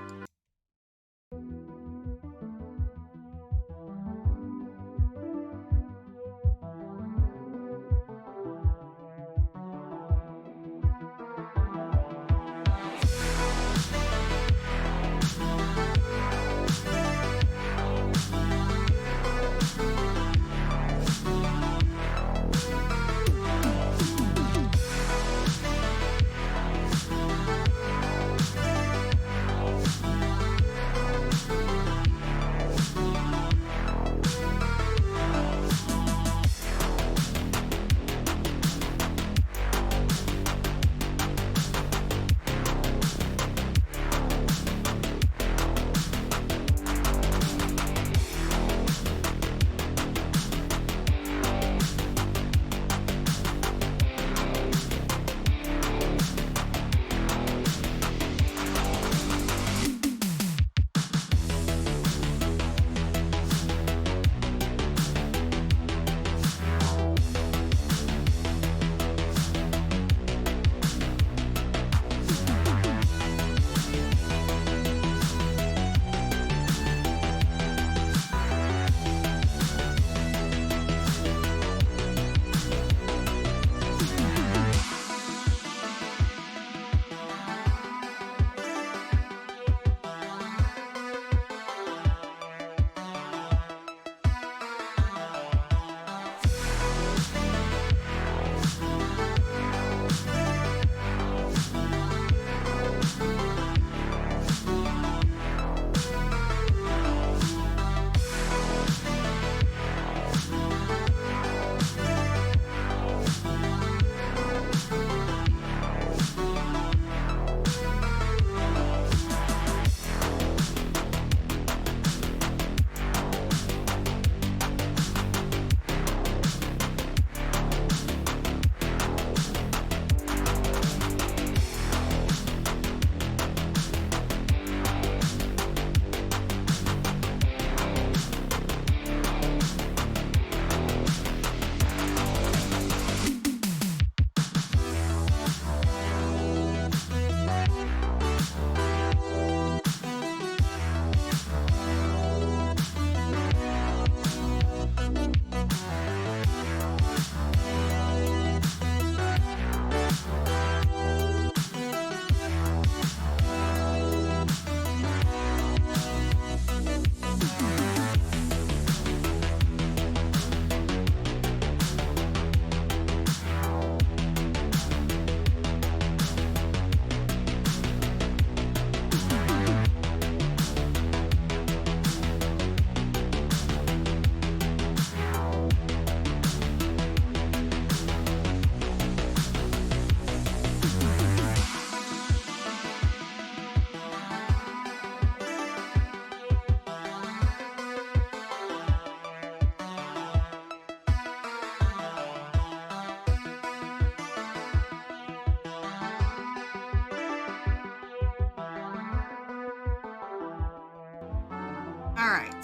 Alright.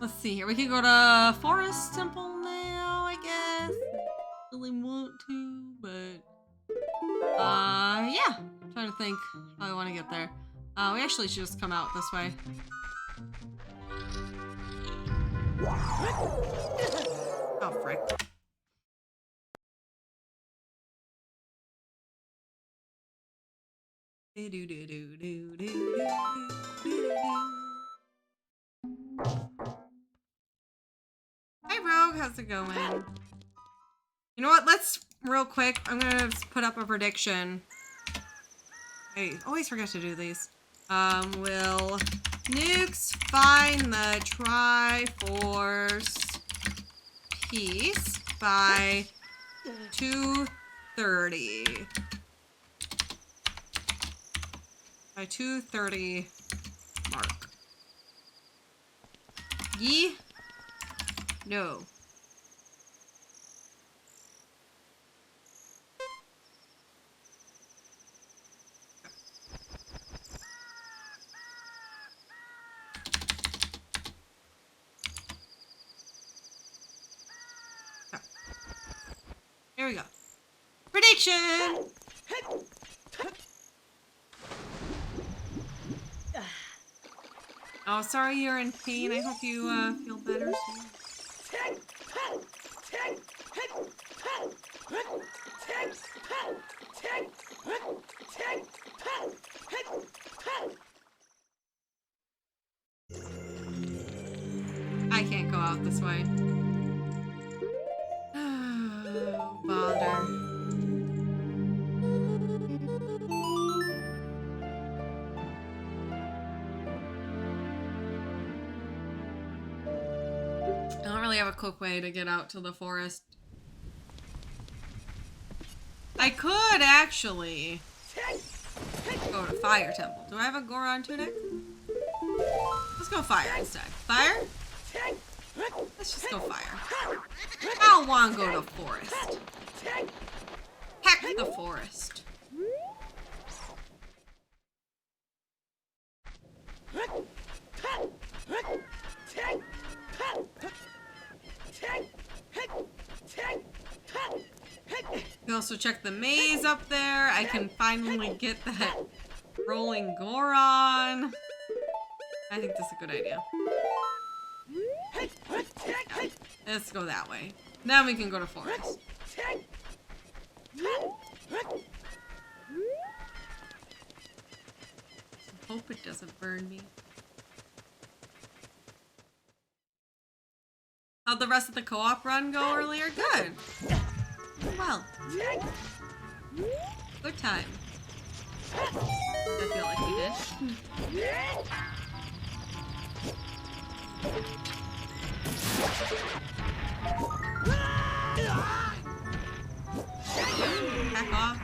Let's see here. We can go to Forest Temple now, I guess. Really want to, but yeah. I'm trying to think how I want to get there. We actually should just come out this way. Oh, frick. Hi, Rogue. How's it going? You know what? Let's, real quick, I'm gonna just put up a prediction. I always forget to do these. Will Nukes find the Triforce piece by 2:30? By 2:30 mark. Ye? No. Here we go. Prediction! Oh, sorry you're in pain. I hope you feel better soon. I can't go out this way. Oh, bother. I don't really have a quick way to get out to the forest. I could actually go to Fire Temple. Do I have a Goron tunic? Let's go Fire instead. Fire? Let's just go Fire. I don't want to go to Forest. Heck the Forest. You can also check the maze up there. I can finally get that rolling Goron. I think that's a good idea. Yeah. Let's go that way. Then we can go to Forest. Hope it doesn't burn me. How'd the rest of the co-op run go earlier? Good. Well. Good time. I feel like we did. Back off.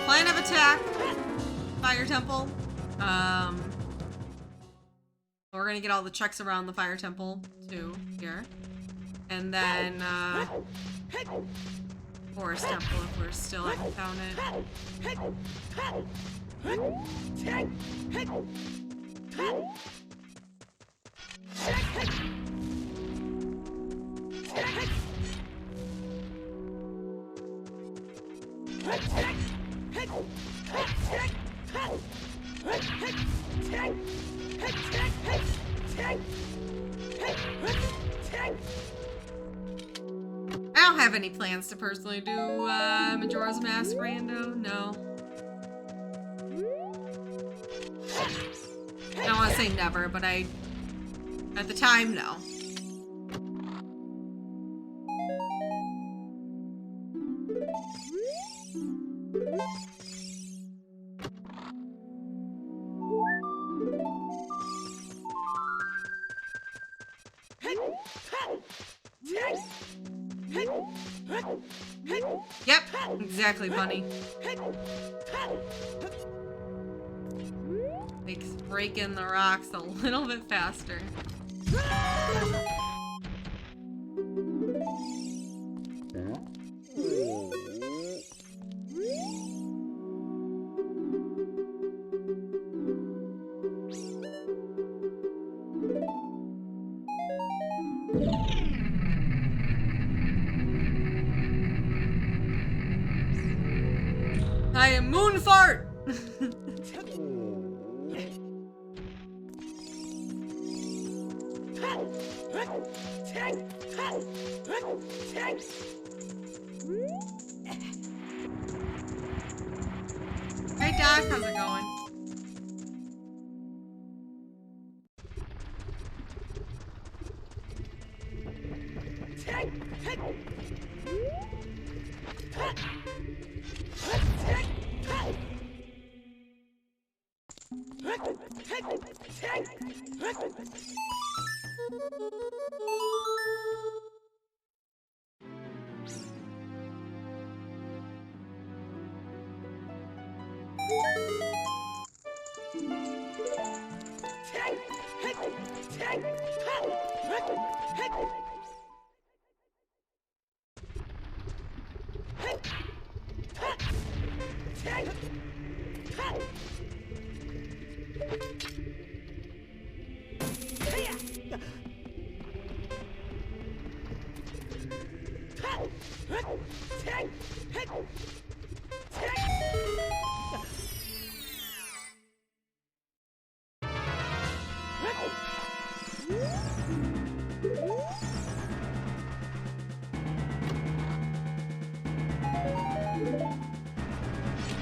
Plan of attack. Fire Temple. We're gonna get all the checks around the Fire Temple too here. And then Forest Temple if we're still haven't found it. I don't have any plans to personally do Majora's Mask rando, no. I don't want to say never, but at the time, no. Yep, exactly, bunny. Makes breaking the rocks a little bit faster. I am Moonfart! Hey Doc, how's it going?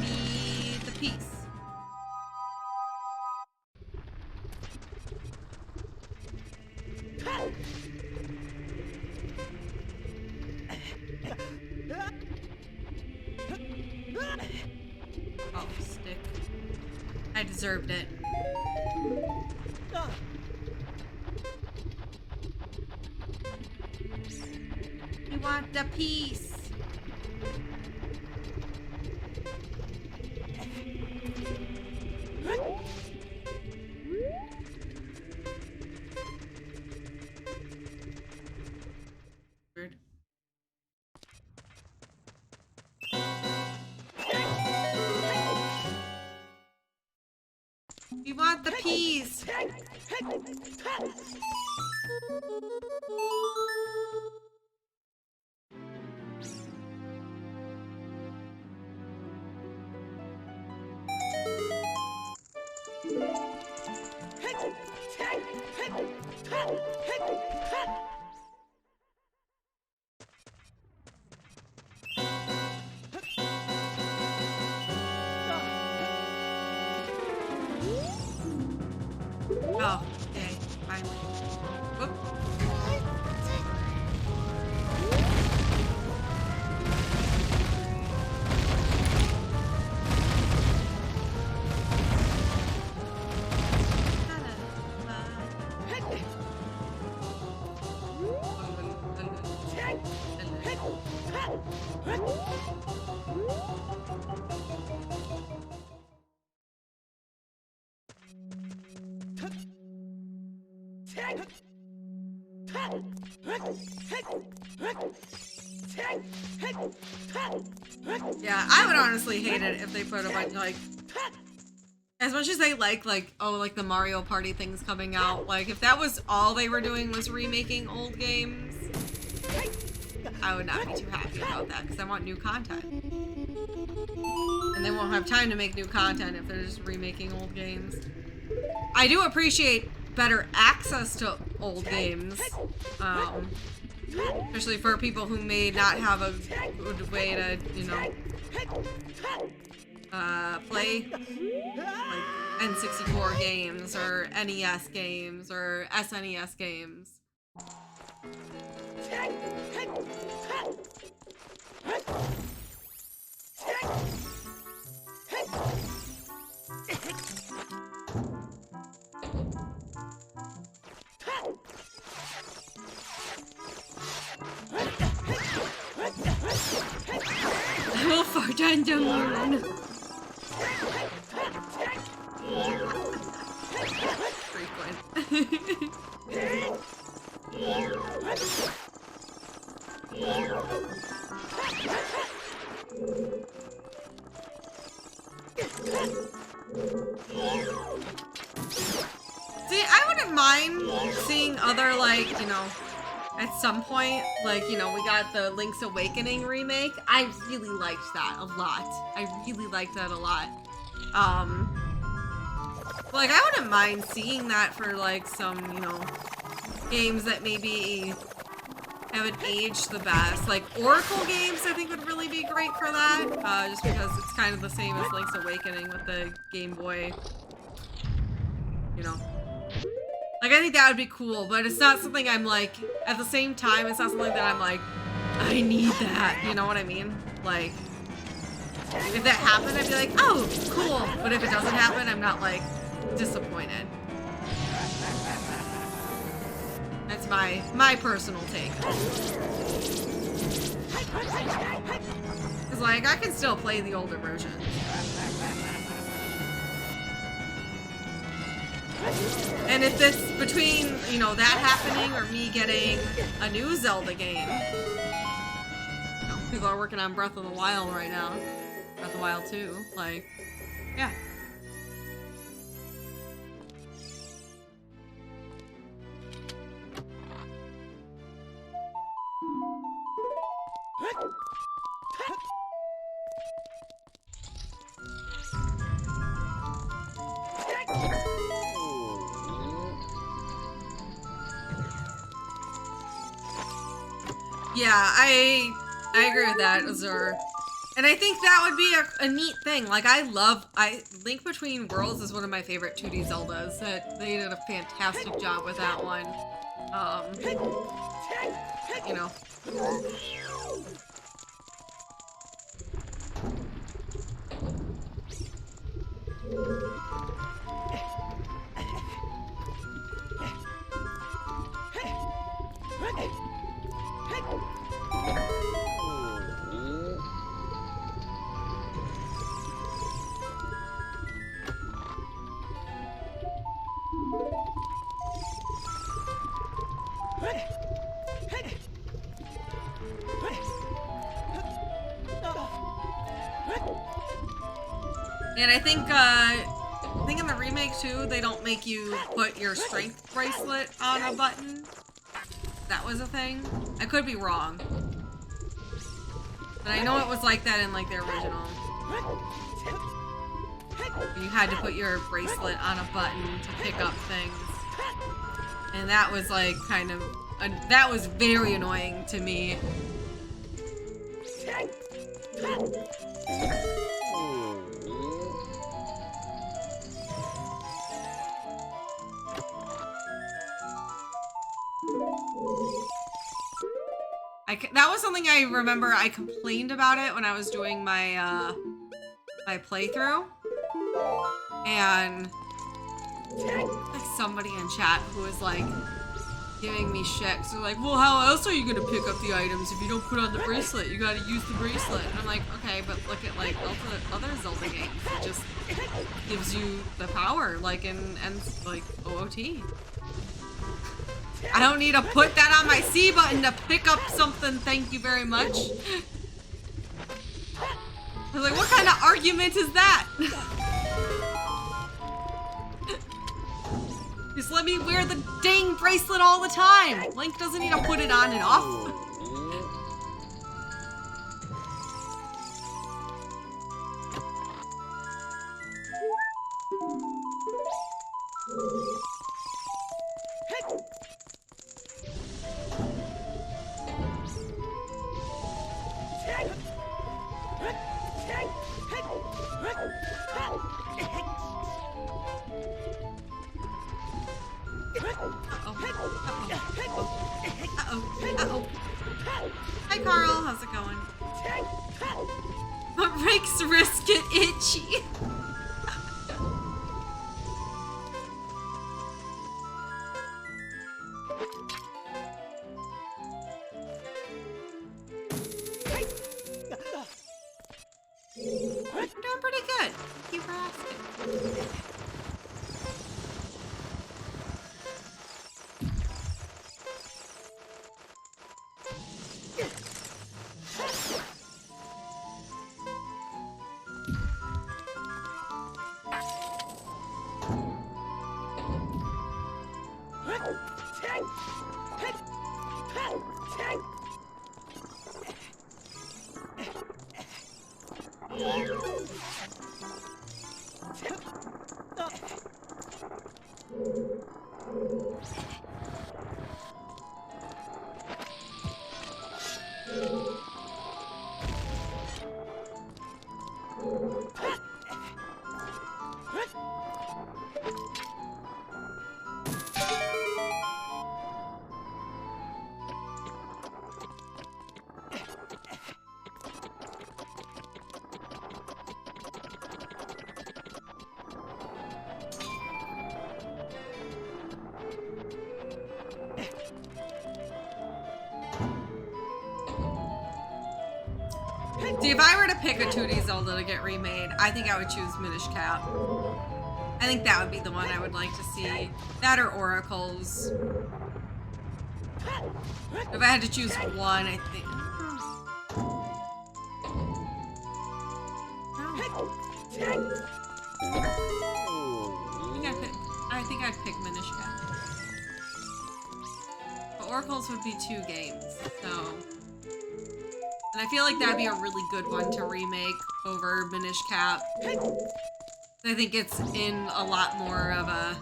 Need the piece. Oh, stick. I deserved it. You want the piece. Weird. You want the piece. Oh, okay, finally. Whoop. Yeah, I would honestly hate it if they put a bunch, like, as much as they like, oh, like the Mario Party things coming out, like, if that was all they were doing was remaking old games, I would not be too happy about that, because I want new content. And they won't have time to make new content if they're just remaking old games. I do appreciate better access to old games, especially for people who may not have a good way to, you know, play like N64 games or NES games or SNES games. Return to moon. Frequent. See, I wouldn't mind seeing other, like, you know, at some point, like, you know, we got the Link's Awakening remake. I really liked that a lot. I really liked that a lot. Like, I wouldn't mind seeing that for, like, some, you know, games that maybe haven't aged the best. Like, Oracle games, I think, would really be great for that. Just because it's kind of the same as Link's Awakening with the Game Boy, you know. Like, I think that would be cool, but it's not something I'm like, at the same time, it's not something that I'm like, I need that, you know what I mean? Like, if that happened, I'd be like, oh, cool. But if it doesn't happen, I'm not, like, disappointed. That's my personal take. Because, like, I can still play the older version. And if it's between, you know, that happening or me getting a new Zelda game. You know, people are working on Breath of the Wild right now. Breath of the Wild 2. Like, yeah. Yeah, I agree with that, Azur. And I think that would be a neat thing. Like, Link Between Worlds is one of my favorite 2D Zeldas. They did a fantastic job with that one. You know. And I think in the remake too, they don't make you put your strength bracelet on a button. That was a thing. I could be wrong. But I know it was like that in like the original. You had to put your bracelet on a button to pick up things. And that was like kind of, that was very annoying to me. That was something I remember I complained about it when I was doing my, my playthrough. And like somebody in chat who was like giving me shit. So like, well, how else are you gonna pick up the items if you don't put on the bracelet? You gotta use the bracelet. And I'm like, okay, but look at like other Zelda games. It just gives you the power, like in like OOT. I don't need to put that on my C button to pick up something, thank you very much. I was like, what kind of argument is that? Just let me wear the dang bracelet all the time. Link doesn't need to put it on and off. Hi Carl, how's it going? What makes wrist get itchy? See, if I were to pick a 2D Zelda to get remade, I think I would choose Minish Cap. I think that would be the one I would like to see. That or Oracles. If I had to choose one, I think... I think I'd pick Minish Cap. But Oracles would be 2 games, so... And I feel like that'd be a really good one to remake over Minish Cap. I think it's in a lot more of a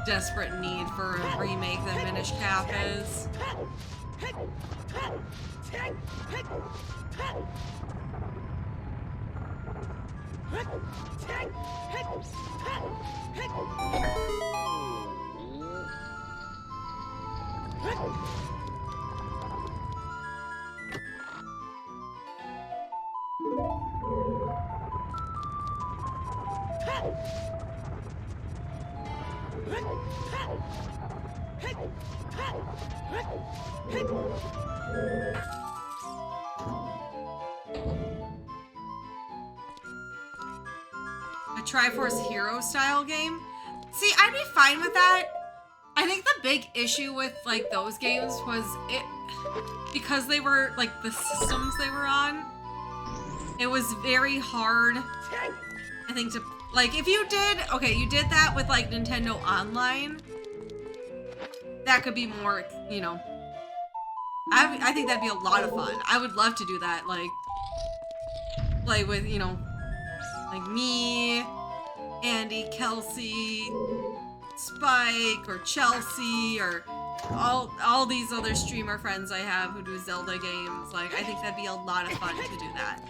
desperate need for a remake than Minish Cap is. A Triforce Hero style game? See, I'd be fine with that. I think the big issue with like those games was because they were like the systems they were on. It was very hard, I think, to like if you did you did that with like Nintendo Online. That could be more, you know. I think that'd be a lot of fun. I would love to do that, like play with, you know, like me, Andy, Kelsey, Spike, or Chelsea, or all these other streamer friends I have who do Zelda games. Like, I think that'd be a lot of fun to do that.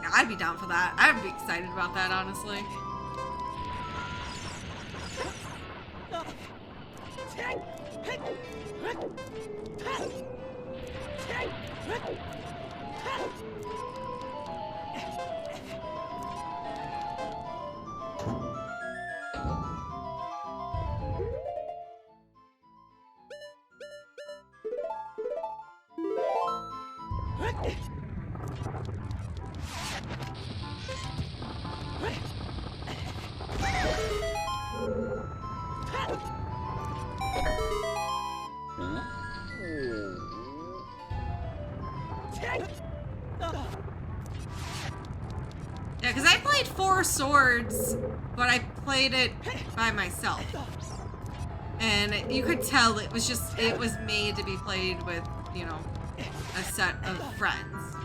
Yeah, I'd be down for that. I'd be excited about that, honestly. Yeah, because I played 4 Swords, but I played it by myself. And you could tell it was made to be played with, you know, a set of friends.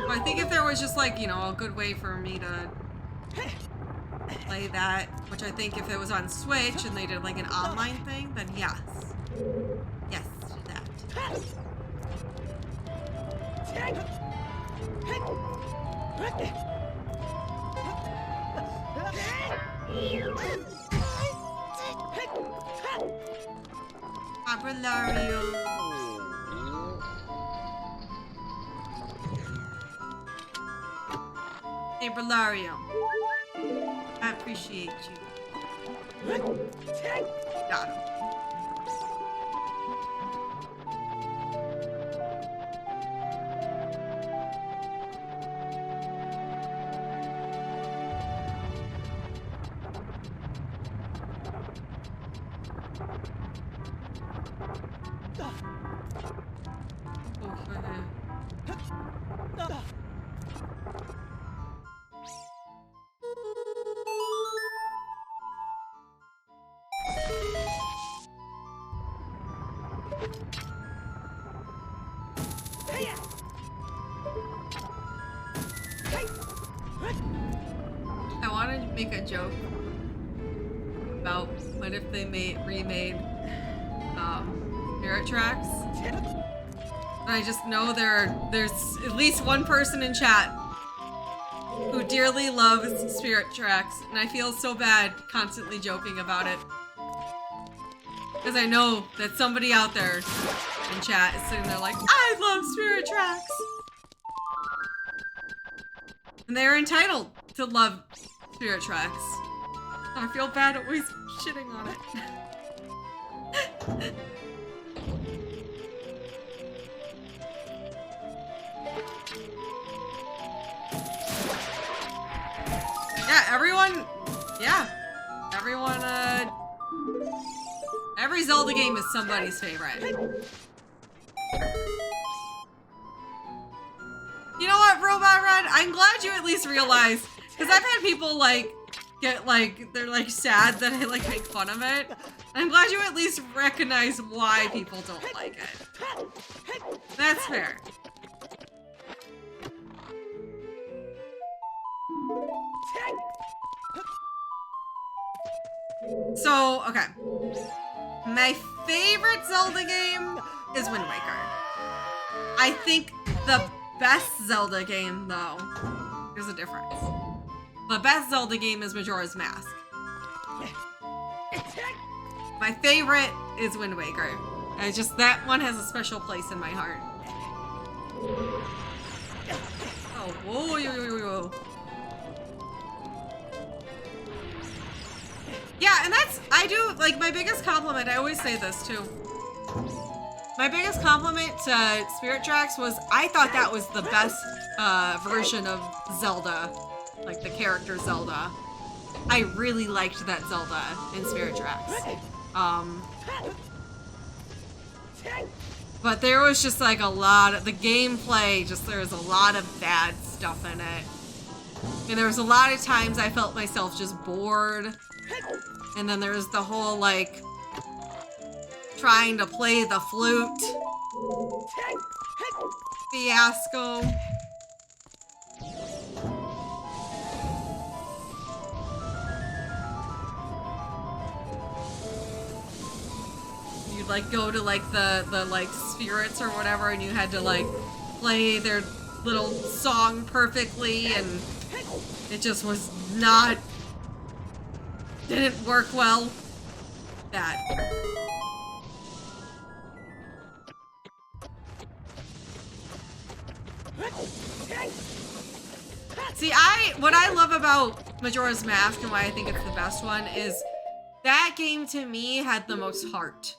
But I think if there was just like, you know, a good way for me to play that, which I think if it was on Switch and they did like an online thing, then yes. Yes, do that. Abrelario. Abrelario. I appreciate you. Got him. I want to make a joke about what if they remade Spirit Tracks. And I just know there's at least one person in chat who dearly loves Spirit Tracks, and I feel so bad constantly joking about it. Because I know that somebody out there in chat is sitting there like, I love Spirit Tracks! And they're entitled to love Spirit Tracks. And I feel bad always shitting on it. Everyone, every Zelda game is somebody's favorite. You know what, Robot Red? I'm glad you at least realize, because I've had people they're like sad that I like make fun of it. I'm glad you at least recognize why people don't like it. That's fair. So, okay. My favorite Zelda game is Wind Waker. I think the best Zelda game, though, there's a difference. The best Zelda game is Majora's Mask. My favorite is Wind Waker. That one has a special place in my heart. Oh, whoa, whoa. Yeah, and I do, like, my biggest compliment, I always say this too. My biggest compliment to Spirit Tracks was I thought that was the best version of Zelda, like the character Zelda. I really liked that Zelda in Spirit Tracks. But there was just like a lot of, the gameplay, there was a lot of bad stuff in it. And there was a lot of times I felt myself just bored. And then there's the whole, like, trying to play the flute fiasco. You'd, like, go to, like, the like, spirits or whatever, and you had to, like, play their little song perfectly, and it just was not... didn't work well. Bad. See, what I love about Majora's Mask and why I think it's the best one is that game to me had the most heart.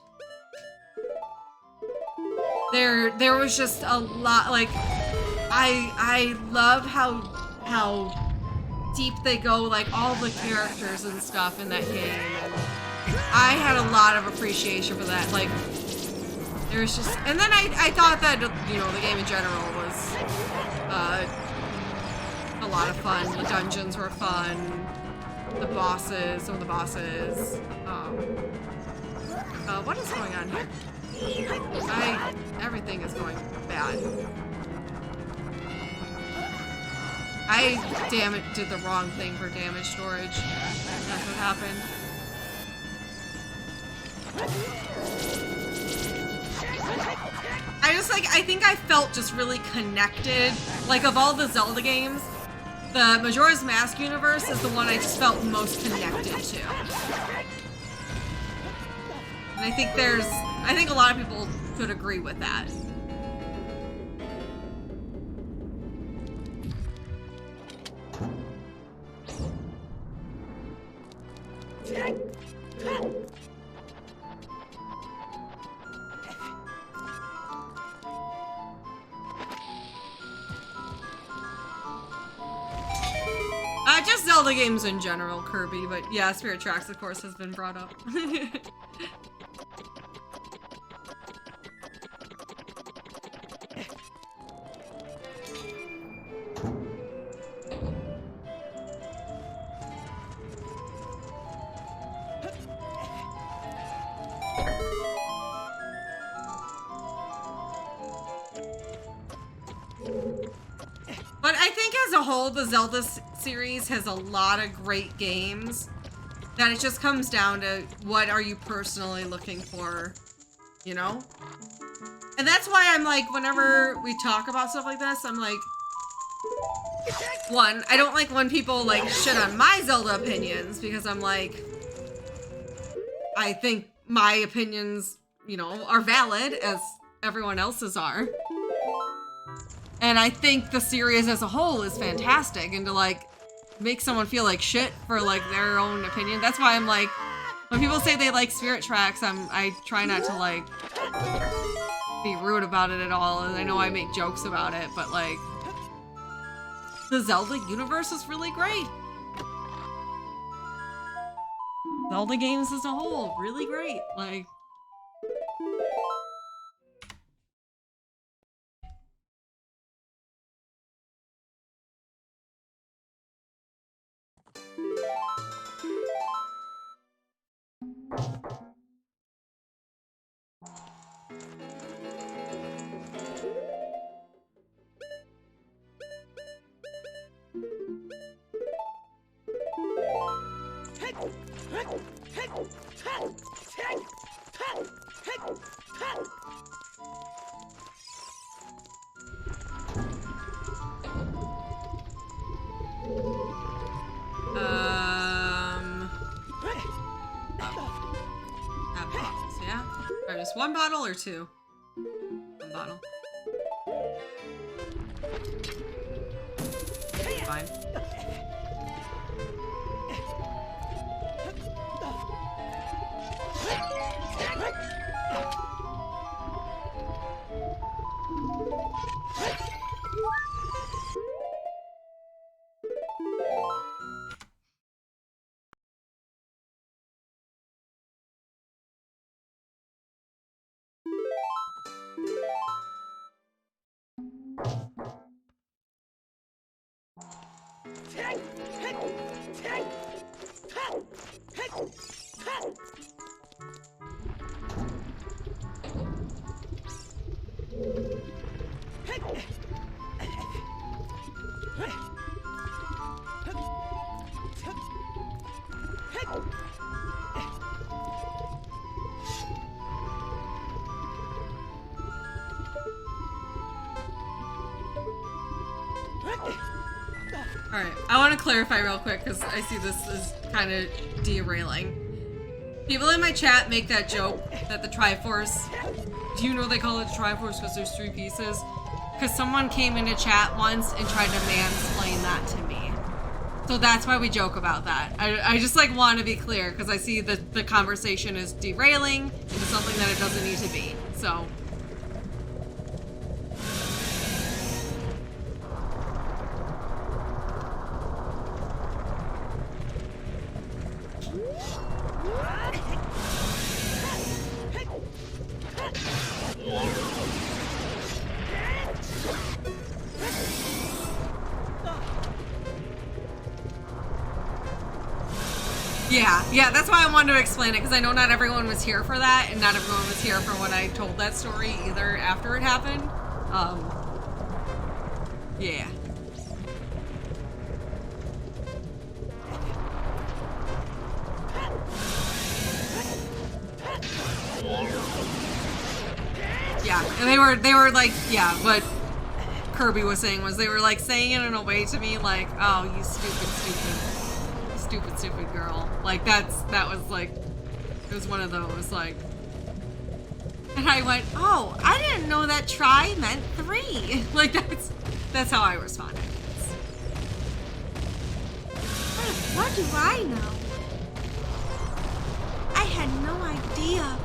There was just a lot, like, I love how deep they go, like all the characters and stuff in that game. And I had a lot of appreciation for that. Like, there's just, and then I thought that, you know, the game in general was a lot of fun. The dungeons were fun. Some of the bosses. What is going on here? Everything is going bad. I, damn it, did the wrong thing for damage storage. That's what happened. I think I felt just really connected. Like, of all the Zelda games, the Majora's Mask universe is the one I just felt most connected to. And I think a lot of people could agree with that. Just Zelda games in general, Kirby, but yeah, Spirit Tracks, of course, has been brought up. But I think as a whole, the Zelda series has a lot of great games. That it just comes down to what are you personally looking for, you know? And that's why I'm like, whenever we talk about stuff like this, I'm like, one, I don't like when people like shit on my Zelda opinions because I'm like, I think my opinions, you know, are valid as everyone else's are. And I think the series as a whole is fantastic, and to like make someone feel like shit for like their own opinion. That's why I'm like, when people say they like Spirit Tracks, I try not to like be rude about it at all. And I know I make jokes about it, but like the Zelda universe is really great. Zelda games as a whole, really great. Like, that bottles, yeah? Or just one bottle or two? One bottle. Fine. Alright, I want to clarify real quick because I see this is kind of derailing. People in my chat make that joke that the Triforce, do you know they call it the Triforce because there's 3 pieces? Because someone came into chat once and tried to mansplain that to me. So that's why we joke about that. I just like want to be clear because I see that the conversation is derailing into something that it doesn't need to be. So... Yeah, that's why I wanted to explain it, because I know not everyone was here for that, and not everyone was here for when I told that story either after it happened. Yeah. Yeah, and they were like, yeah, what Kirby was saying was they were like saying it in a way to me like, oh, you stupid girl. Like that was like, it was one of those like, and I went, oh, I didn't know that try meant 3. Like that's how I responded. What do I know? I had no idea.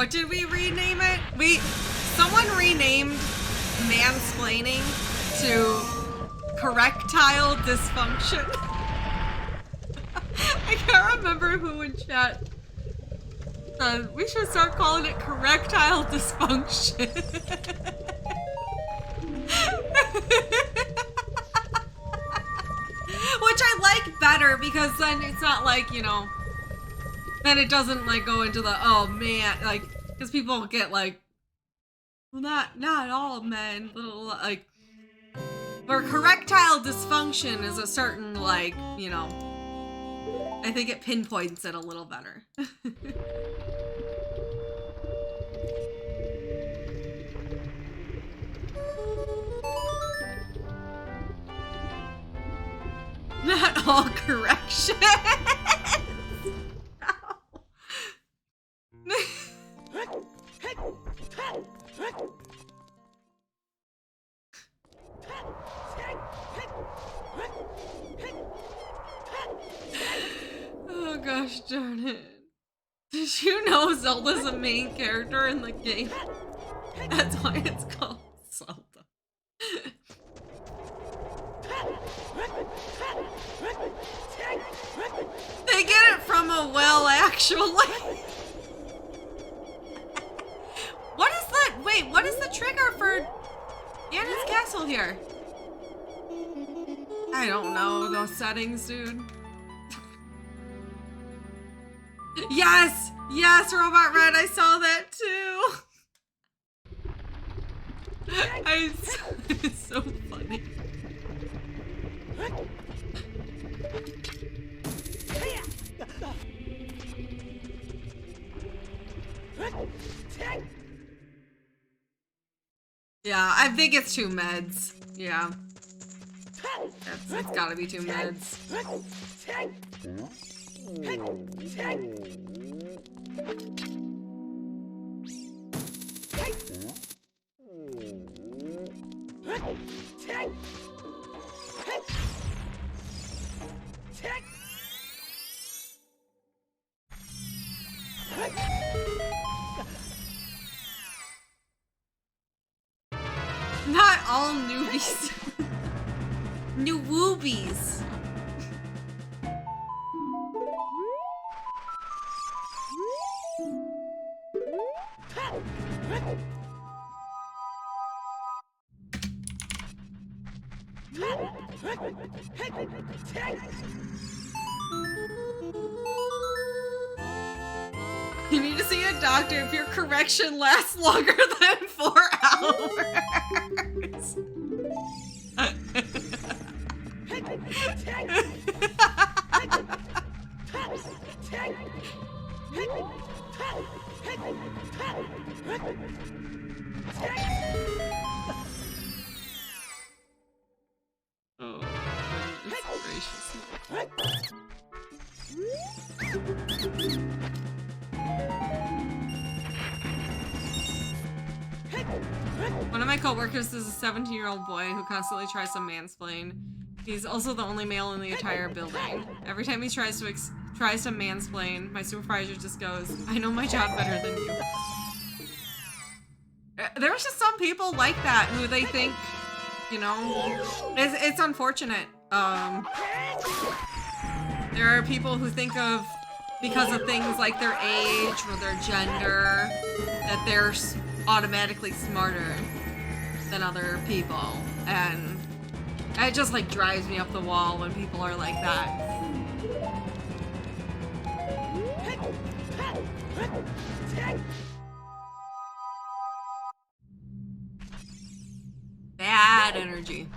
What did we rename it? Someone renamed mansplaining to correctile dysfunction. I can't remember who in chat said we should start calling it correctile dysfunction. Which I like better because then it's not like, you know, then it doesn't like go into the, oh man, like, because people get like, well, not all men, like, where correctile dysfunction is a certain, like, you know, I think it pinpoints it a little better. Not all correction. Oh gosh darn it. Did you know Zelda's a main character in the game? That's why it's called Zelda. They get it from a well, actually. What is that? Wait, what is the trigger for Anna's castle here? I don't know those settings, dude. Yes! Yes, Robot Red, I saw that too! It's so funny. Yeah, I think it's 2 meds. Yeah. It's gotta be 2 meds. Not all newbies. New woobies. You need to see a doctor if your correction lasts longer than 4 hours. Oh, goodness gracious. One of my coworkers is a 17-year-old boy who constantly tries to mansplain. He's also the only male in the entire building. Every time he tries to mansplain, my supervisor just goes, "I know my job better than you." There's just some people like that who they think, you know, it's unfortunate. There are people who think of, because of things like their age or their gender, that they're automatically smarter than other people, and it just like drives me up the wall when people are like that. Bad energy.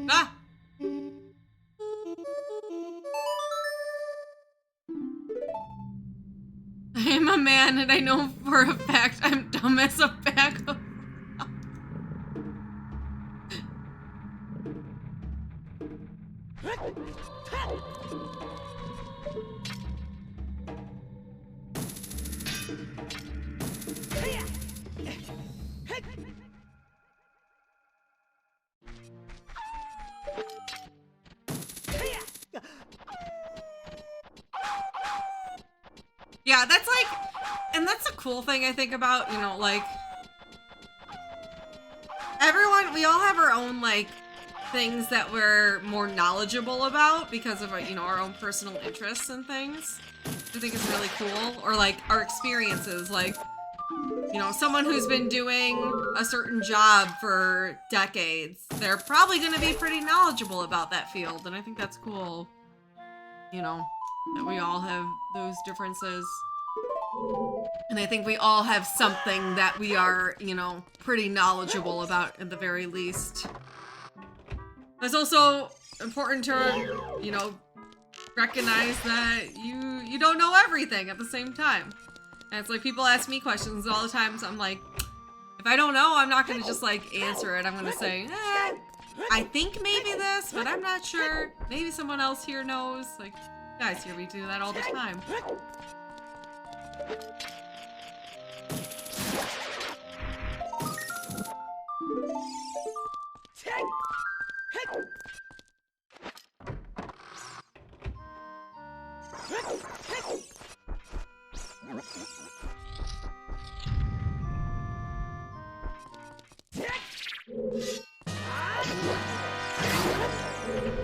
Ah! a man, and I know for a fact I'm dumb as a bag of... Yeah, that's like, and that's a cool thing I think about, you know, like, everyone, we all have our own, like, things that we're more knowledgeable about because of, you know, our own personal interests and things. I think is really cool. Or, like, our experiences, like, you know, someone who's been doing a certain job for decades, they're probably going to be pretty knowledgeable about that field, and I think that's cool, you know, that we all have those differences. And I think we all have something that we are, you know, pretty knowledgeable about at the very least. It's also important to, you know, recognize that you don't know everything at the same time. And it's like people ask me questions all the time, so I'm like, if I don't know, I'm not gonna just like answer it. I'm gonna say, I think maybe this, but I'm not sure. Maybe someone else here knows. Like, you guys hear me do that all the time.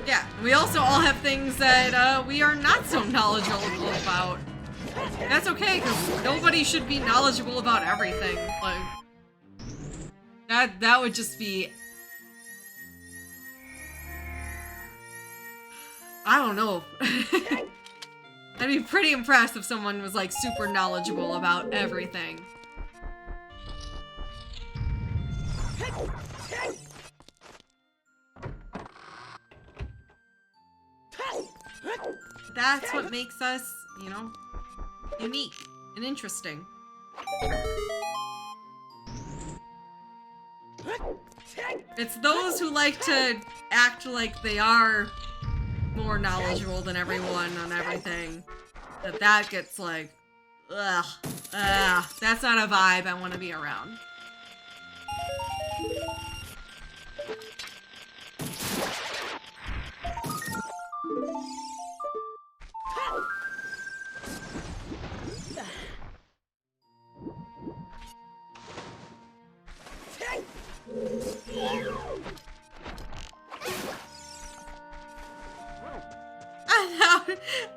Yeah, we also all have things that we are not so knowledgeable about. That's okay, because nobody should be knowledgeable about everything. Like, that would just be... I don't know. I'd be pretty impressed if someone was, like, super knowledgeable about everything. That's what makes us, you know, unique and interesting. It's those who like to act like they are more knowledgeable than everyone on everything that gets like, ugh, that's not a vibe I want to be around.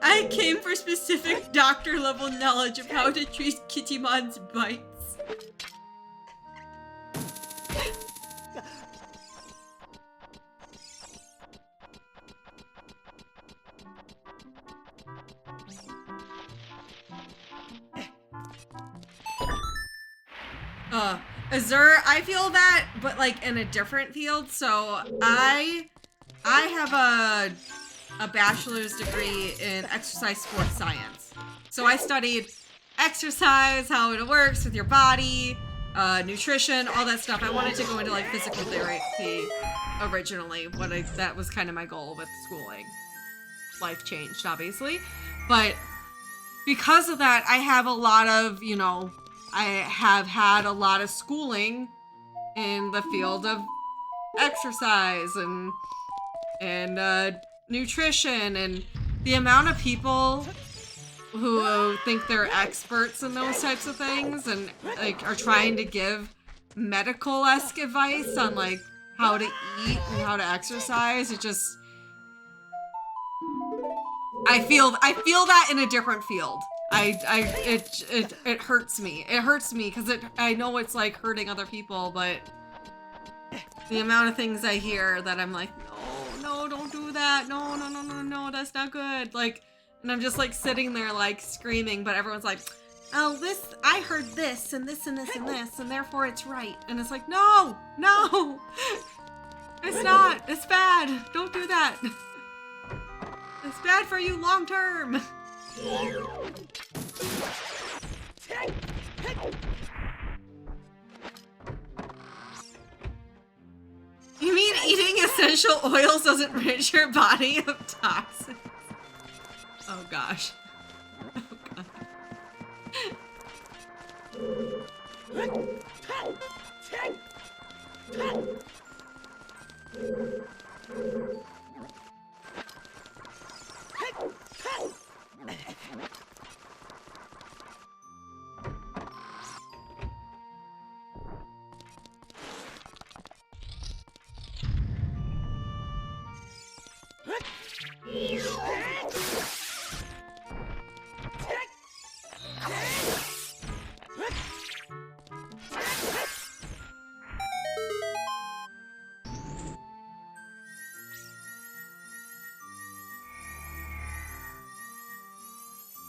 I came for specific doctor level knowledge of how to treat Kittymon's bites. Azure, I feel that, but like in a different field. So I have a bachelor's degree in exercise sports science. So I studied exercise, how it works with your body, nutrition, all that stuff. I wanted to go into like physical therapy originally. That was kind of my goal with schooling. Life changed, obviously. But because of that, I have a lot of, you know, I have had a lot of schooling in the field of exercise and nutrition, and the amount of people who think they're experts in those types of things and like are trying to give medical-esque advice on like how to eat and how to exercise. It just, I feel that in a different field. It hurts me. It hurts me because I know it's like hurting other people, but the amount of things I hear that I'm like, no, don't do that. No, that's not good. Like, and I'm just like sitting there like screaming, but everyone's like, oh, I heard this and this and this and this, and therefore it's right. And it's like, no, it's not. It's bad. Don't do that. It's bad for you long term. taking essential oils doesn't rid your body of toxins. Oh gosh. Oh god.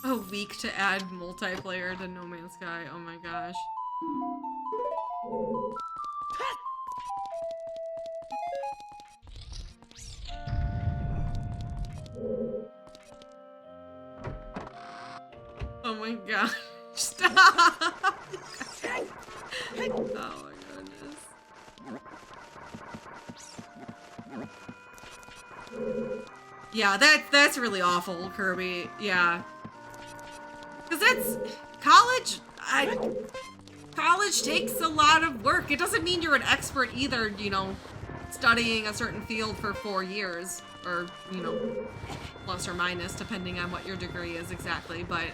A week to add multiplayer to No Man's Sky. Oh my gosh. Oh my god. Stop! Oh my goodness. Yeah, that's really awful, Kirby. Yeah. Because that's college. College takes a lot of work. It doesn't mean you're an expert either, you know, studying a certain field for 4 years, or, you know, plus or minus, depending on what your degree is exactly. But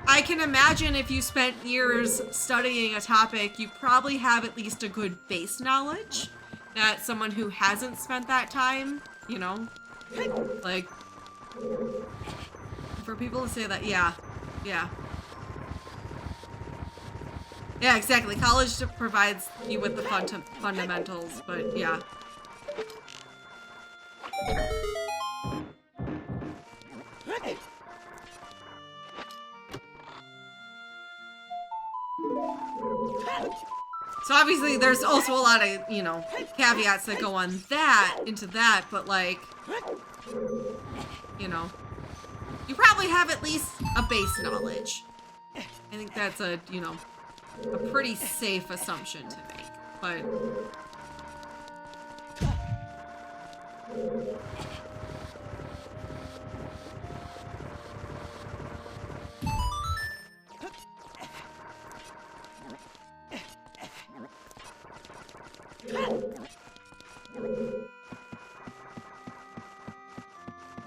I can imagine if you spent years studying a topic, you probably have at least a good base knowledge that someone who hasn't spent that time, you know, like, for people to say that, yeah. Yeah, exactly. College provides you with the fundamentals, but yeah. So obviously there's also a lot of, you know, caveats that go on that, into that, but like, you know, you probably have at least a base knowledge. I think that's a, you know, a pretty safe assumption to make, but...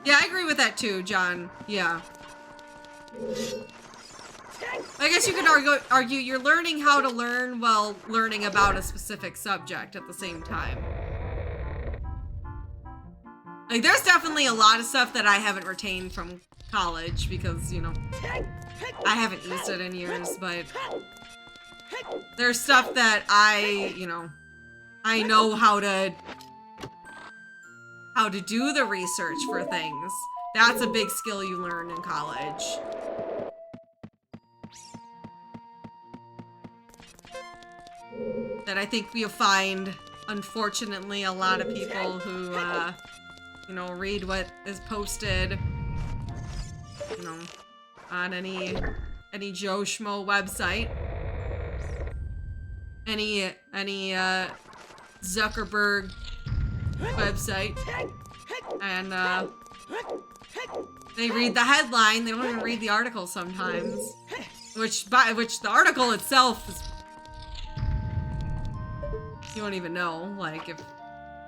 Yeah, I agree with that too, John. Yeah. I guess you could argue you're learning how to learn while learning about a specific subject at the same time. Like, there's definitely a lot of stuff that I haven't retained from college because, you know, I haven't used it in years, but there's stuff that I, you know, I know how to do the research for things. That's a big skill you learn in college. That I think you'll find, unfortunately, a lot of people who, you know, read what is posted, you know, on any Joe Schmo website. Any Zuckerberg website, and they read the headline, they don't even read the article sometimes, which the article itself is, you don't even know, like, if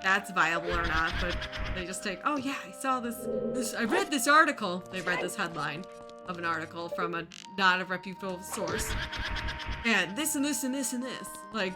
that's viable or not, but they just take, oh yeah, I saw this, I read this article, they read this headline of an article from a not a reputable source, and this and this and this and this, like,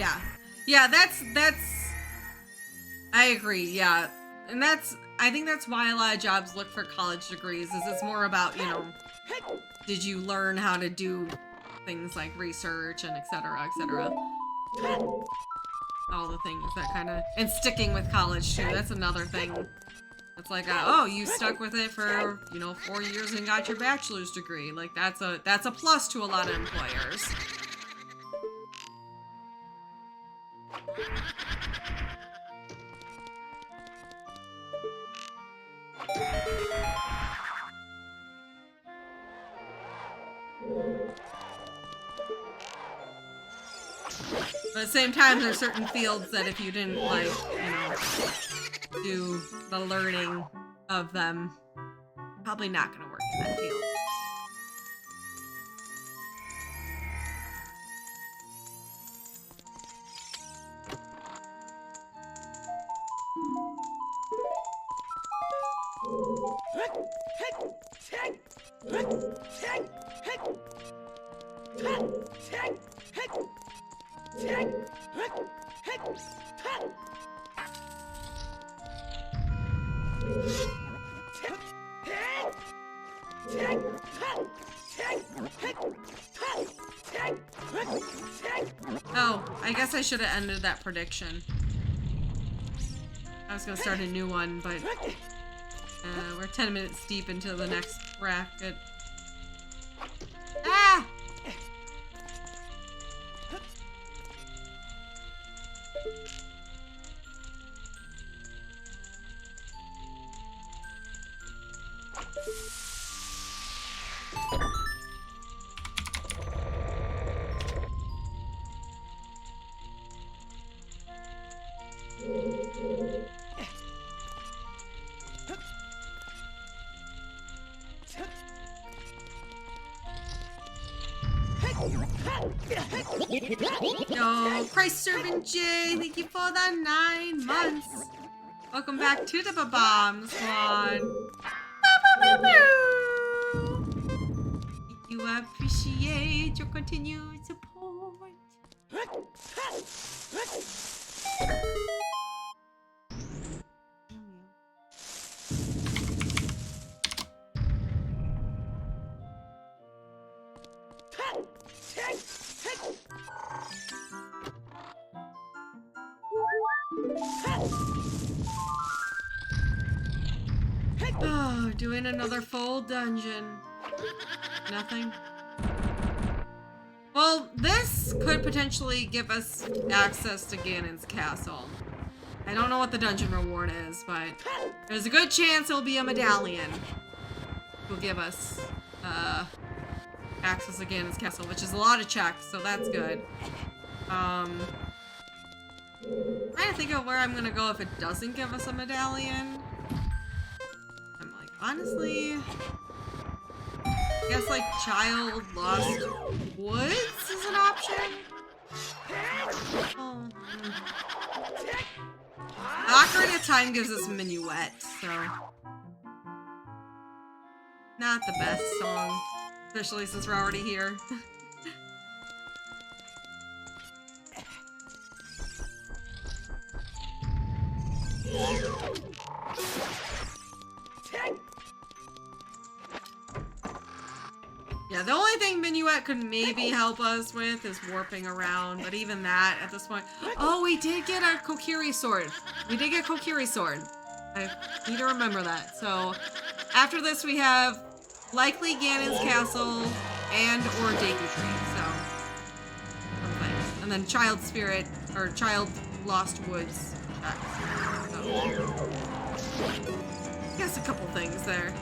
Yeah. Yeah, that's I agree, yeah. And I think that's why a lot of jobs look for college degrees, is it's more about, you know, did you learn how to do things like research and et cetera, et cetera. All the things that kind of, and sticking with college too, that's another thing. It's like, oh, you stuck with it for, you know, 4 years and got your bachelor's degree. Like, that's a plus to a lot of employers. But at the same time, there's certain fields that if you didn't, like, you know, do the learning of them, probably not gonna work in that field. Oh, I guess I should have ended that prediction. I was gonna start a new one, but we're 10 minutes deep into the next bracket. Ah! Yo, Christ Servant J, thank you for the 9 months. Welcome back to the Babam Squad. Thank you, I appreciate your continued support. Oh, doing another full dungeon. Nothing. Well, this could potentially give us access to Ganon's castle. I don't know what the dungeon reward is, but there's a good chance it'll be a medallion. Will give us access to Ganon's castle, which is a lot of checks, so that's good. I'm trying to think of where I'm gonna go if it doesn't give us a medallion. I'm like, honestly, I guess like Child Lost Woods is an option. Oh. Ocarina of Time gives us Minuet, so not the best song, especially since we're already here. Yeah, the only thing Minuet could maybe help us with is warping around, but even that at this point. Oh, we did get a Kokiri sword. We did get Kokiri sword. I need to remember that. So after this, we have likely Ganon's castle and or Deku Tree. So some things, and then Child Spirit or Child Lost Woods. So, I guess a couple things there.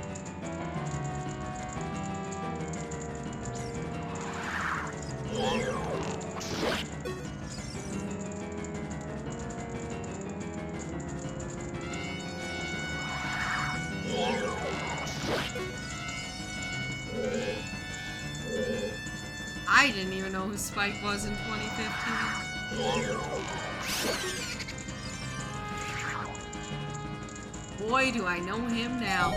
I didn't even know who Spike was in 2015. Boy, do I know him now.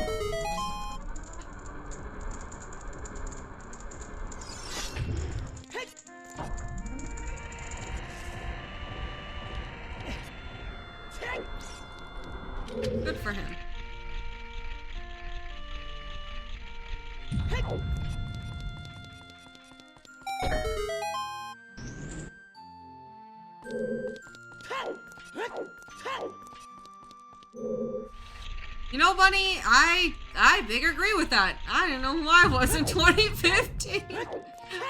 Good for him. You know, Bunny, I big agree with that. I don't know who I was in 2015.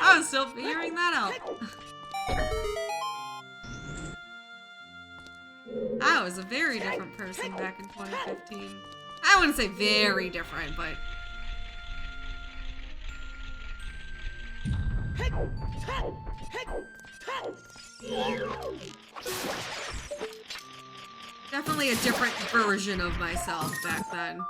I was still figuring that out. I was a very different person back in 2015. I wouldn't say very different, but... Definitely a different version of myself back then.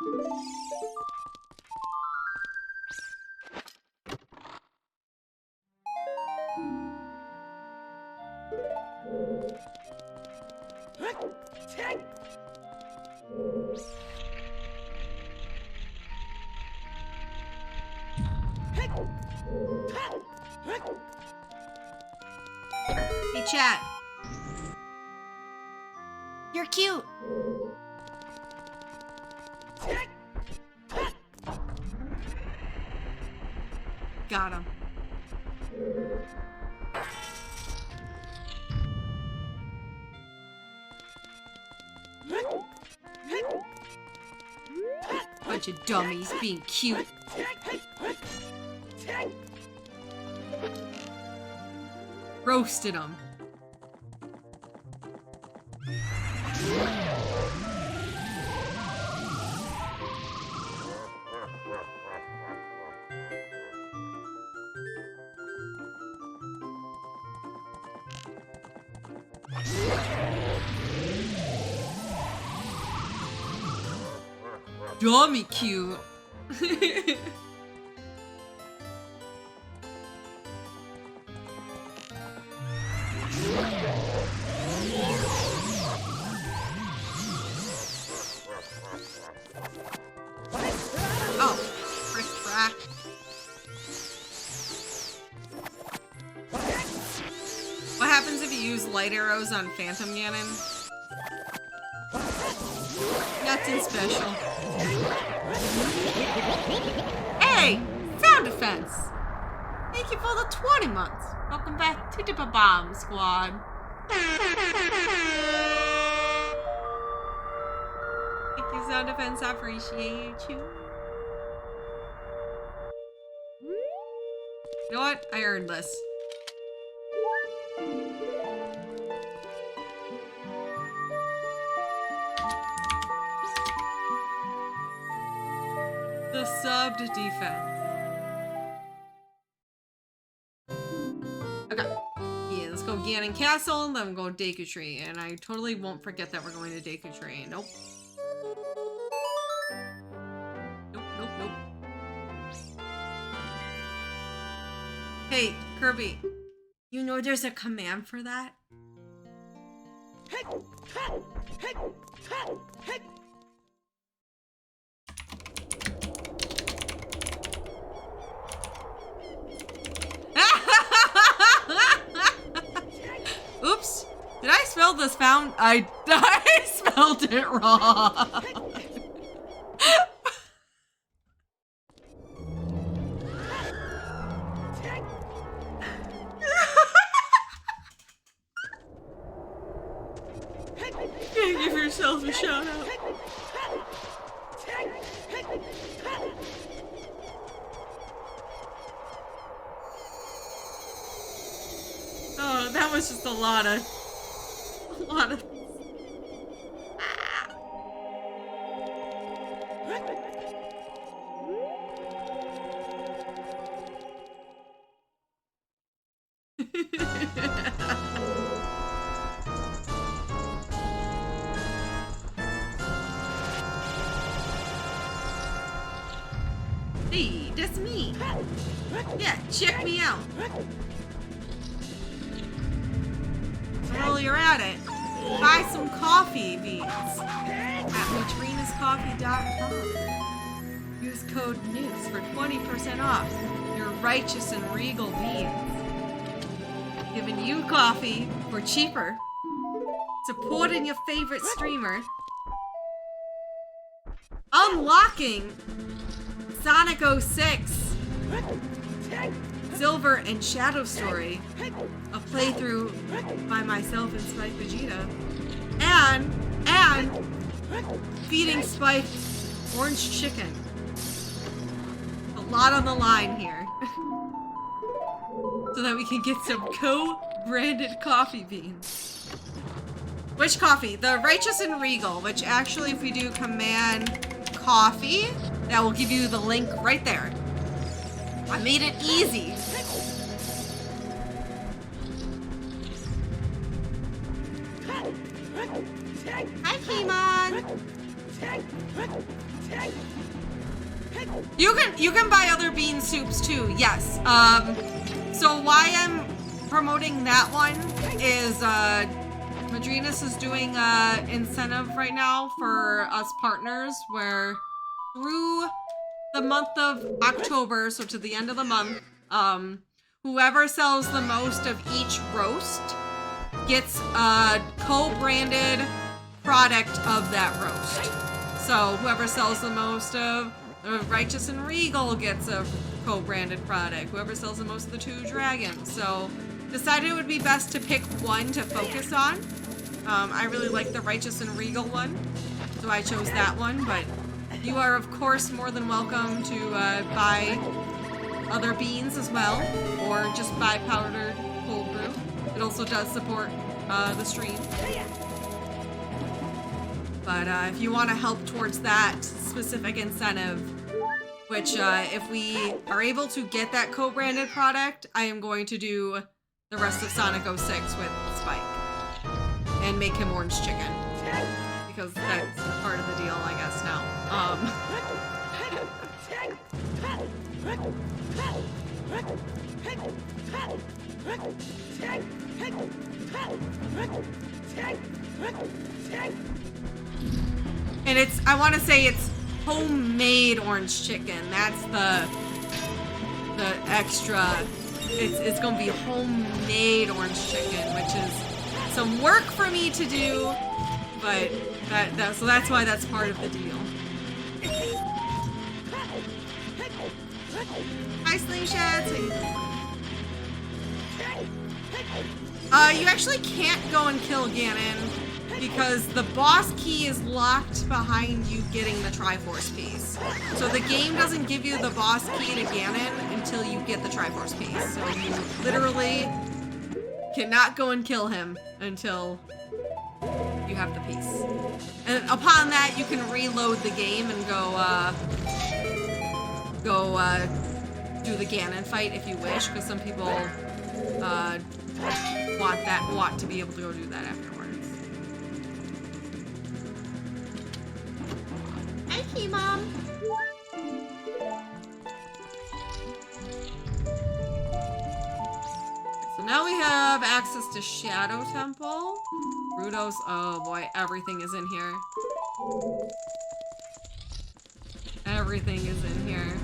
Hey, chat. You're cute. Got him. Bunch of dummies being cute. Roasted them. Dummy cute. Oh, frick frack. What happens if you use light arrows on Phantom Ganon? Nothing special. Hey! Sound defense! Thank you for the 20 months. Welcome back to the Bomb Squad. Thank you, Sound Defense. I appreciate you. You know what? I earned this. The subbed defense. Okay. Yeah, let's go Ganon Castle, and then we'll go Deku Tree. And I totally won't forget that we're going to Deku Tree. Nope. Nope, nope, nope. Hey, Kirby. You know there's a command for that? Oops. Did I spell this found? I spelled it wrong. Give yourself a shout out. Oh, that was just a lot of Hey, that's me. Yeah, check me out. While you're at it, buy some coffee beans at LatrinaScoffee.com. Use code NEWS for 20% off your righteous and regal beans. Giving you coffee for cheaper, supporting your favorite streamer, unlocking Sonic 06 Silver and Shadow Story, a playthrough by myself and Spike Vegeta, and feeding Spike orange chicken. A lot on the line here. So that we can get some co-branded coffee beans. Which coffee? The Righteous and Regal, which actually if we do command coffee, that will give you the link right there. I made it easy. Hi, Paimon. You can buy other bean soups too. Yes. So why I'm promoting that one is Madrinas is doing a incentive right now for us partners where through the month of October, so to the end of the month, whoever sells the most of each roast gets a co-branded product of that roast. So whoever sells the most of the Righteous and Regal gets a co-branded product. Whoever sells the most of the Two Dragons. So decided it would be best to pick one to focus on. I really like the Righteous and Regal one, so I chose that one, but you are of course more than welcome to buy other beans as well, or just buy powdered cold brew. It also does support the stream. But if you want to help towards that specific incentive, which if we are able to get that co-branded product, I am going to do the rest of Sonic 06 with Spike and make him orange chicken, because that's part of the deal, I guess, now. And it's, I want to say it's homemade orange chicken. That's the extra. It's going to be homemade orange chicken, which is some work for me to do, but so that's why that's part of the deal. Hi, Slingshots. You actually can't go and kill Ganon because the boss key is locked behind you getting the Triforce piece. So the game doesn't give you the boss key to Ganon until you get the Triforce piece. So you literally cannot go and kill him until you have the piece. And upon that, you can reload the game and go do the Ganon fight if you wish, because some people want to be able to go do that afterwards. Hi, Mom. So now we have access to Shadow Temple. Rudos, oh boy, everything is in here. Everything is in here.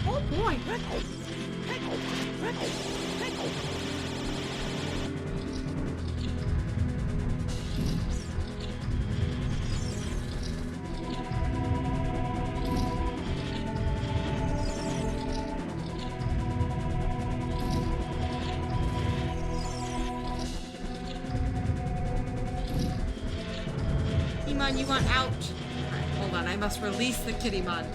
Oh boy! Kittymon, you want out? Right, hold on, I must release the Kittymon.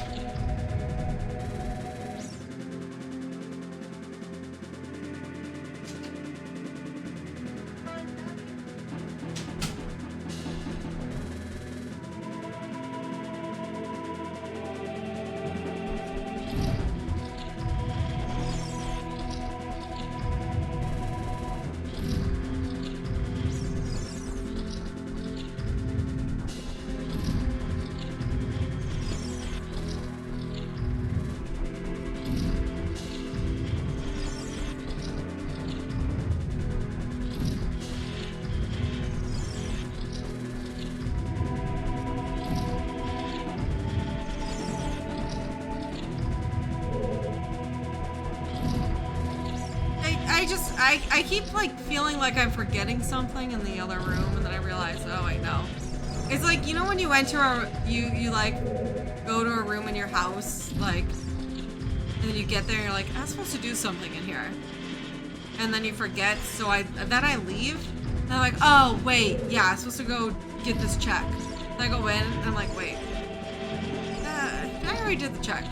I keep like feeling like I'm forgetting something in the other room, and then I realize, oh wait, no. It's like, you know when you enter you like go to a room in your house, like, and then you get there and you're like, I'm supposed to do something in here. And then you forget, so then I leave. And I'm like, oh wait, yeah, I'm supposed to go get this check. And I go in and I'm like, wait. I already did the check.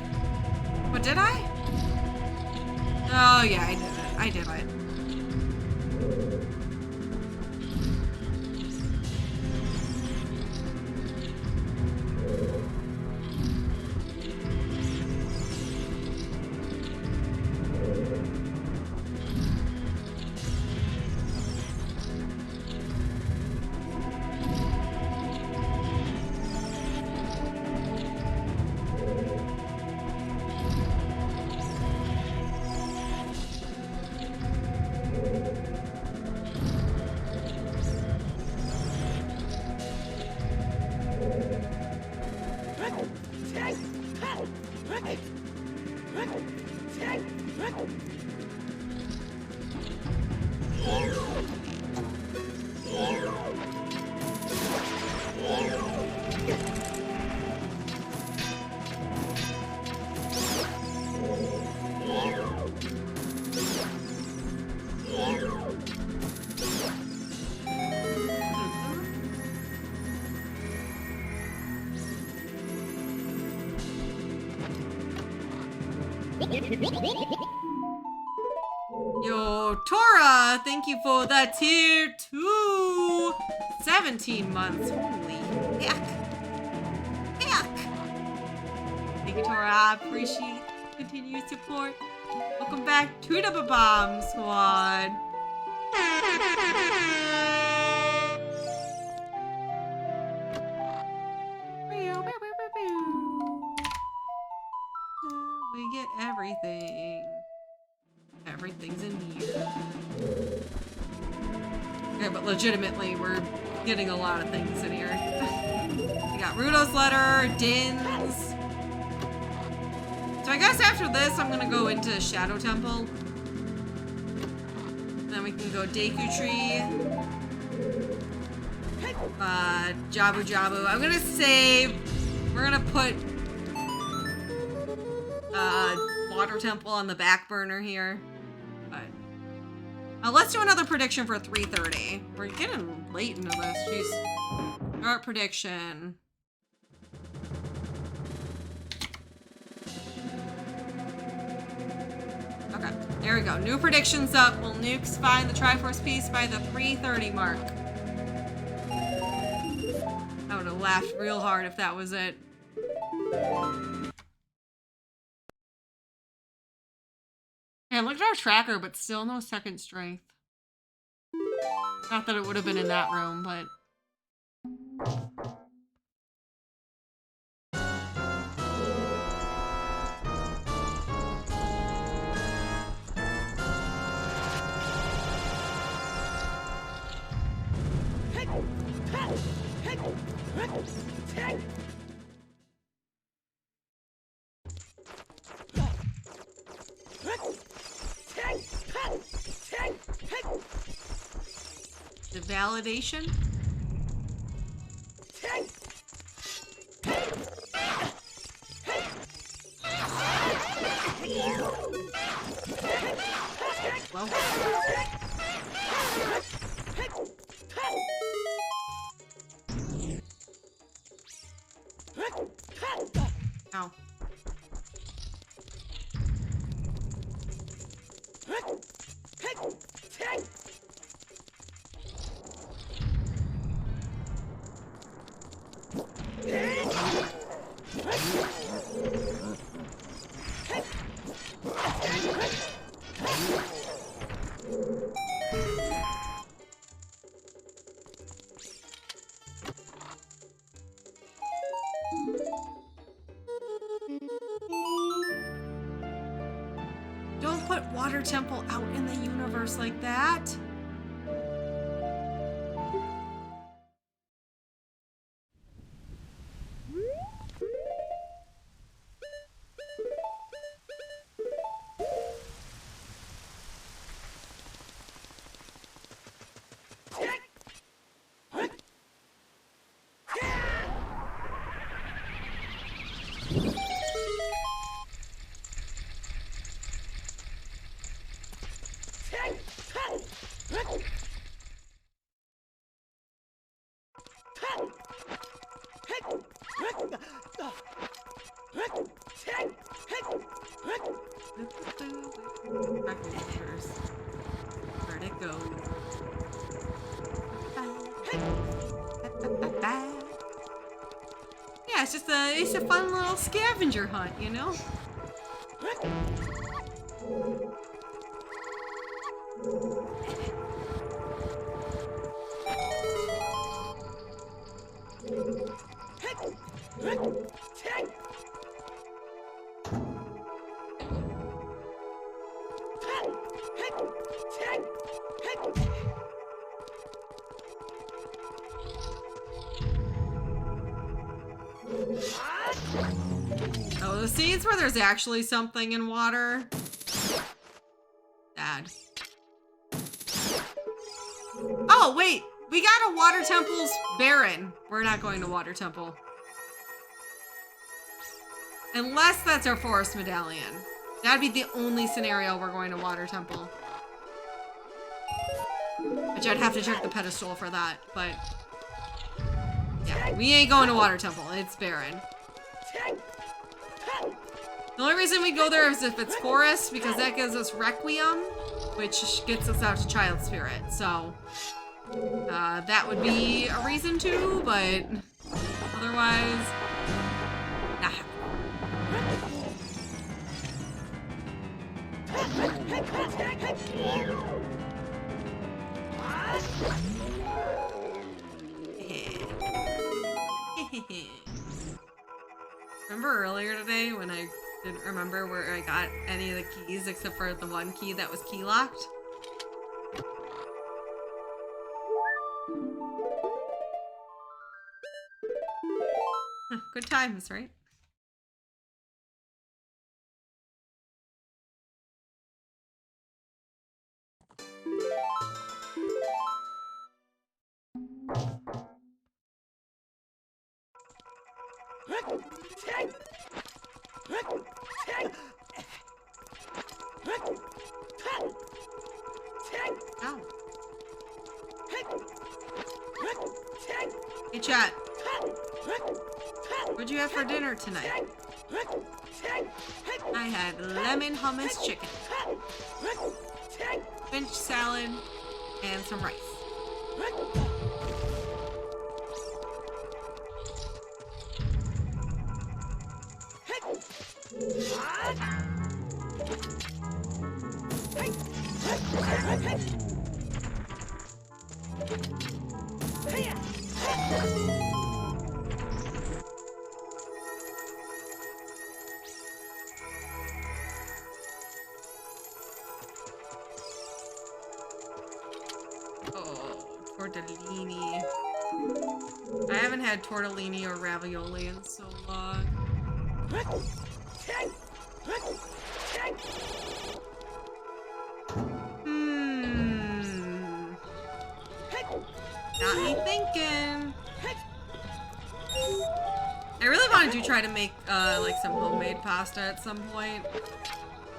But did I? Oh yeah, I did it. I did it. Yo, Tora, thank you for that tier 2. 17 months. Holy heck. Heck. Thank you, Tora. I appreciate continued support. Welcome back to the Bomb Squad. We get everything. Everything's in here. Okay, but legitimately, we're getting a lot of things in here. We got Rudo's letter, Din's. So I guess after this, I'm gonna go into Shadow Temple. Then we can go Deku Tree. Jabu Jabu. I'm gonna save. We're gonna put Water Temple on the back burner here. But let's do another prediction for 3:30. We're getting late into this. Jeez. Start prediction. Okay, there we go. New predictions up. Will nukes find the Triforce piece by the 3:30 mark? I would have laughed real hard if that was it. Man, look at our tracker, but still no second strength. Not that it would have been in that room, but... The validation? Well. Ow. Don't put Water Temple out in the universe like that. it's a fun little scavenger hunt, you know? Oh, the scenes where there's actually something in water. Sad. Oh, wait! We got a water temple's barren. We're not going to water temple. Unless that's our forest medallion. That'd be the only scenario we're going to water temple. Which I'd have to check the pedestal for that, but... yeah, we ain't going to water temple. It's barren. The only reason we go there is if it's forest, because that gives us Requiem, which gets us out to Child Spirit, so... that would be a reason to, but... otherwise... nah. Remember earlier today when I didn't remember where I got any of the keys except for the one key that was key locked? Good times, right? Ow. Hey, chat. What'd you have for dinner tonight? I had lemon hummus chicken, finch salad, and some rice. Oh, tortellini. I haven't had tortellini or ravioli in so long. Got me thinking. I really wanted to try to make like some homemade pasta at some point.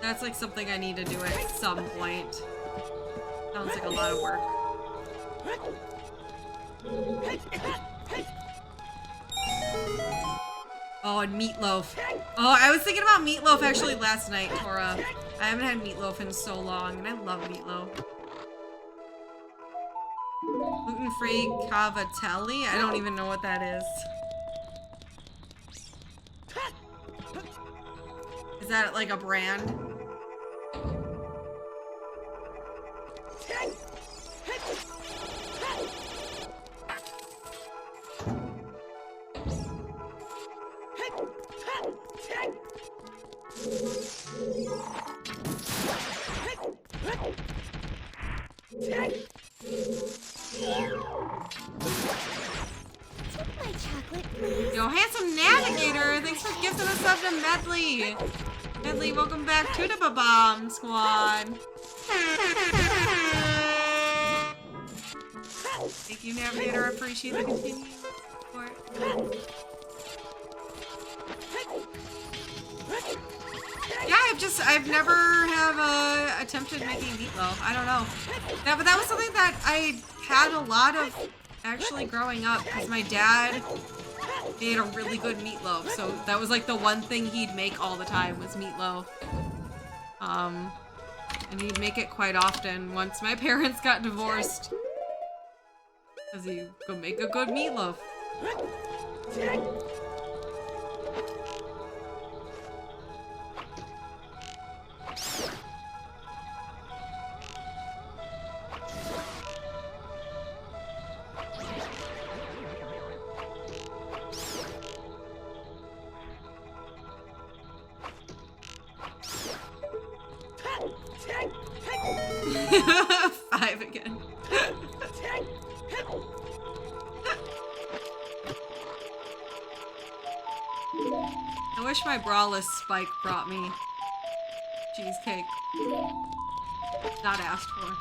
That's like something I need to do at some point. Sounds like a lot of work. Oh, and meatloaf. Oh, I was thinking about meatloaf actually last night, Tora. I haven't had meatloaf in so long, and I love meatloaf. Gluten-free cavatelli? I don't even know what that is. Is that like a brand? Yo, handsome navigator! Thanks for gifting us up to Medley! Medley, welcome back to the Bomb Squad! Thank you, navigator. Appreciate the continued support. Yeah, I've never have attempted making meatloaf. I don't know. Yeah, but that was something that I had a lot of actually growing up because my dad made a really good meatloaf. So that was like the one thing he'd make all the time was meatloaf. And he'd make it quite often once my parents got divorced. Because he could make a good meatloaf. 5 again. I wish my braless spike brought me cheesecake. Not asked for.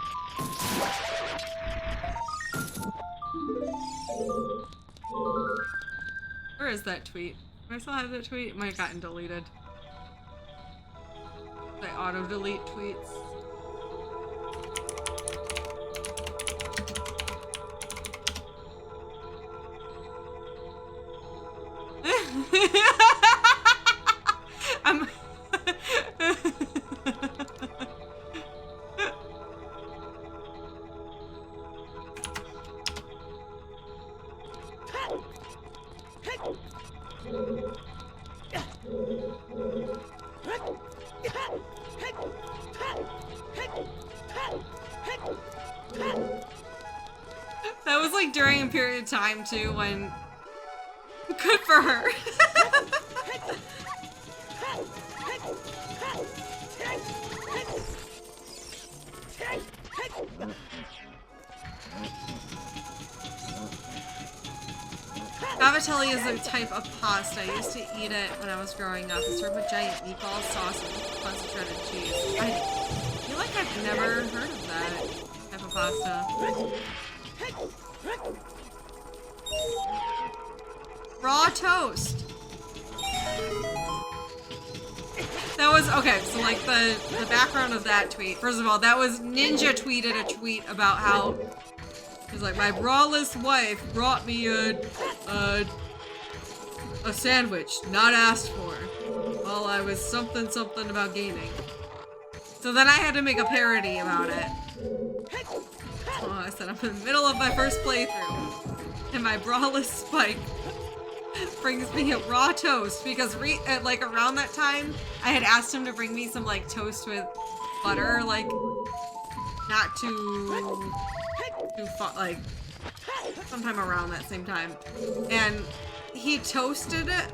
Where is that tweet? Do I still have that tweet? It might have gotten deleted. I auto-delete tweets. I'm that was like during a period of time too when good for her. Cavatelli is a type of pasta. I used to eat it when I was growing up. It's served with giant meatballs, sauce, and tons of shredded cheese. I feel like I've never heard of that type of pasta. Raw toast. That was, okay, so like the background of that tweet. First of all, that was Ninja tweeted a tweet about how it was like, my braless wife brought me a sandwich, not asked for, while I was something about gaming. So then I had to make a parody about it. Oh, I said I'm in the middle of my first playthrough, and my braless spike brings me a raw toast because like around that time I had asked him to bring me some like toast with butter, like not too like sometime around that same time, and he toasted it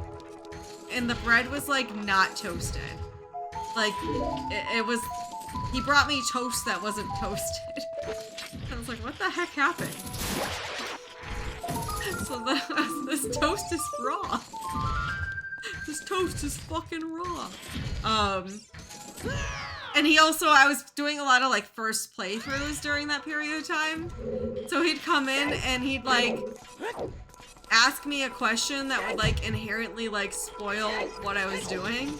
and the bread was like not toasted, like it was, he brought me toast that wasn't toasted. I was like, what the heck happened? So this toast is raw. This toast is fucking raw. And he also, I was doing a lot of like first playthroughs during that period of time. So he'd come in and he'd like ask me a question that would like inherently like spoil what I was doing.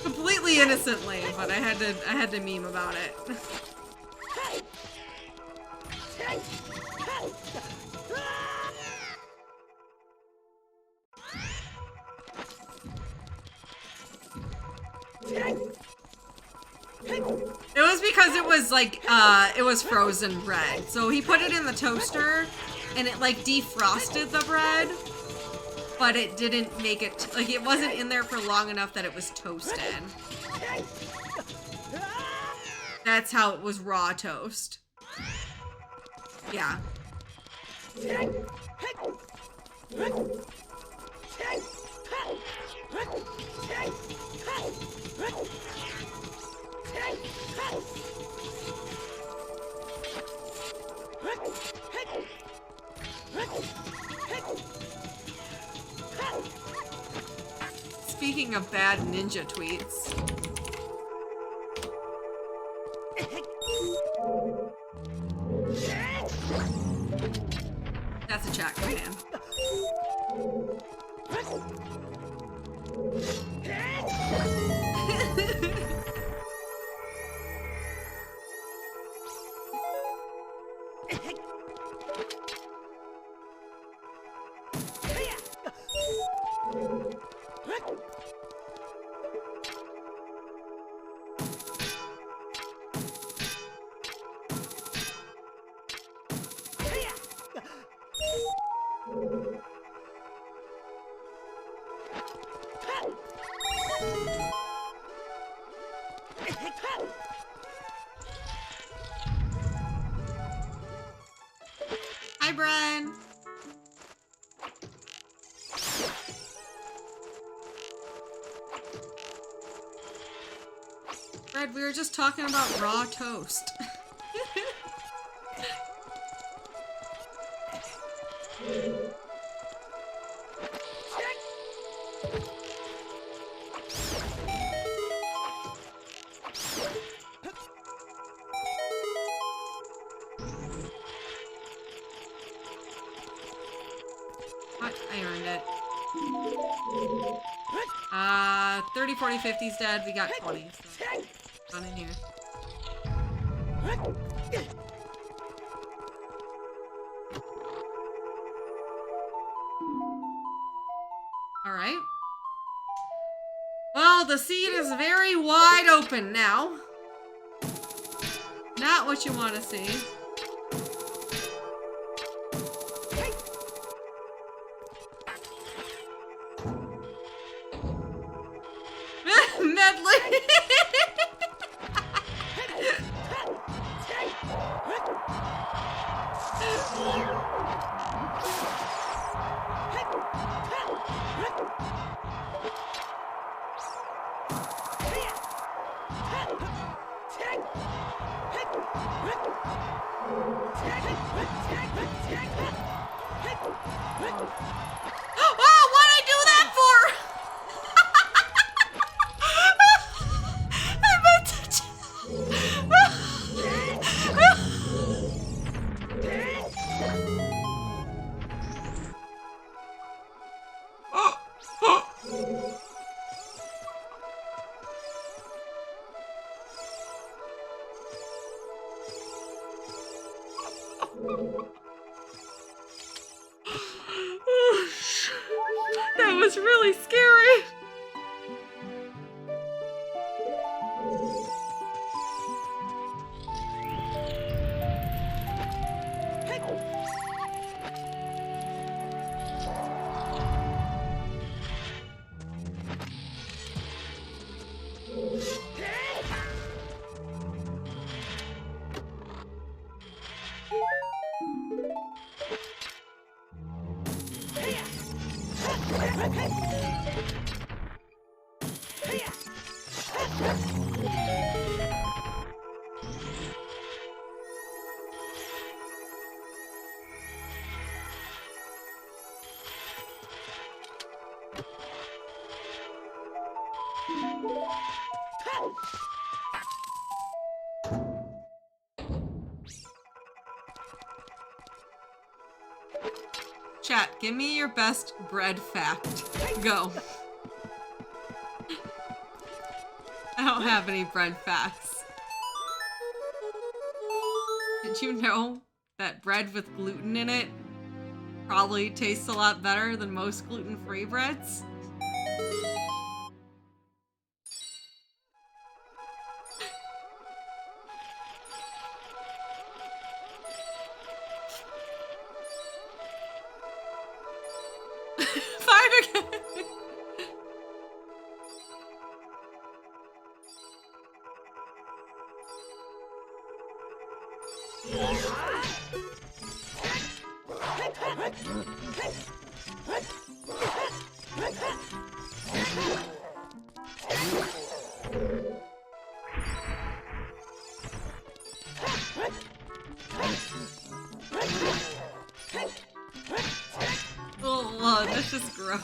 Completely innocently, but I had to meme about it. It was because it was like, it was frozen bread. So he put it in the toaster and it like defrosted the bread, but it didn't make it, like it wasn't in there for long enough that it was toasted. That's how it was raw toast. Yeah. Speaking of bad ninja tweets. That's a check, man. Fred, we were just talking about raw toast. What? I earned it. 30, 40, 50's dead. We got 20. So run in here. Alright. Well, the seed is very wide open now. Not what you want to see. Medley! Oh, what'd I do that for? I meant that was really scary. Chat, give me your best bread fact. Go. I don't have any bread facts. Did you know that bread with gluten in it probably tastes a lot better than most gluten-free breads? Fire again! Oh, that's just gross.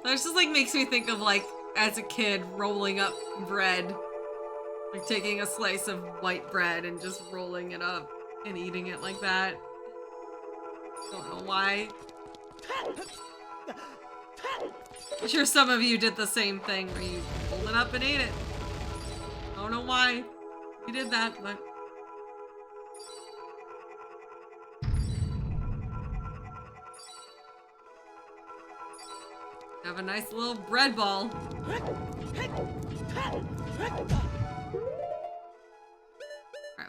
That just like makes me think of like as a kid rolling up bread, like taking a slice of white bread and just rolling it up and eating it like that. Don't know why. I'm sure some of you did the same thing where you rolled it up and ate it. Don't know why you did that, but have a nice little bread ball. Alright,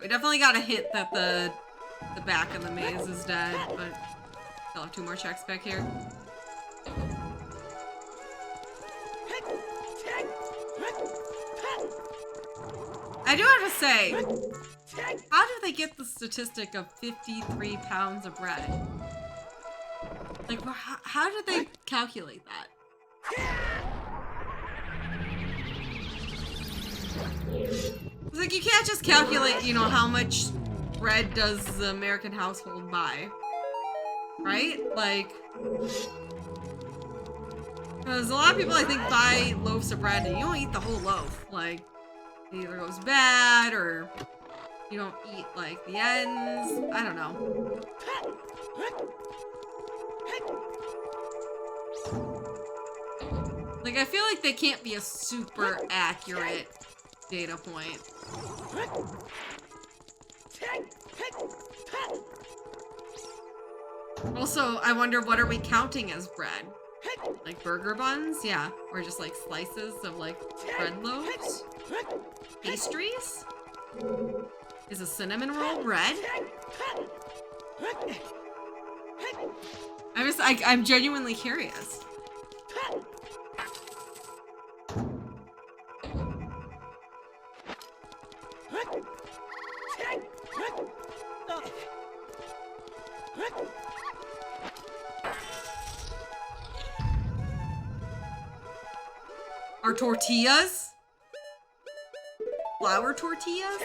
we definitely got a hint that the back of the maze is dead, but still have 2 more checks back here. I do have to say, how do they get the statistic of 53 pounds of bread? Like, how did they calculate that? It's like you can't just calculate, you know, how much bread does the American household buy, right? Like, because a lot of people, I think, buy loaves of bread and you don't eat the whole loaf. Like, it either goes bad or you don't eat, like, the ends. I don't know. Like, I feel like they can't be a super accurate data point. Also, I wonder, what are we counting as bread? Like burger buns? Yeah. Or just like slices of like bread loaves? Pastries? Is a cinnamon roll bread? I'm genuinely curious. Are tortillas? Flour tortillas?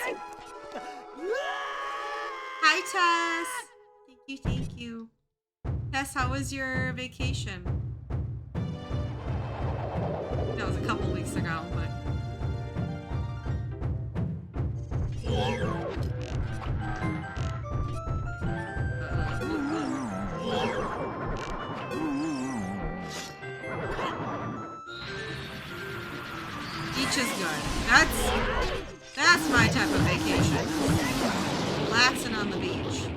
Hi, Tess. Thank you. Tess, how was your vacation? That was a couple weeks ago, but... Beach is good. That's my type of vacation. Relaxing on the beach.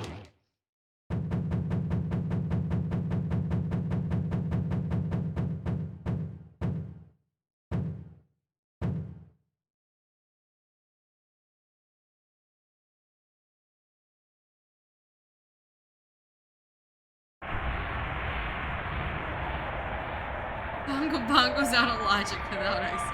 Uncle Bongo's out of logic without ice.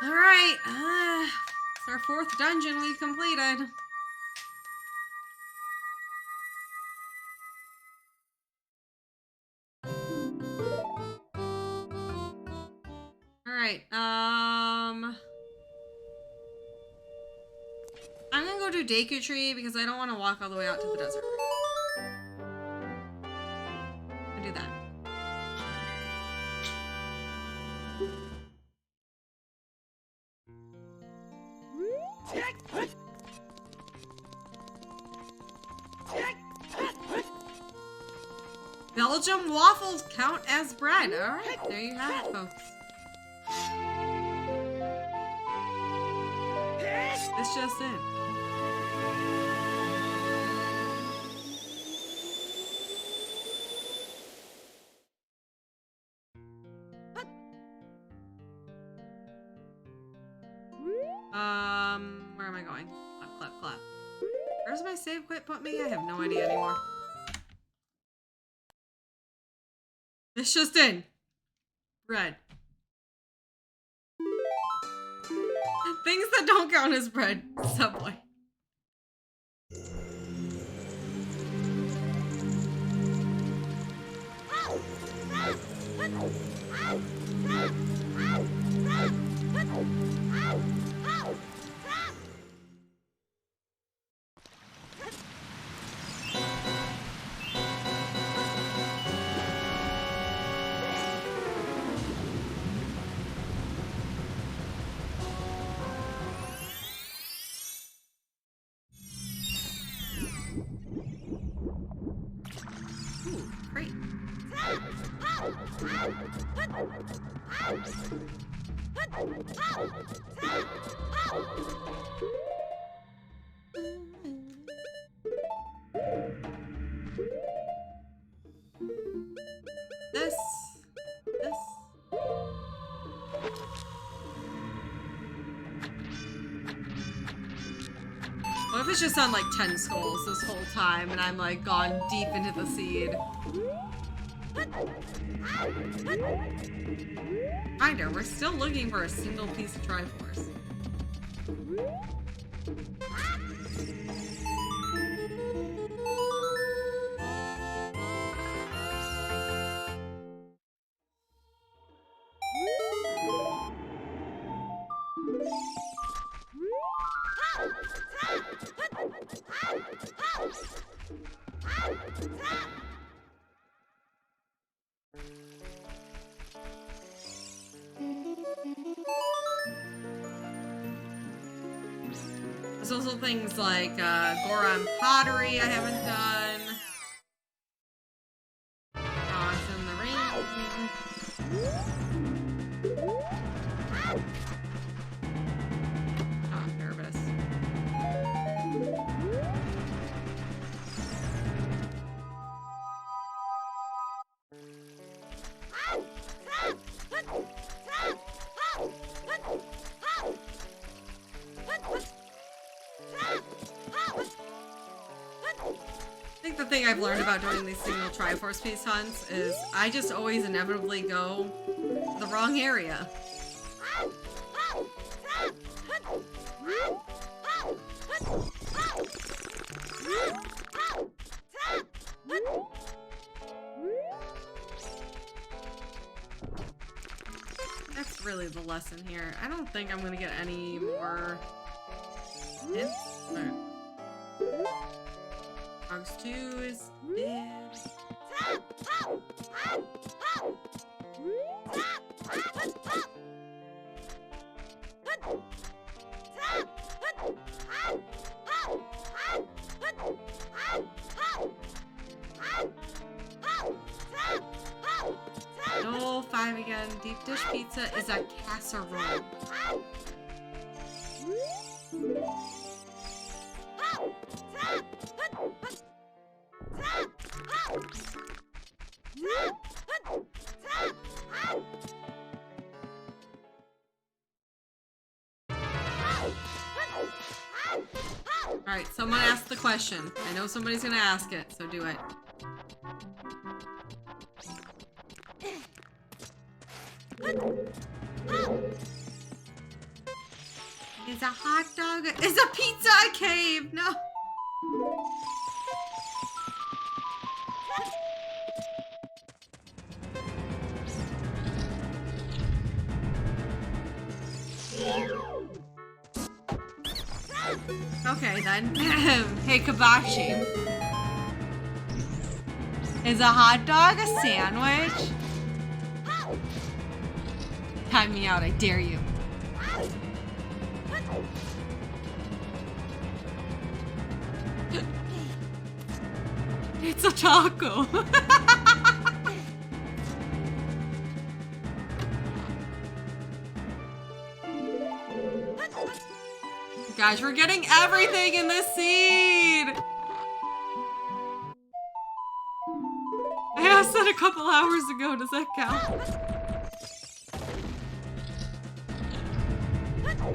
Alright, it's our 4th dungeon we completed. Alright, I'm gonna go do Deku Tree because I don't want to walk all the way out to the desert. I'll do that. Belgium waffles count as bread. Alright, there you have it, folks. This just in. Where am I going? Clap, clap, clap. Where's my save quit put me? I have no idea anymore. This just in. Bread. Things that don't count as bread. Subway. Great. This. What if it's just on like 10 skulls this whole time and I'm like gone deep into the seed? Reminder, we're still looking for a single piece of Triforce. There's also things like Goron pottery I haven't done. Dogs in the rain. Oh, I'm nervous. I think the thing I've learned about doing these single Triforce piece hunts is I just always inevitably go to the wrong area. That's really the lesson here. I don't think I'm gonna get any more hints, but Dogs 2 is big. No, 5 again. Deep dish pizza is a casserole. Alright, someone asked the question. I know somebody's gonna ask it, so do it. Is a hot dog? Is a pizza a cave? No. Okay then. Hey Kabashi. Is a hot dog a sandwich? Time me out, I dare you. It's a taco. Guys, we're getting everything in this scene. I asked that a couple hours ago. Does that count?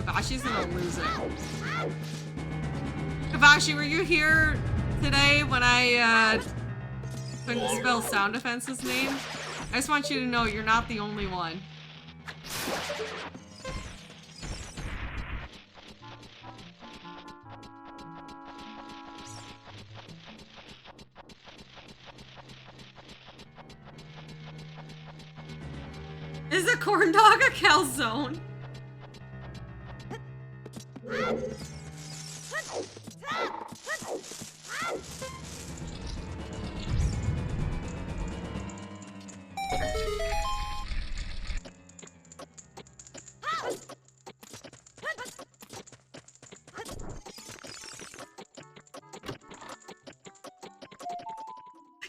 Kabashi's gonna lose it. Kabashi, were you here today when I couldn't spell Sound Defense's name? I just want you to know you're not the only one. Is a corn dog a calzone?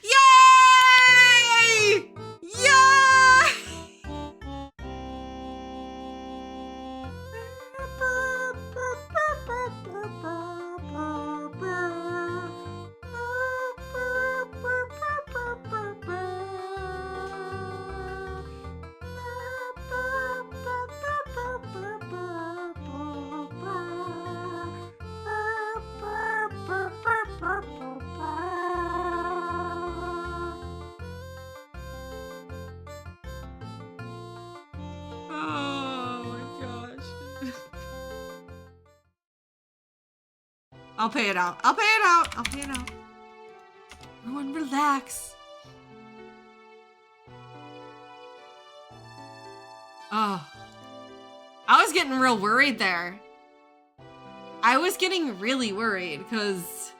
Yay! Yay! I'll pay it out. I'll pay it out. I'll pay it out. Everyone relax. Oh. I was getting real worried there. I was getting really worried because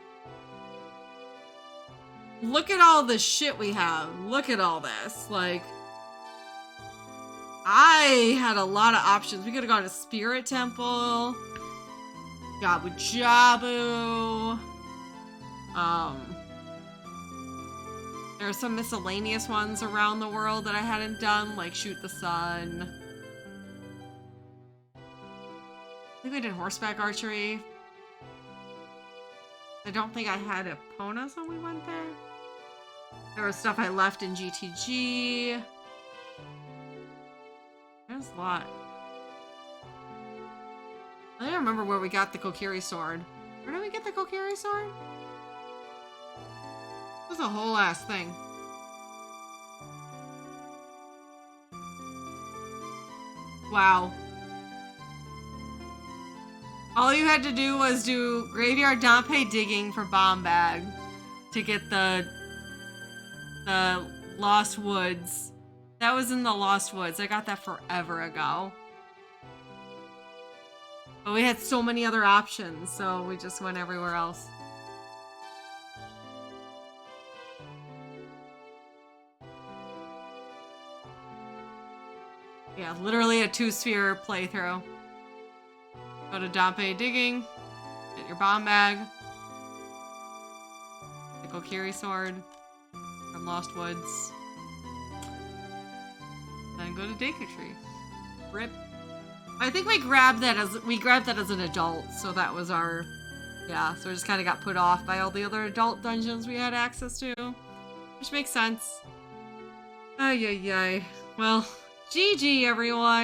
look at all the shit we have. Look at all this. Like, I had a lot of options. We could have gone to Spirit Temple, Jabu Jabu. There are some miscellaneous ones around the world that I hadn't done, like Shoot the Sun. I think we did horseback archery. I don't think I had Eponas when we went there. There was stuff I left in GTG. There's a lot. I don't remember where we got the Kokiri sword. Where did we get the Kokiri sword? It was a whole ass thing. Wow. All you had to do was do Graveyard Dompe digging for Bomb Bag to get the Lost Woods. That was in the Lost Woods. I got that forever ago. But we had so many other options, so we just went everywhere else. Yeah, literally a 2-sphere playthrough. Go to Dompe digging, get your bomb bag, the Kokiri sword from Lost Woods, then go to Deku Tree. Rip. I think we grabbed that as an adult, so that was our, yeah. So we just kind of got put off by all the other adult dungeons we had access to, which makes sense. Ay ay ay. Well, GG everyone.